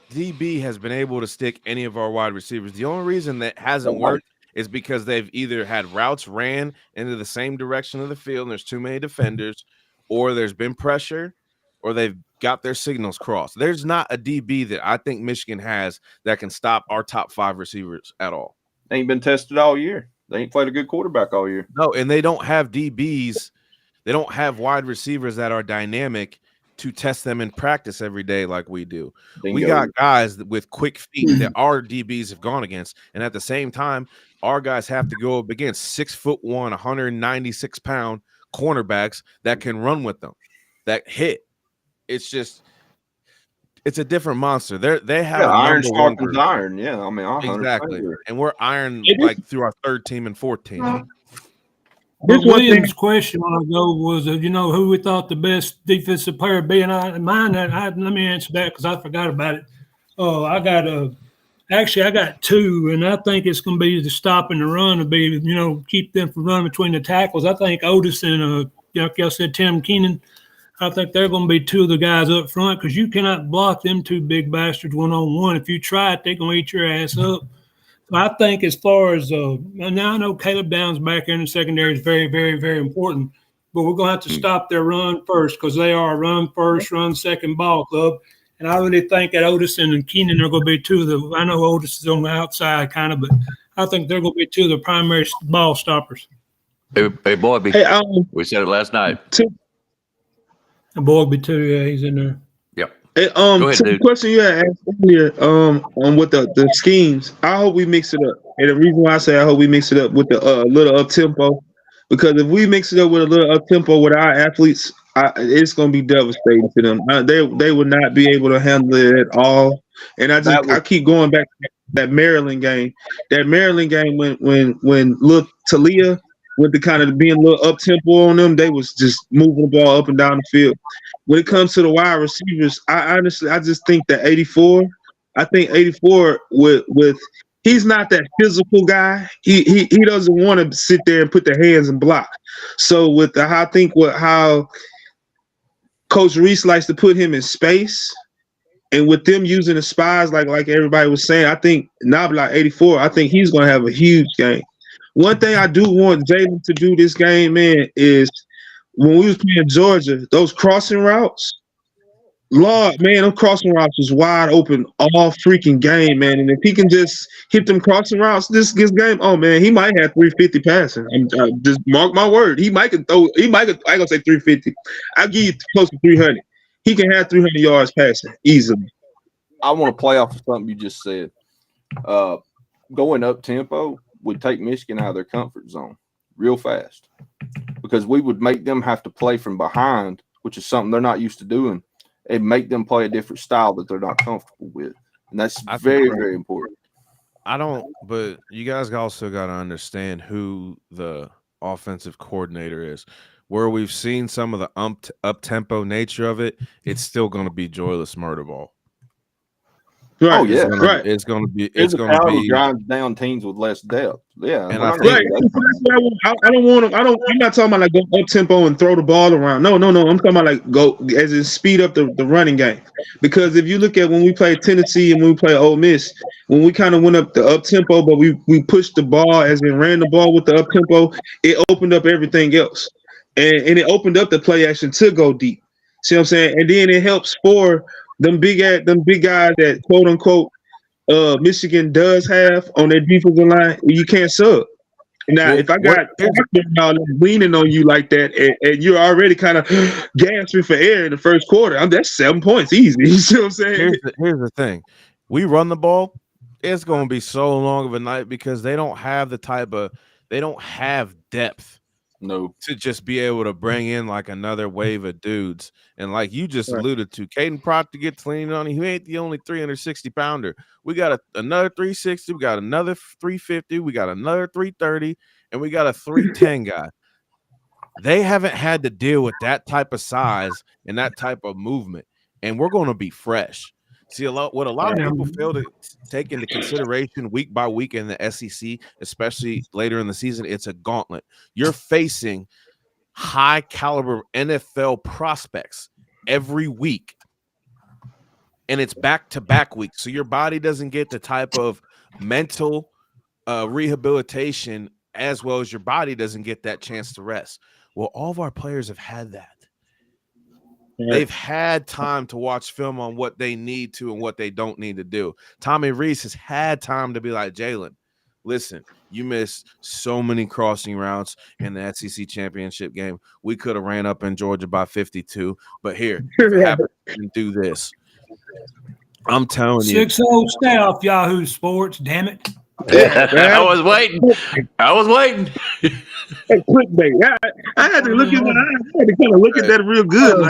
DB has been able to stick any of our wide receivers? The only reason that hasn't worked is because they've either had routes ran into the same direction of the field and there's too many defenders, or there's been pressure, or they've got their signals crossed. There's not a DB that I think Michigan has that can stop our top 5 receivers at all. They ain't been tested all year. They ain't played a good quarterback all year. No, and they don't have DBs. They don't have wide receivers that are dynamic to test them in practice every day like we do. Bingo. We got guys with quick feet that our DBs have gone against, and at the same time, our guys have to go up against 6'1", 196-pound cornerbacks that can run with them, that hit. It's just it's a different monster. They have iron number one sharpens group. iron. Yeah, I mean, Exactly, and we're iron like through our third team and fourth team. But Williams' question when I go was, who we thought the best defensive player would be, and let me answer that because I forgot about it. I got two, and I think it's going to be the stop and the run to be, keep them from running between the tackles. I think Otis and, like y'all said, Tim Keenan, I think they're going to be two of the guys up front because you cannot block them two big bastards one-on-one. If you try it, they're going to eat your ass up. So I think as far as now I know Caleb Downs back there in the secondary is very, very, very important, but we're going to have to stop their run first because they are a run first, run second ball club. And I really think that Otis and Keenan are going to be two of the – I know Otis is on the outside kind of, but I think they're going to be two of the primary ball stoppers. Hey, Boyby, we said it last night. Boyby too, yeah, he's in there. Yep. Hey, Go ahead, to the question you had asked earlier, on with the schemes, I hope we mix it up. And the reason why I say I hope we mix it up with the little up tempo, because if we mix it up with a little up tempo with our athletes, it's going to be devastating to them. They would not be able to handle it at all. And I keep going back to that Maryland game. That Maryland game when little Talia went to kind of being a little up tempo on them, they was just moving the ball up and down the field. When it comes to the wide receivers, I just think that 84. I think 84 with he's not that physical guy. He doesn't want to sit there and put the hands and block. So how Coach Reese likes to put him in space, and with them using the spies like everybody was saying, I think Nabla 84. I think he's going to have a huge game. One thing I do want Jalen to do this game, man, is when we was playing Georgia, those crossing routes, Lord, man, them crossing routes was wide open all freaking game, man. And if he can just hit them crossing routes this game, oh man, he might have 350 passing. Just mark my word, I ain't gonna say 350. I'll give you close to 300. He can have 300 yards passing easily. I want to play off of something you just said. Going up tempo would take Michigan out of their comfort zone real fast because we would make them have to play from behind, which is something they're not used to doing, and make them play a different style that they're not comfortable with. And that's very, very important. But you guys also got to understand who the offensive coordinator is. Where we've seen some of the up-tempo nature of it, it's still going to be joyless murder ball. Right. Oh yeah, right. It's going to be. It's going to be grinds down teams with less depth. Yeah, and I don't want to. I'm not talking about like go up tempo and throw the ball around. No. I'm talking about like go as in speed up the running game. Because if you look at when we played Tennessee and when we played Ole Miss, when we kind of went up the up tempo, but we pushed the ball as in ran the ball with the up tempo, it opened up everything else, and it opened up the play action to go deep. See what I'm saying? And then it helps for them big guys that quote unquote Michigan does have on their defensive line. You can't sub. Now, if I got leaning on you like that, and you're already kind of gasping for air in the first quarter, that's 7 points easy. You see what I'm saying? Here's the thing: we run the ball, it's going to be so long of a night because they don't have they don't have depth. No, to just be able to bring in like another wave of dudes. And like you just alluded to, Caden Proctor gets leaning on him. He ain't the only 360 pounder. We got another 360, we got another 350, we got another 330, and we got a 310 guy. They haven't had to deal with that type of size and that type of movement, and we're going to be fresh. See, what a lot of people fail to take into consideration week by week in the SEC, especially later in the season, it's a gauntlet. You're facing high caliber NFL prospects every week, and it's back-to-back weeks. So your body doesn't get the type of mental rehabilitation as well as your body doesn't get that chance to rest. Well, all of our players have had that. They've had time to watch film on what they need to and what they don't need to do. Tommy Reese has had time to be like, Jalen, listen, you missed so many crossing routes in the SEC championship game. We could have ran up in Georgia by 52, but here, if it happens, you can do this. I'm telling you. 6-0 staff, Yahoo Sports, damn it. I was waiting. Clickbait. I had to look at I had to kind of look at that real good.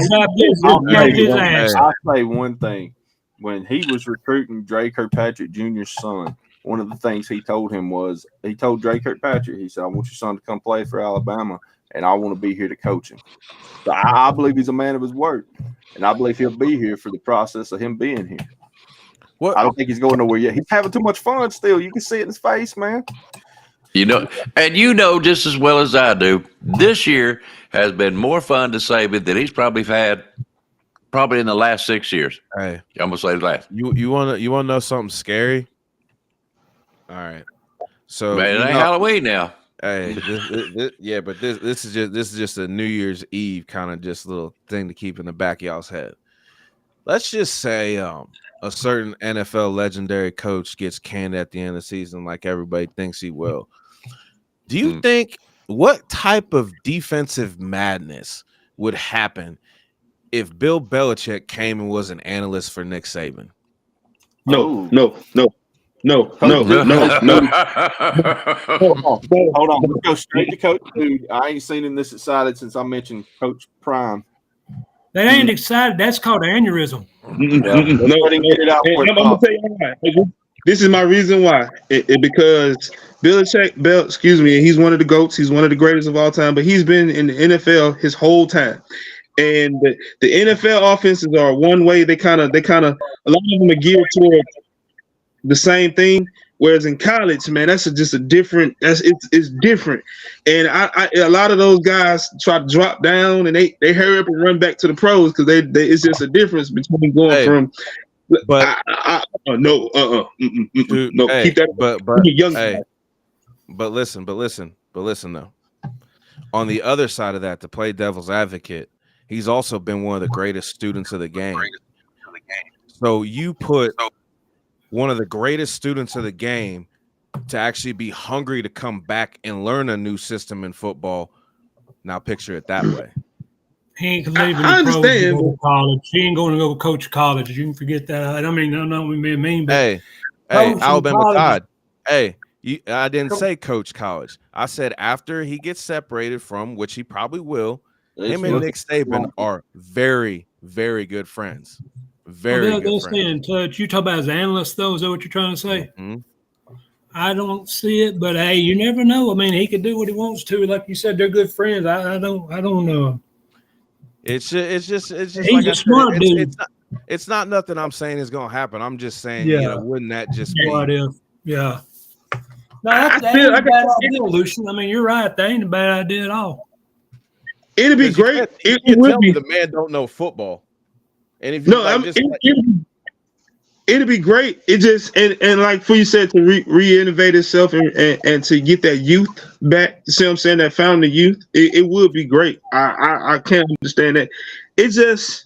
I'll say one thing. when he was recruiting Dre Kirkpatrick Jr.'s son, one of the things he told him was, he told Dre Kirkpatrick, he said, I want your son to come play for Alabama, and I want to be here to coach him. So I believe he's a man of his word, and I believe he'll be here for the process of him being here. What? I don't think he's going nowhere yet. He's having too much fun still. You can see it in his face, man. You know, and you know just as well as I do, this year has been more fun to Saban than he's probably had in the last 6 years. Hey, I'm gonna say last. You wanna know something scary? All right. So Man, it ain't Halloween now. Hey, but this is just a New Year's Eve kind of just little thing to keep in the back of y'all's head. Let's just say a certain NFL legendary coach gets canned at the end of the season like everybody thinks he will. Do you think what type of defensive madness would happen if Bill Belichick came and was an analyst for Nick Saban? No. Hold on. Let's go straight to Coach Dude. I ain't seen him this excited since I mentioned Coach Prime. They ain't excited. That's called aneurysm. I'm gonna tell you why. This is my reason why. Because Belichick, he's one of the GOATs. He's one of the greatest of all time. But he's been in the NFL his whole time. And the NFL offenses are one way. They kind of a lot of them are geared towards the same thing. Whereas in college, man, that's just a different. It's different. And a lot of those guys try to drop down and they hurry up and run back to the pros because they it's just a difference between going from. But no, keep that. But young. Hey, but listen though. On the other side of that, to play devil's advocate, he's also been one of the greatest students of the game. So you put one of the greatest students of the game to actually be hungry to come back and learn a new system in football. Now picture it that way. He ain't leaving the pros to go to college. He ain't going to go coach college. You can forget that. I mean, I don't know what I mean, but hey, Alabama Todd. Hey, I didn't say coach college. I said after he gets separated from, which he probably will, him and Nick Saban are very, very good friends. They'll stay in touch. You talk about as an analyst, though. Is that what you're trying to say? Mm-hmm. I don't see it, but hey, you never know. I mean, he could do what he wants to. Like you said, they're good friends. I don't know. It's just he's like a smart dude. It's not nothing I'm saying is gonna happen. I'm just saying, wouldn't that just be? What if? Yeah. No, that ain't a bad idea, Lucian. I mean, you're right. That ain't a bad idea at all. It'd be great. You tell me the man don't know football. And if it'd be great. It just and like for you said, to re-innovate itself and to get that youth back. You see what I'm saying? That founding youth. It would be great. I can't understand that. It's just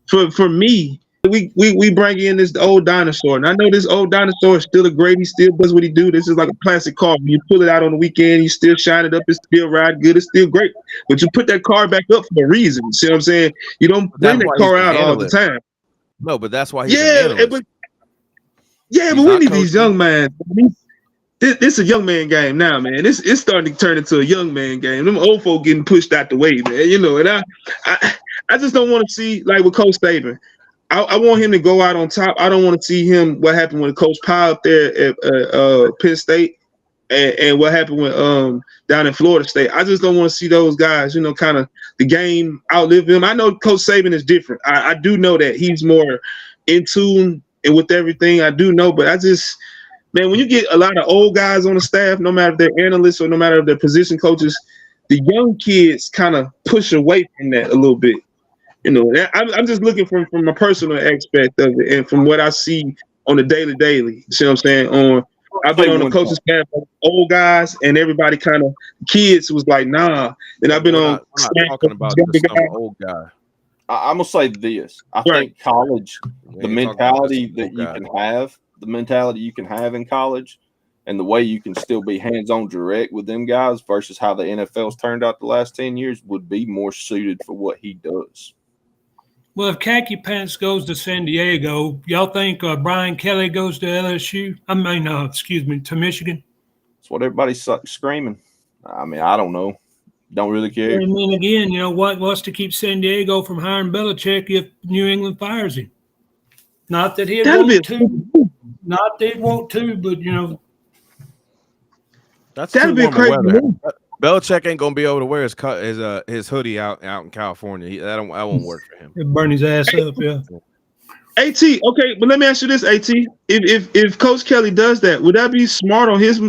for me. We bring in this old dinosaur, and I know this old dinosaur is still a great. He still does what he do. This is like a classic car. When you pull it out on the weekend, you still shine it up. It still ride good. It's still great. But you put that car back up for a reason. See what I'm saying? You don't bring that car out all the time. No, but that's why. But we need these young men. This is a young man game now, man. It's starting to turn into a young man game. Them old folk getting pushed out the way, man. You know, and I just don't want to see like with Coach Saban. I want him to go out on top. I don't want to see him what happened when Coach Pyle up there at Penn State and what happened with down in Florida State. I just don't want to see those guys, kind of the game outlive them. I know Coach Saban is different. I do know that he's more in tune and with everything. I do know, but man, when you get a lot of old guys on the staff, no matter if they're analysts or no matter if they're position coaches, the young kids kind of push away from that a little bit. I'm just looking from a personal aspect of it and from what I see on the daily. See what I'm saying? I've been on the coaching staff, old guys, and everybody kind of kids was like, nah. And I've been on. I'm not talking about just some old guy. I'm gonna say this. I think college, the mentality that you can have, the mentality you can have in college, and the way you can still be hands-on direct with them guys versus how the NFL's turned out the last 10 years would be more suited for what he does. Well, if Khaki Pants goes to San Diego, y'all think Brian Kelly goes to LSU? To Michigan? That's what everybody's screaming. I mean, I don't know. Don't really care. And then again, what's to keep San Diego from hiring Belichick if New England fires him? Not that he'd That'd want be to. Not that he'd want to, but That's that'd too be a warm of crazy weather. move. Belichick ain't gonna be able to wear his hoodie out in California. That won't work for him. it'd burn his ass up. Yeah. AT, okay, but let me ask you this, AT. If Coach Kelly does that, would that be smart on his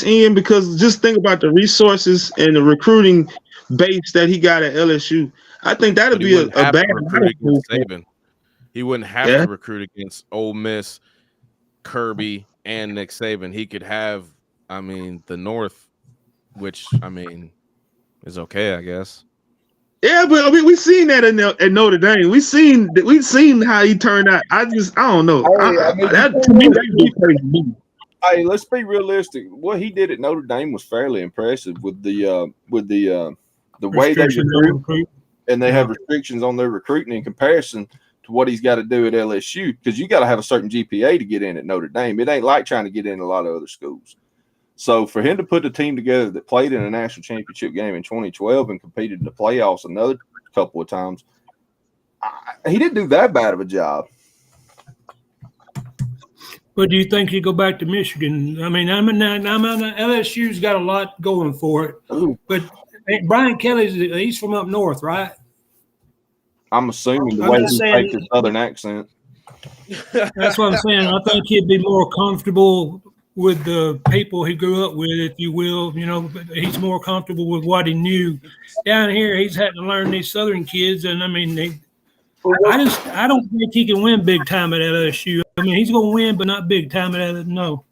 end? Because just think about the resources and the recruiting base that he got at LSU. I think that'd But he be wouldn't a have bad to recruit against Saban. He wouldn't have Yeah. to recruit against Ole Miss, Kirby, and Nick Saban. He could have, the North, which is okay, I guess. Yeah, but we seen that at Notre Dame. We seen how he turned out. I don't know. That to me, that'd be crazy. Hey, let's be realistic. What he did at Notre Dame was fairly impressive with the way they recruit, and they have restrictions on their recruiting in comparison to what he's got to do at LSU, because you got to have a certain GPA to get in at Notre Dame. It ain't like trying to get in a lot of other schools. So for him to put a team together that played in a national championship game in 2012 and competed in the playoffs another couple of times, he didn't do that bad of a job. But do you think he'd go back to Michigan? LSU's got a lot going for it. Ooh. But Brian he's from up north, right? I'm assuming the way he takes his southern accent. That's what I'm saying. I think he'd be more comfortable with the people he grew up with, if you will. He's more comfortable with what he knew. Down here, he's had to learn these Southern kids, and I don't think he can win big time at LSU. He's going to win, but not big time at LSU. No.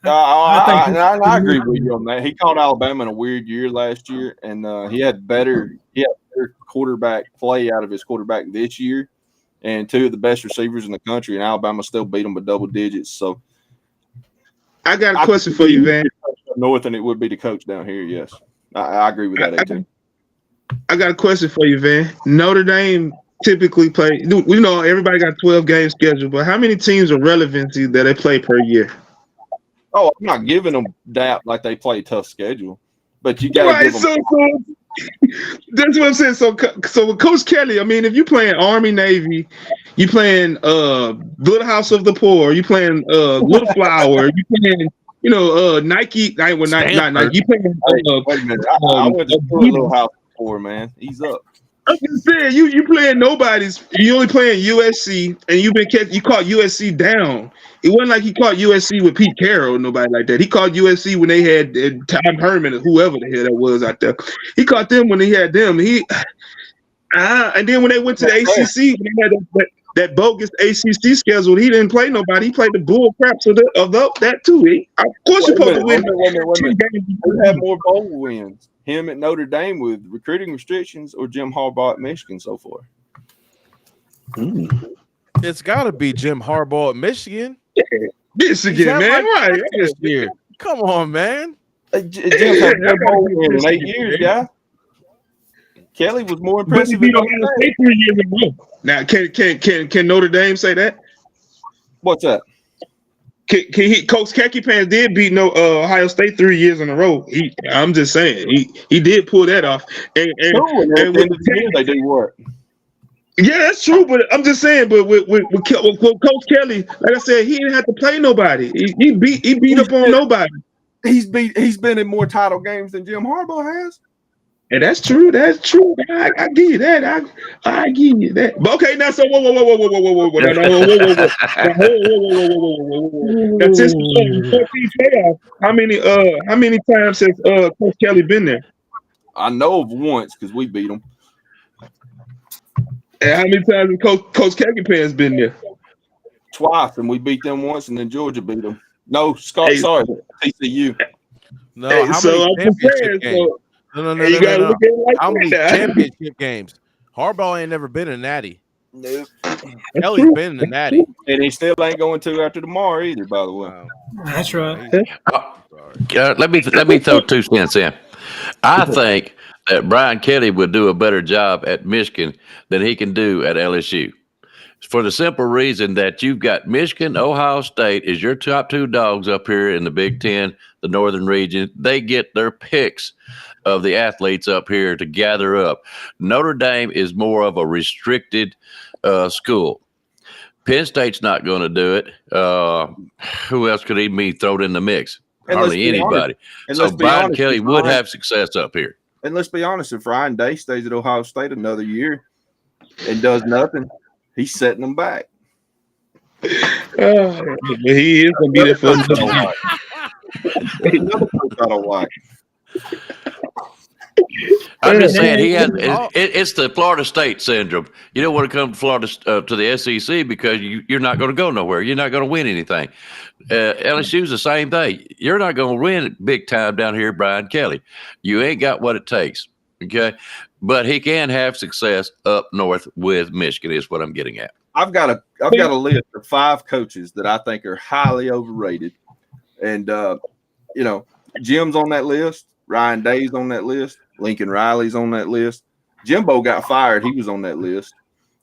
I agree with you on that. He caught Alabama in a weird year last year, and he had better quarterback play out of his quarterback this year, and two of the best receivers in the country, and Alabama still beat them by double digits. So I got a question for you, Van. North than it would be to coach down here. Yes, I agree with that. I got a question for you, Van. Notre Dame typically play. We know everybody got 12 games scheduled, but how many teams are relevancy that they play per year? Oh, I'm not giving them that like they play a tough schedule, but you got to give them. So that's what I'm saying. So with Coach Kelly, if you playing Army, Navy, you playing Little House of the Poor, you playing Little Flower, you playing Nike. Not Nike. You playing? Wait a minute. I went to Little House of the Poor, man. He's up. I'm just saying, you playing nobody's. You only playing USC, and you caught USC down. It wasn't like he caught USC with Pete Carroll or nobody like that. He caught USC when they had Tom Herman or whoever the hell that was out there. He caught them when he had them. And then when they went to the ACC, when they had that bogus ACC schedule, he didn't play nobody. He played the bull craps of that too. Of course, you're supposed to win. Who had more bowl wins? Him at Notre Dame with recruiting restrictions, or Jim Harbaugh at Michigan so far? It's got to be Jim Harbaugh at Michigan. Yeah, Michigan, man. Right. This year. Come on, man. Jim's had more bowl wins in 8 years, yeah. Kelly was more impressive. But he beat Ohio State 3 years in a row. Now, can Notre Dame say that? What's that? Coach Khaki Pants did beat Ohio State 3 years in a row. I'm just saying he did pull that off. And they do work. Yeah, that's true. But I'm just saying. But with Coach Kelly, like I said, he didn't have to play nobody. He beat up on nobody. He's been in more title games than Jim Harbaugh has. And that's true. That's true. I give you that. I give you that. But okay, now so whoa. Now since 14 playoffs, how many times has Coach Kelly been there? I know of once because we beat him. And how many times has Coach Khaki Pants been there? Twice, and we beat them once, and then Georgia beat them. No, Scott, sorry, TCU. No, how many championship games? No. How many championship games? Harbaugh ain't never been a natty. Nope. Kelly's been a natty. And he still ain't going to after tomorrow either, by the way. Wow. That's right. Let me throw 2 cents in. I think that Brian Kelly would do a better job at Michigan than he can do at LSU. For the simple reason that you've got Michigan, Ohio State is your top 2 dogs up here in the Big Ten, the Northern region. They get their picks of the athletes up here to gather up. Notre Dame is more of a restricted school. Penn State's not going to do it. Who else could even be thrown in the mix? Hardly anybody. So Brian Kelly would have success up here. And let's be honest, if Ryan Day stays at Ohio State another year and does nothing, he's setting them back. But he is going to be there for another coach I don't like. I'm just saying it's the Florida State syndrome. You don't want to come to Florida to the SEC because you're not going to go nowhere. You're not going to win anything. LSU's the same thing. You're not going to win big time down here, Brian Kelly. You ain't got what it takes. Okay, but he can have success up north with Michigan. Is what I'm getting at. I've got a list of 5 coaches that I think are highly overrated, and Jim's on that list. Ryan Day's on that list. Lincoln Riley's on that list. Jimbo got fired. He was on that list.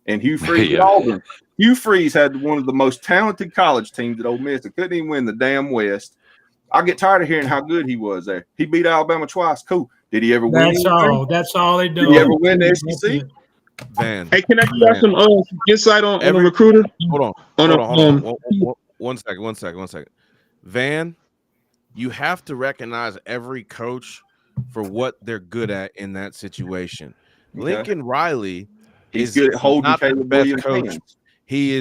And Hugh Freeze at Auburn. Hugh Freeze had one of the most talented college teams at Ole Miss. They couldn't even win the damn West. I get tired of hearing how good he was there. He beat Alabama twice. Cool. Did he ever win? That's all they do. Did he ever win the SEC? Van. Hey, can I give you some insight on a recruiter? Hold on. One second. Van, you have to recognize every coach for what they're good at in that situation. Okay. Lincoln Riley is good at holding not the best coach. Hands. He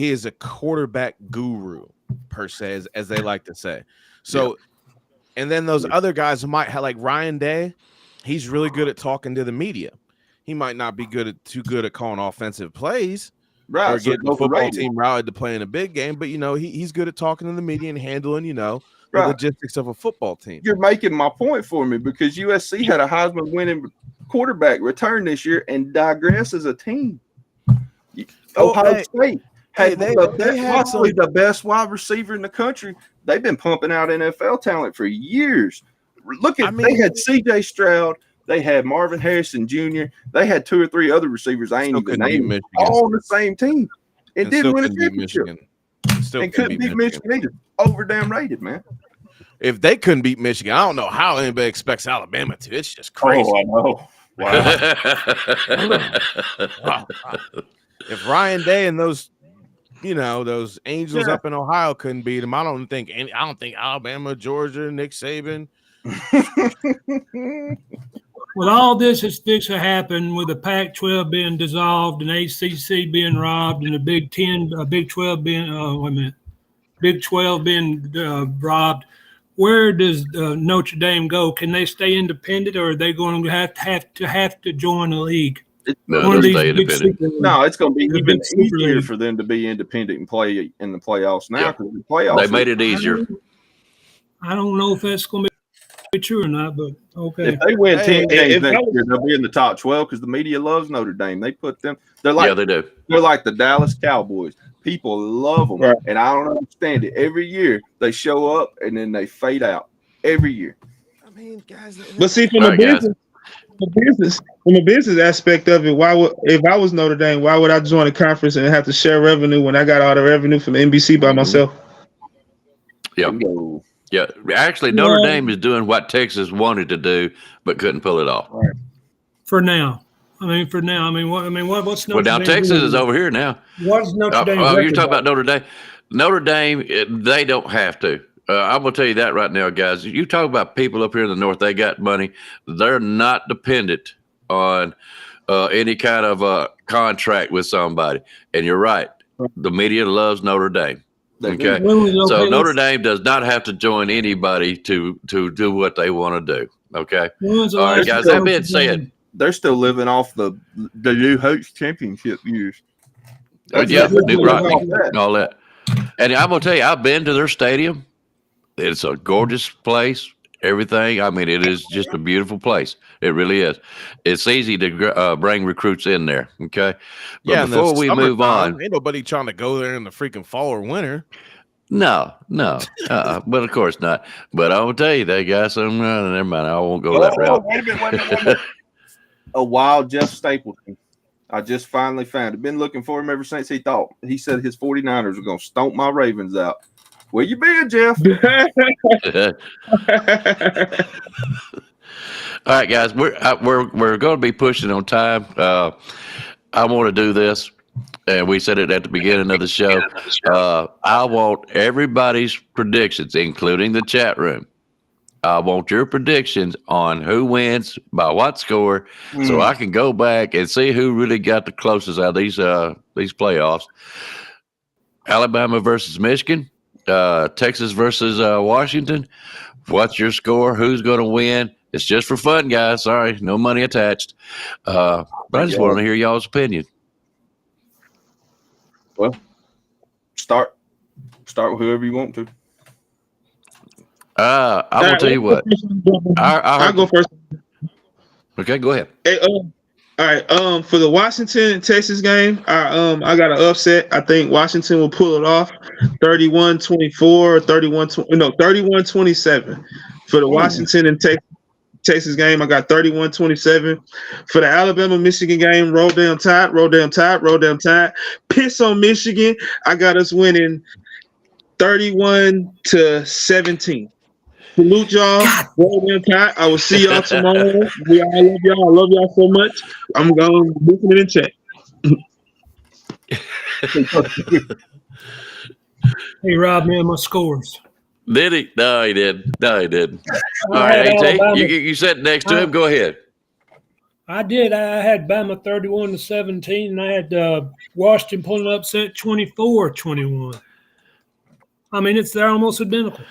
is a quarterback guru, per se, as they like to say. So, and then those other guys might have, like Ryan Day, he's really good at talking to the media. He might not be too good at calling offensive plays, right? Or getting the football team rallied to play in a big game. But he's good at talking to the media and handling the logistics of a football team. You're making my point for me because USC had a Heisman winning quarterback return this year and digress as a team. Ohio State had possibly the best wide receiver in the country. They've been pumping out NFL talent for years. They had C.J. Stroud. They had Marvin Harrison Jr. They had 2 or 3 other receivers. I ain't even named all on the same team. It didn't win a championship. And couldn't beat Michigan either. Over damn rated, man. If they couldn't beat Michigan, I don't know how anybody expects Alabama to. It's just crazy. Oh, I know. Wow. If Ryan Day and those Angels up in Ohio couldn't beat him, I don't think Alabama, Georgia, Nick Saban. With all this is fixing to happen, with the Pac-12 being dissolved and ACC being robbed and the Big 12 being robbed, where does Notre Dame go? Can they stay independent, or are they going to have to join a league? No, they'll stay independent. No, it's going to be even easier for them to be independent and play in the playoffs now. Because the playoffs, they made it easier. I don't know if that's going to be true or not, but okay. If they win 10 games next year, they'll be in the top 12 because the media loves Notre Dame. They put them. They're like they do. They're like the Dallas Cowboys. People love them, right. And I don't understand it. Every year they show up and then they fade out. Every year. I mean, guys. But see, from a business aspect of it, if I was Notre Dame, why would I join a conference and have to share revenue when I got all the revenue from NBC by myself? Yeah. Yeah. Actually, Notre Dame is doing what Texas wanted to do, but couldn't pull it off. Right. For now. What's Notre Well, now Dame Texas doing? is over here now. What's Notre Dame? You're talking about Notre Dame. Notre Dame, they don't have to. I'm going to tell you that right now, guys. You talk about people up here in the north, they got money. They're not dependent on any kind of contract with somebody. And you're right. The media loves Notre Dame. Okay. So Notre Dame does not have to join anybody to do what they want to do. Okay. All right, guys, that being said, they're still living off the New Host championship years. New Rockney, all that. And I'm going to tell you, I've been to their stadium. It's a gorgeous place. Everything. I mean, it is just a beautiful place. It really is. It's easy to bring recruits in there. Okay. But before we move on, ain't nobody trying to go there in the freaking fall or winter. No. But of course not. But I will tell you, they got some. Never mind. I won't go that route. Wait a minute. A wild Jeff Stapleton. I just finally found it. Been looking for him ever since he said his 49ers were going to stomp my Ravens out. Where you been, Jeff? All right, guys, we're going to be pushing on time. I want to do this. and we said it at the beginning of the show. I want everybody's predictions, including the chat room. I want your predictions on who wins by what score, so I can go back and see who really got the closest out of these playoffs. Alabama versus Michigan, Texas versus Washington. What's your score? Who's going to win? It's just for fun, guys. Sorry, no money attached. But I just want to hear y'all's opinion. Well, start with whoever you want to. I'm gonna tell you what. I'll go first. Okay, go ahead. Hey, all right. For the Washington and Texas game, I got an upset. I think Washington will pull it off, 31-24, 31-27. For the Washington and Texas game, I got 31-27. For the Alabama-Michigan game, roll down tide. Piss on Michigan. I got us winning 31-17. Salute y'all. Roll down tide. I will see y'all tomorrow. We all love y'all. I love y'all so much. I'm going to listen it in chat. Hey, Rob, man, my scores. Did he? No, he didn't. All right, AT, you sat next to him. Go ahead. I did. I had Bama 31-17, and I had Washington pulling an upset 24-21. I mean, they're almost identical.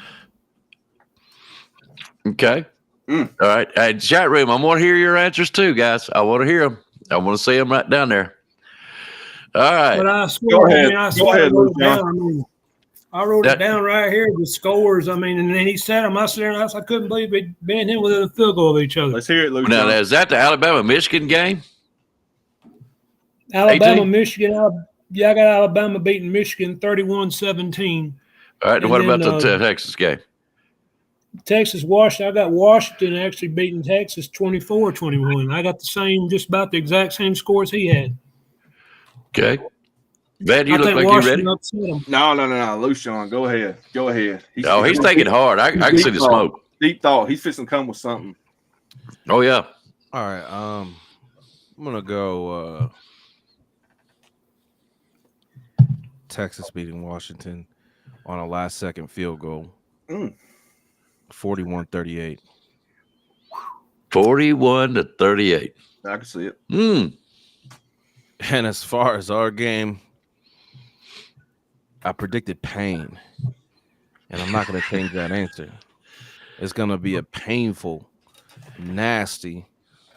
Okay. All right. Hey, chat room, I want to hear your answers too, guys. I want to hear them. I want to see them right down there. All right. But I swear, I wrote it down right here, the scores. I mean, and then he said them. I said, I couldn't believe it, me and him within a field goal of each other. Let's hear it, Luke. Now, is that the Alabama-Michigan game? Alabama-Michigan. Yeah, I got Alabama beating Michigan 31-17. All right. And what about the Texas game? Texas-Washington. I got Washington actually beating Texas 24-21. I got just about the exact same scores he had. Okay. Ben, you look like you're ready. No. Lucian, go ahead. He's thinking hard. I can see the smoke. Deep thought. He's fixing to come with something. Oh, yeah. All right. I'm going to go Texas beating Washington on a last-second field goal. 41-38. 41-38. I can see it. And as far as our game, I predicted pain, and I'm not going to change that answer. It's going to be a painful, nasty,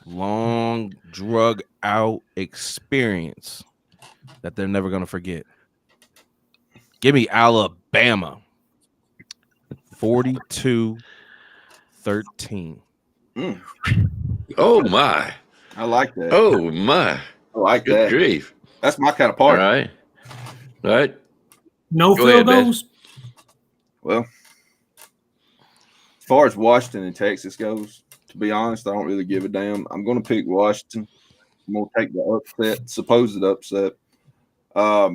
long, drug-out experience that they're never going to forget. Give me Alabama, 42-13. Oh, my. I like that. Oh, my. I like Good that. grief. That's my kind of party. All right. No field goals? Well, as far as Washington and Texas goes, to be honest, I don't really give a damn. I'm going to pick Washington. I'm going to take the supposed upset. I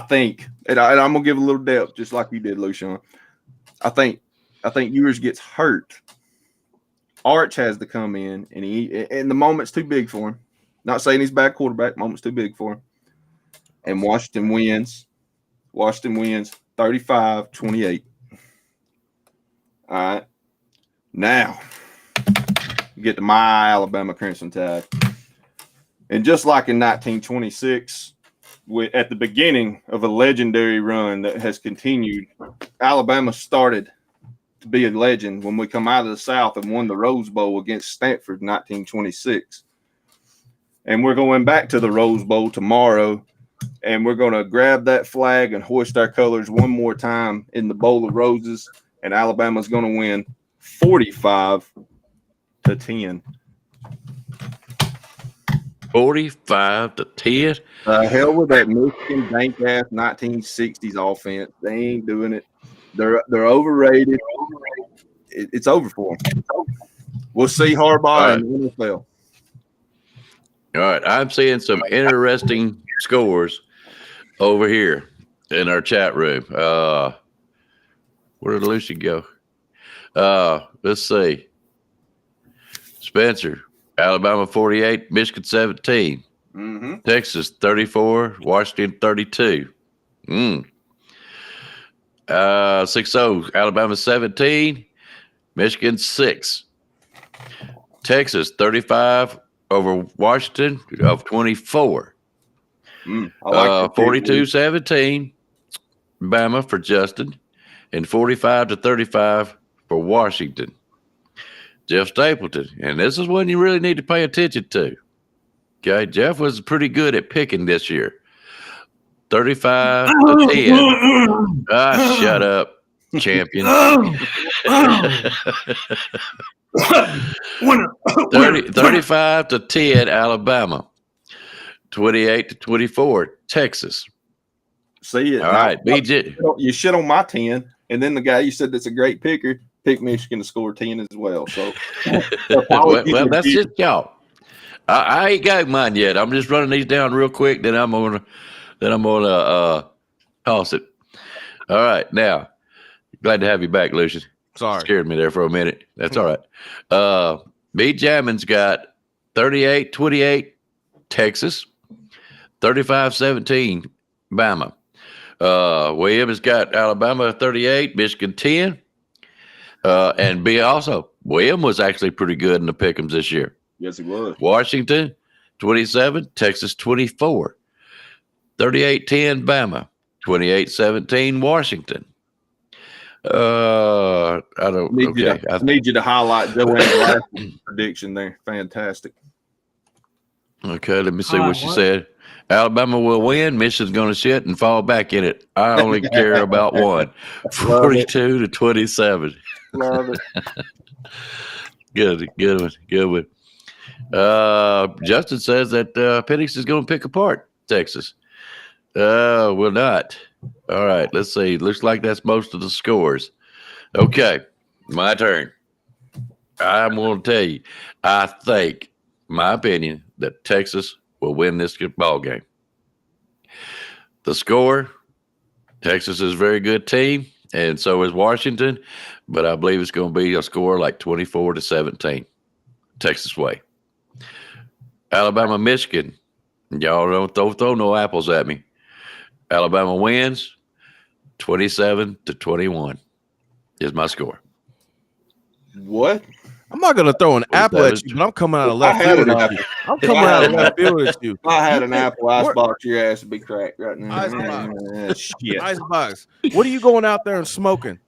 think, and I'm going to give a little depth, just like you did, Lucian. I think Ewers gets hurt. Arch has to come in, and the moment's too big for him. Not saying he's a bad quarterback. Moment's too big for him. And Washington wins. 35-28. All right. Now, you get to my Alabama Crimson Tide. And just like in 1926, at the beginning of a legendary run that has continued, Alabama started to be a legend when we come out of the South and won the Rose Bowl against Stanford in 1926. And we're going back to the Rose Bowl tomorrow, and we're going to grab that flag and hoist our colors one more time in the Bowl of Roses, and Alabama's going to win 45-10. 45-10. Hell with that Michigan dank-ass 1960s offense. They ain't doing it. They're overrated. It's over for them. We'll see Harbaugh in the NFL. All right, I'm seeing some interesting scores over here in our chat room. Where did Lucy go? Let's see. Spencer, Alabama 48, Michigan 17. Mm-hmm. Texas 34, Washington 32. 6-0, Alabama 17, Michigan 6. Texas 35 over Washington of 24. I like 42-17, Bama for Justin, and 45-35 for Washington. Jeff Stapleton, and this is one you really need to pay attention to. Okay, Jeff was pretty good at picking this year. 35-10. Shut up, champion. 35-10, Alabama. 28-24, Texas. See it. All right, BJ. You shit on my 10, and then the guy you said that's a great picker picked Michigan to score 10 as well. So, well, that's just y'all. I ain't got mine yet. I'm just running these down real quick. Then I'm gonna toss it. All right, now, glad to have you back, Lucian. Sorry, scared me there for a minute. That's all right. B. Jammin's got 38-28, Texas. 35-17, Bama. Williams got Alabama 38, Michigan 10. And B also, William was actually pretty good in the pick'ems this year. Yes, he was. Washington 27, Texas 24. 38-10, Bama. 28-17, Washington. I don't need you to highlight Joanne's prediction there. Fantastic. Okay, let me see what she said. Alabama will win. Michigan's going to shit and fall back in it. I only care about one. 42-27. Love it. Good one. Justin says that Penix is going to pick apart Texas. Will not. All right, let's see. Looks like that's most of the scores. Okay, my turn. I'm going to tell you, I think, my opinion, that Texas will win this ball game. The score, Texas is a very good team, and so is Washington, but I believe it's going to be a score like 24-17, Texas way. Alabama, Michigan, y'all don't throw no apples at me. Alabama wins 27-21 is my score. What? I'm not gonna throw an apple at you, but I'm coming out of left field at you. I'm coming out of left field at you. If I had an apple icebox, your ass would be cracked right now. Icebox. Shit. Icebox. What are you going out there and smoking?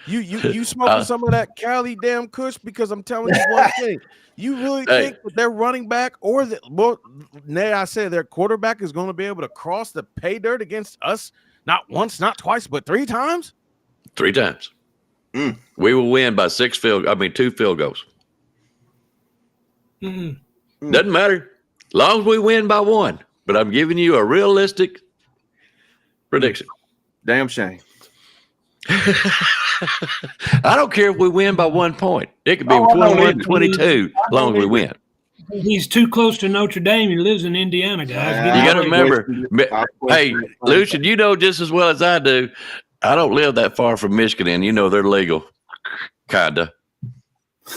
You smoking some of that Cali damn Kush? Because I'm telling you one thing. You really think that their running back or I said their quarterback is going to be able to cross the pay dirt against us not once, not twice, but 3 times? 3 times. We will win by 2 field goals. Doesn't matter. As long as we win by 1. But I'm giving you a realistic prediction. Damn shame. I don't care if we win by 1 point. It could be 21-22 as long as we win. He's too close to Notre Dame. He lives in Indiana, guys. You got to remember, hey, Lucian, you know just as well as I do, I don't live that far from Michigan, and you know they're legal. Kinda.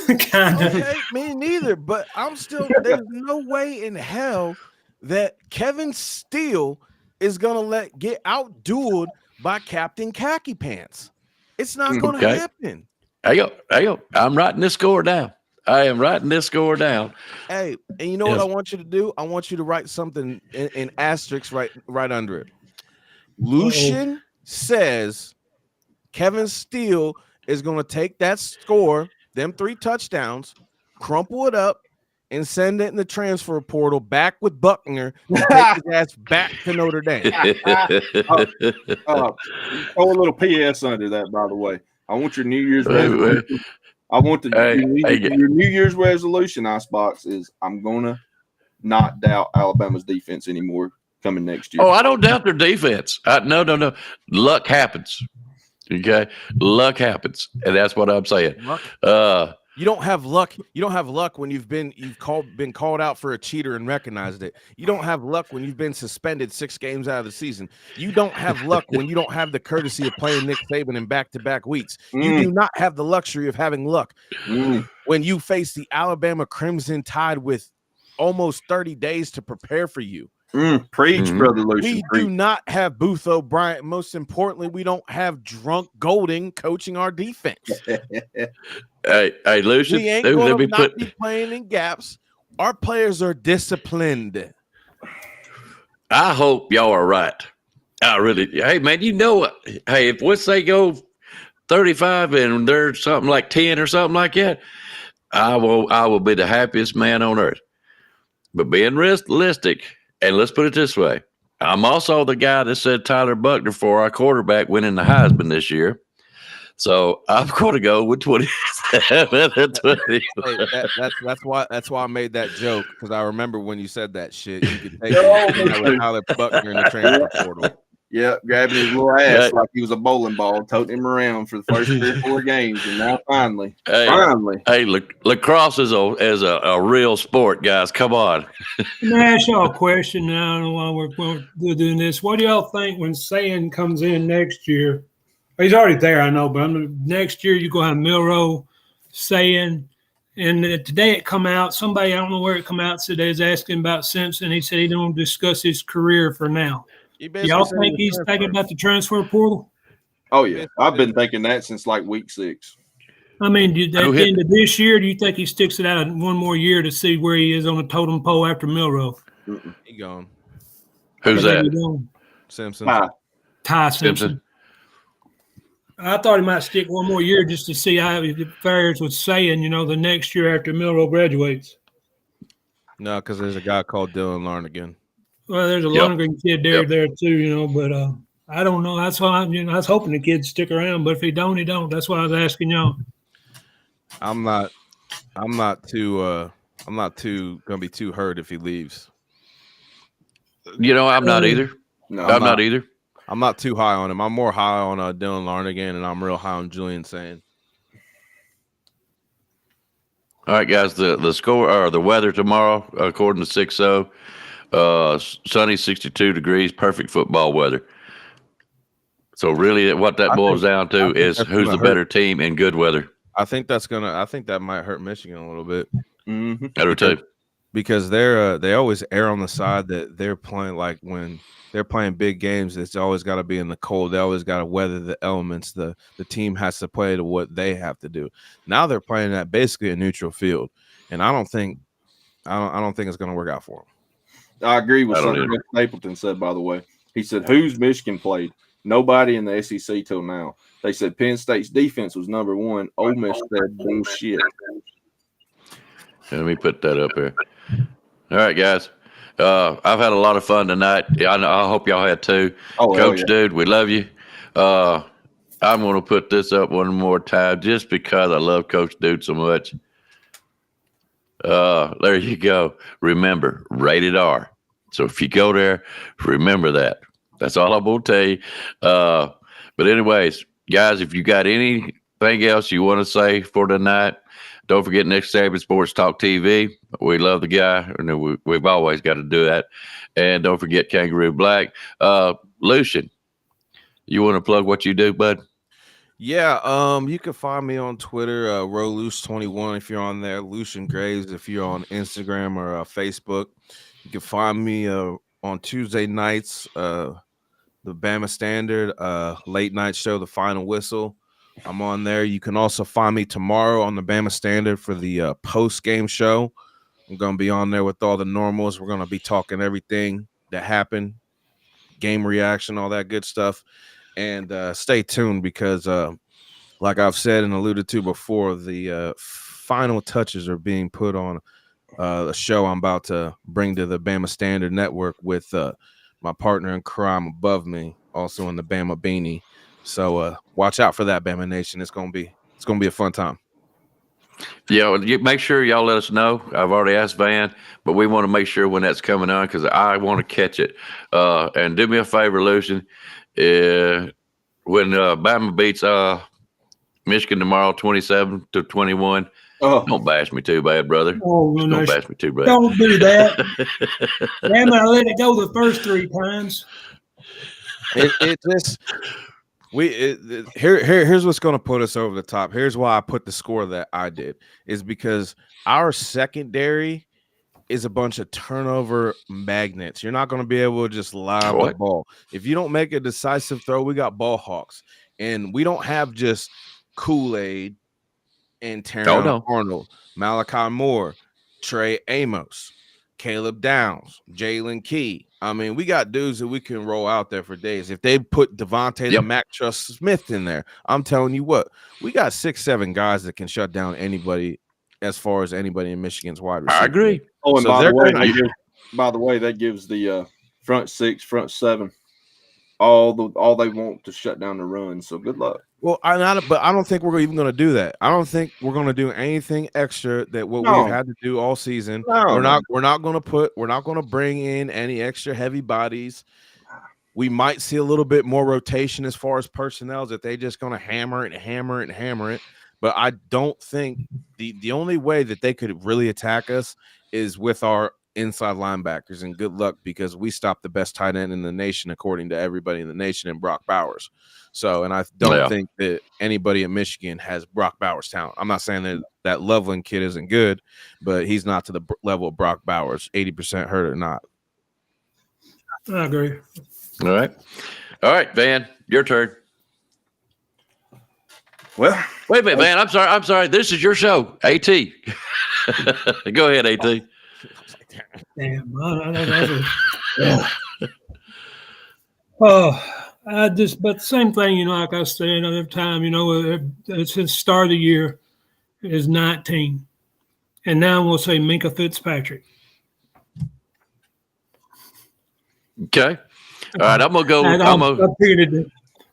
Okay, me neither, but I'm still, there's no way in hell that Kevin Steele is going to get outdueled by Captain Khaki Pants. It's not going to happen. There you go. I'm writing this score down. I am writing this score down. Hey, and you know what I want you to do? I want you to write something in asterisks right under it. Lucian says Kevin Steele is going to take that score, them 3 touchdowns, crumple it up, and send it in the transfer portal back with Buckner to take his ass back to Notre Dame. Throw a little PS under that, by the way. I want your New Year's resolution. I want your New Year's resolution, Icebox, is I'm going to not doubt Alabama's defense anymore coming next year. Oh, I don't doubt their defense. No. Luck happens. Okay? Luck happens. And that's what I'm saying. You don't have luck. You don't have luck when you've been called out for a cheater and recognized it. You don't have luck when you've been suspended 6 games out of the season. You don't have luck when you don't have the courtesy of playing Nick Saban in back-to-back weeks. You do not have the luxury of having luck when you face the Alabama Crimson Tide with almost 30 days to prepare for you. Preach, brother Lucian. We do not have Booth O'Brien. Most importantly, we don't have drunk Golding coaching our defense. Hey, Lucian, We ain't going to not be playing in gaps. Our players are disciplined. I hope y'all are right. I really. Hey, man, you know what? Hey, if once they go 35 and they're something like 10 or something like that, I will be the happiest man on earth. But being realistic, and let's put it this way, I'm also the guy that said Tyler Buckner for our quarterback winning the Heisman this year. So I'm going to go with 27 and 20. That's why I made that joke, because I remember when you said that shit. You could take it with Tyler Buckner in the transfer portal. Yep, grabbing his little ass like he was a bowling ball, toting him around for the first 3 or 4 games, and now finally. Hey, lacrosse is a real sport, guys. Come on. Let me ask y'all a question now while we're doing this. What do y'all think when Sayin comes in next year? He's already there, I know, but next year you're going to have Milroe, Sayin, and today it come out. Somebody, I don't know where it come out today, is asking about Simpson. He said he don't discuss his career for now. Y'all think he's thinking about the transfer portal? Oh, yeah. I've been thinking that since like week 6. I mean, at the end of this year, do you think he sticks it out one more year to see where he is on the totem pole after Milroe? He gone. Who's that? Simpson. Ty Simpson. I thought he might stick one more year just to see how it fares with Sayin, the next year after Milroe graduates. No, because there's a guy called Dylan Larnagin. Well, there's a Lonergan kid there too, but I don't know. That's why I was hoping the kids stick around, but if he don't, he don't. That's why I was asking y'all. I'm not too gonna be too hurt if he leaves. I'm not either. No, I'm not either. I'm not too high on him. I'm more high on Dylan Larnagin, and I'm real high on Julian Sayin. All right, guys. The score or the weather tomorrow, according to 6-0, sunny, 62 degrees, perfect football weather. So really, what that boils down to is who's the better team in good weather. I think that might hurt Michigan a little bit. Mm-hmm. I do too. Because they always err on the side that they're playing, like when they're playing big games, it's always got to be in the cold. They always got to weather the elements. The team has to play to what they have to do. Now they're playing at basically a neutral field, and I don't think it's going to work out for them. I agree with something Rick Stapleton said, by the way. He said, who's Michigan played? Nobody in the SEC till now. They said Penn State's defense was number 1. Ole Miss said bullshit. Let me put that up here. All right, guys. I've had a lot of fun tonight. I hope y'all had too. Coach Dude, we love you. I'm going to put this up one more time just because I love Coach Dude so much. There you go. Remember, rated R. So if you go there, remember that. That's all I'm going to tell you. But anyways, guys, if you got anything else you want to say for tonight, don't forget Next Saturday Sports Talk TV. We love the guy, and we've always got to do that. And don't forget Kangaroo Black. Lucian, you want to plug what you do, bud? Yeah, you can find me on Twitter, Roloose21 if you're on there, Lucian Graves if you're on Instagram or Facebook. You can find me on Tuesday nights, the Bama Standard late night show, The Final Whistle. I'm on there. You can also find me tomorrow on the Bama Standard for the post-game show. I'm going to be on there with all the normals. We're going to be talking everything that happened, game reaction, all that good stuff. And stay tuned because, like I've said and alluded to before, the final touches are being put on a show I'm about to bring to the Bama Standard Network with my partner in crime above me, also in the Bama Beanie. So watch out for that, Bama Nation. It's gonna be a fun time. Yeah, make sure y'all let us know. I've already asked Van, but we want to make sure when that's coming on because I want to catch it. And do me a favor, Lucian. When Bama beats Michigan tomorrow, 27-21. Don't bash me too bad, brother. Oh, no, don't bash me too bad. Don't do that. Damn, I let it go the first 3 times. Here's what's going to put us over the top. Here's why I put the score that I did is because our secondary is a bunch of turnover magnets. You're not going to be able to just lob the ball. If you don't make a decisive throw, we got ball hawks. And we don't have just Kool-Aid and Terrell Arnold, Malachi Moore, Trey Amos, Caleb Downs, Jalen Key. I mean, we got dudes that we can roll out there for days. If they put Devontae the Mac Trust Smith in there, I'm telling you what, we got 6-7 guys that can shut down anybody as far as anybody in Michigan's wide receiver. I agree. Oh, and by the way, that gives the front 6, front 7 all they want to shut down the run. So good luck. Well, I don't think we're even going to do that. I don't think we're going to do anything extra that we've had to do all season. We're not going to bring in any extra heavy bodies. We might see a little bit more rotation as far as personnel that they just going to hammer it. But I don't think the only way that they could really attack us is with our inside linebackers, and good luck, because we stopped the best tight end in the nation, according to everybody in the nation, in Brock Bowers. So, and I don't think that anybody in Michigan has Brock Bowers' talent. I'm not saying that Loveland kid isn't good, but he's not to the level of Brock Bowers, 80% hurt or not. I agree. All right, Van, your turn. Well, wait a minute, Van. I'm sorry. This is your show, AT. Go ahead, AT. Damn, but the same thing, like I say another time, since the start of the year is 19, and now we'll say Minka Fitzpatrick. Okay, all right. I'm gonna go.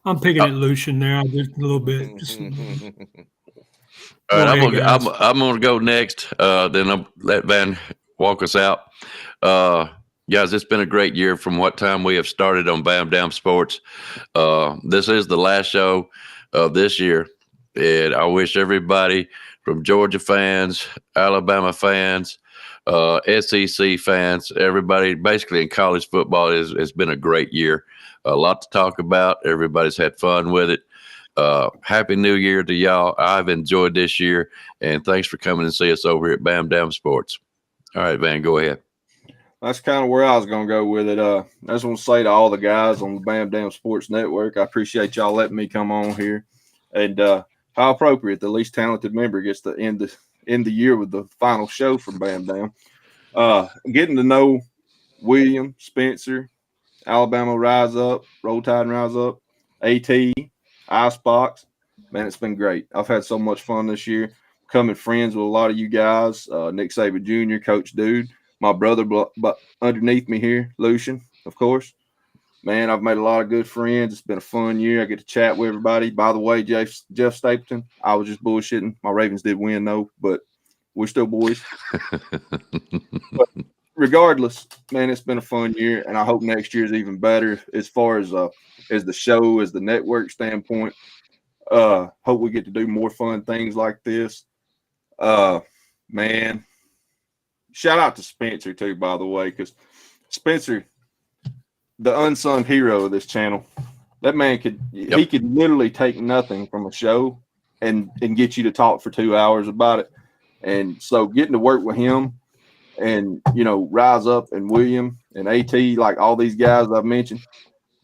I'm picking at Lucian there. Just a little bit. All right, I'm gonna go next. Then I'll let Van walk us out. Guys, it's been a great year from what time we have started on Bam Dam Sports. This is the last show of this year, and I wish everybody from Georgia fans, Alabama fans, SEC fans, everybody basically in college football has been a great year. A lot to talk about. Everybody's had fun with it. Happy New Year to y'all. I've enjoyed this year, and thanks for coming and see us over here at Bam Dam Sports. All right, Van, go ahead. That's kind of where I was going to go with it. I just want to say to all the guys on the Bam Dam Sports Network, I appreciate y'all letting me come on here. And how appropriate the least talented member gets to end the year with the final show from Bam Dam. Getting to know William, Spencer, Alabama Rise Up, Roll Tide and Rise Up, AT, Icebox. Man, it's been great. I've had so much fun this year. Becoming friends with a lot of you guys. Nick Saban Jr., Coach Dude, my brother but underneath me here, Lucian, of course. Man, I've made a lot of good friends. It's been a fun year. I get to chat with everybody. By the way, Jeff Stapleton, I was just bullshitting. My Ravens did win, though, but we're still boys. But regardless, man, it's been a fun year, and I hope next year is even better as far as the show, as the network standpoint. Hope we get to do more fun things like this. Man, shout out to Spencer too, by the way, because Spencer, the unsung hero of this channel, that man he could literally take nothing from a show and get you to talk for 2 hours about it. And so getting to work with him and, Rise Up and William and AT, like all these guys I've mentioned,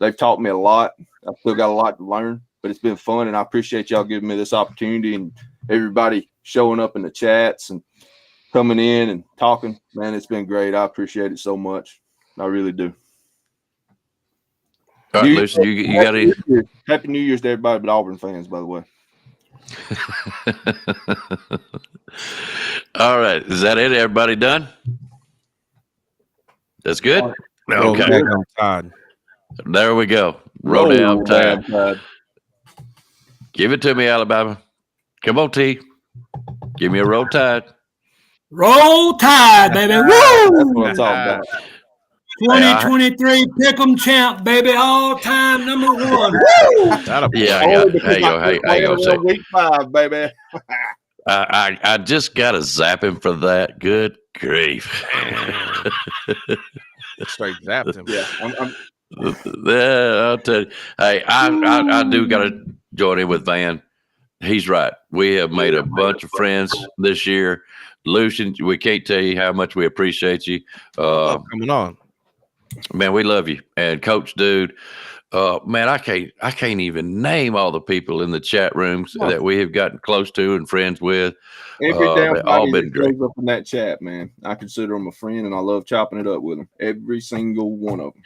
they've taught me a lot. I've still got a lot to learn, but it's been fun, and I appreciate y'all giving me this opportunity and everybody showing up in the chats and coming in and talking. Man, it's been great. I appreciate it so much. I really do. All right, Lucian, you got any? Happy New Year's to everybody but Auburn fans, by the way. All right. Is that it? Everybody done? That's good? Okay. There we go. Roll down Tide. Give it to me, Alabama. Come on, T. Give me a Roll Tide. Roll Tide, baby. Woo! That's what I'm talking about. 2023 Pick'em champ, baby. All-time #1. Woo! Yeah, week 5, baby. I just got to zap him for that. Good grief. Straight zapped him. Yeah, I'll tell you. Hey, I do got to join in with Van. He's right. We have made a bunch of friends this year. Lucian, we can't tell you how much we appreciate you. Coming on. Man, we love you. And Coach Dude, man, I can't even name all the people in the chat rooms that we have gotten close to and friends with. Every damn they've all body been that great. shows up in that chat, man. I consider them a friend, and I love chopping it up with them. Every single one of them.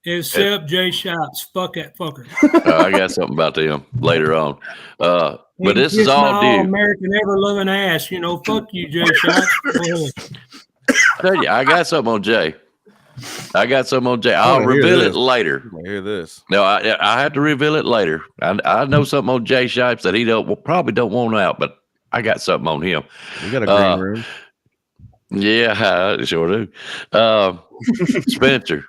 Except Jay Shots. Fuck that fucker. I got something about them later on. But this is Kiss my all due. American ever-loving ass. You know, fuck you, Jay Shots. Tell you, I got something on Jay. I'll reveal it later. I hear this. No, I have to reveal it later. I know something on Jay Shipes that he probably don't want out, but I got something on him. You got a green room. Yeah, I sure do. Spencer,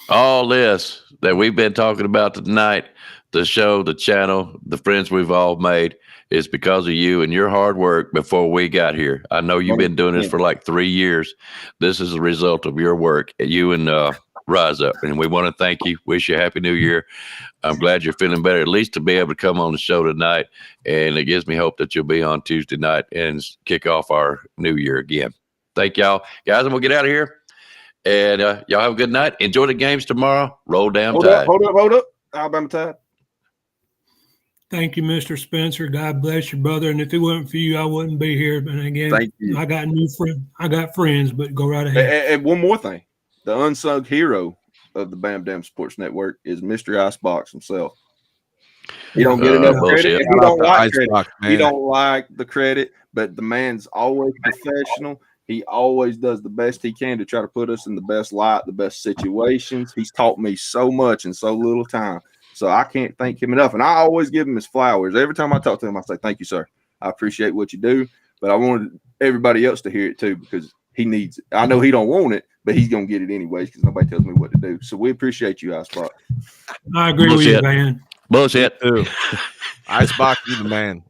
all this that we've been talking about tonight, the show, the channel, the friends we've all made, is because of you and your hard work before we got here. I know you've been doing this for like 3 years. This is a result of your work, you and Rise Up. And we want to thank you. Wish you a happy new year. I'm glad you're feeling better, at least to be able to come on the show tonight. And it gives me hope that you'll be on Tuesday night and kick off our new year again. Thank y'all. Guys, and we'll get out of here. And y'all have a good night. Enjoy the games tomorrow. Roll down Tide. Hold up. Alabama Tide. Thank you, Mr. Spencer. God bless you, brother. And if it wasn't for you, I wouldn't be here. But again, Thank you. I got new friends. I got friends, but go right ahead. And one more thing. The unsung hero of the Bam Dam Sports Network is Mr. Icebox himself. He don't get enough credit. He don't like credit. He don't like the credit, but the man's always professional. He always does the best he can to try to put us in the best light, the best situations. He's taught me so much in so little time. So I can't thank him enough. And I always give him his flowers. Every time I talk to him, I say, thank you, sir. I appreciate what you do. But I wanted everybody else to hear it too, because he needs it. I know he don't want it, but he's going to get it anyways because nobody tells me what to do. So we appreciate you, Icebox. I agree with you, man. Bullshit. Icebox, you the man.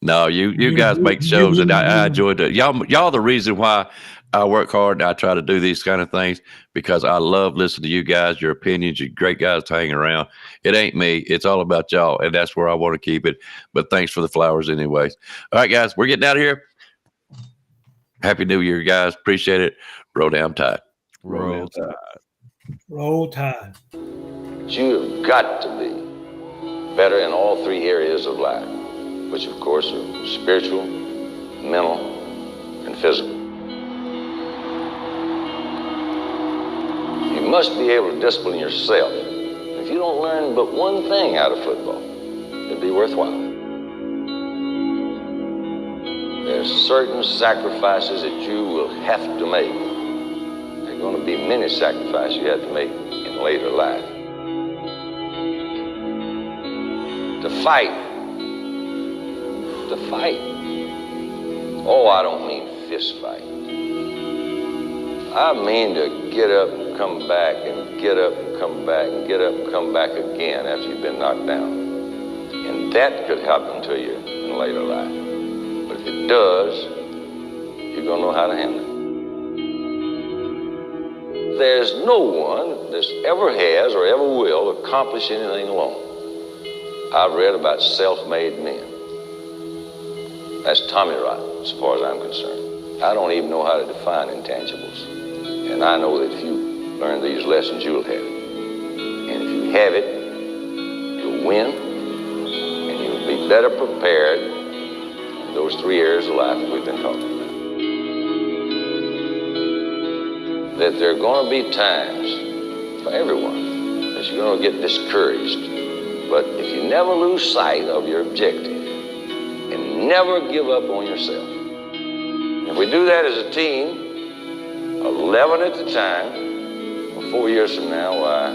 No, you guys make shows, and I enjoyed it. Y'all the reason why I work hard and I try to do these kind of things, because I love listening to you guys, your opinions. You're great guys to hang around. It ain't me. It's all about y'all, and that's where I want to keep it. But thanks for the flowers anyways. All right, guys, we're getting out of here. Happy New Year, guys. Appreciate it. Roll down Tide. Roll Tide. Roll Tide. You've got to be better in all 3 areas of life, which of course are spiritual, mental, and physical. You must be able to discipline yourself. If you don't learn but one thing out of football, it'd be worthwhile. There's certain sacrifices that you will have to make. There are going to be many sacrifices you have to make in later life. To fight. Oh, I don't mean fist fight. I mean to get up and come back and get up and come back and get up and come back again after you've been knocked down. And that could happen to you in later life. But if it does, you're going to know how to handle it. There's no one that ever has or ever will accomplish anything alone. I've read about self-made men. That's Tommy Rot, as far as I'm concerned. I don't even know how to define intangibles. And I know that if you learn these lessons, you'll have it. And if you have it, you'll win, and you'll be better prepared in those 3 areas of life that we've been talking about. That there are going to be times for everyone that you're going to get discouraged. But if you never lose sight of your objective and never give up on yourself, if we do that as a team, 11 at a time, 4 years from now, why,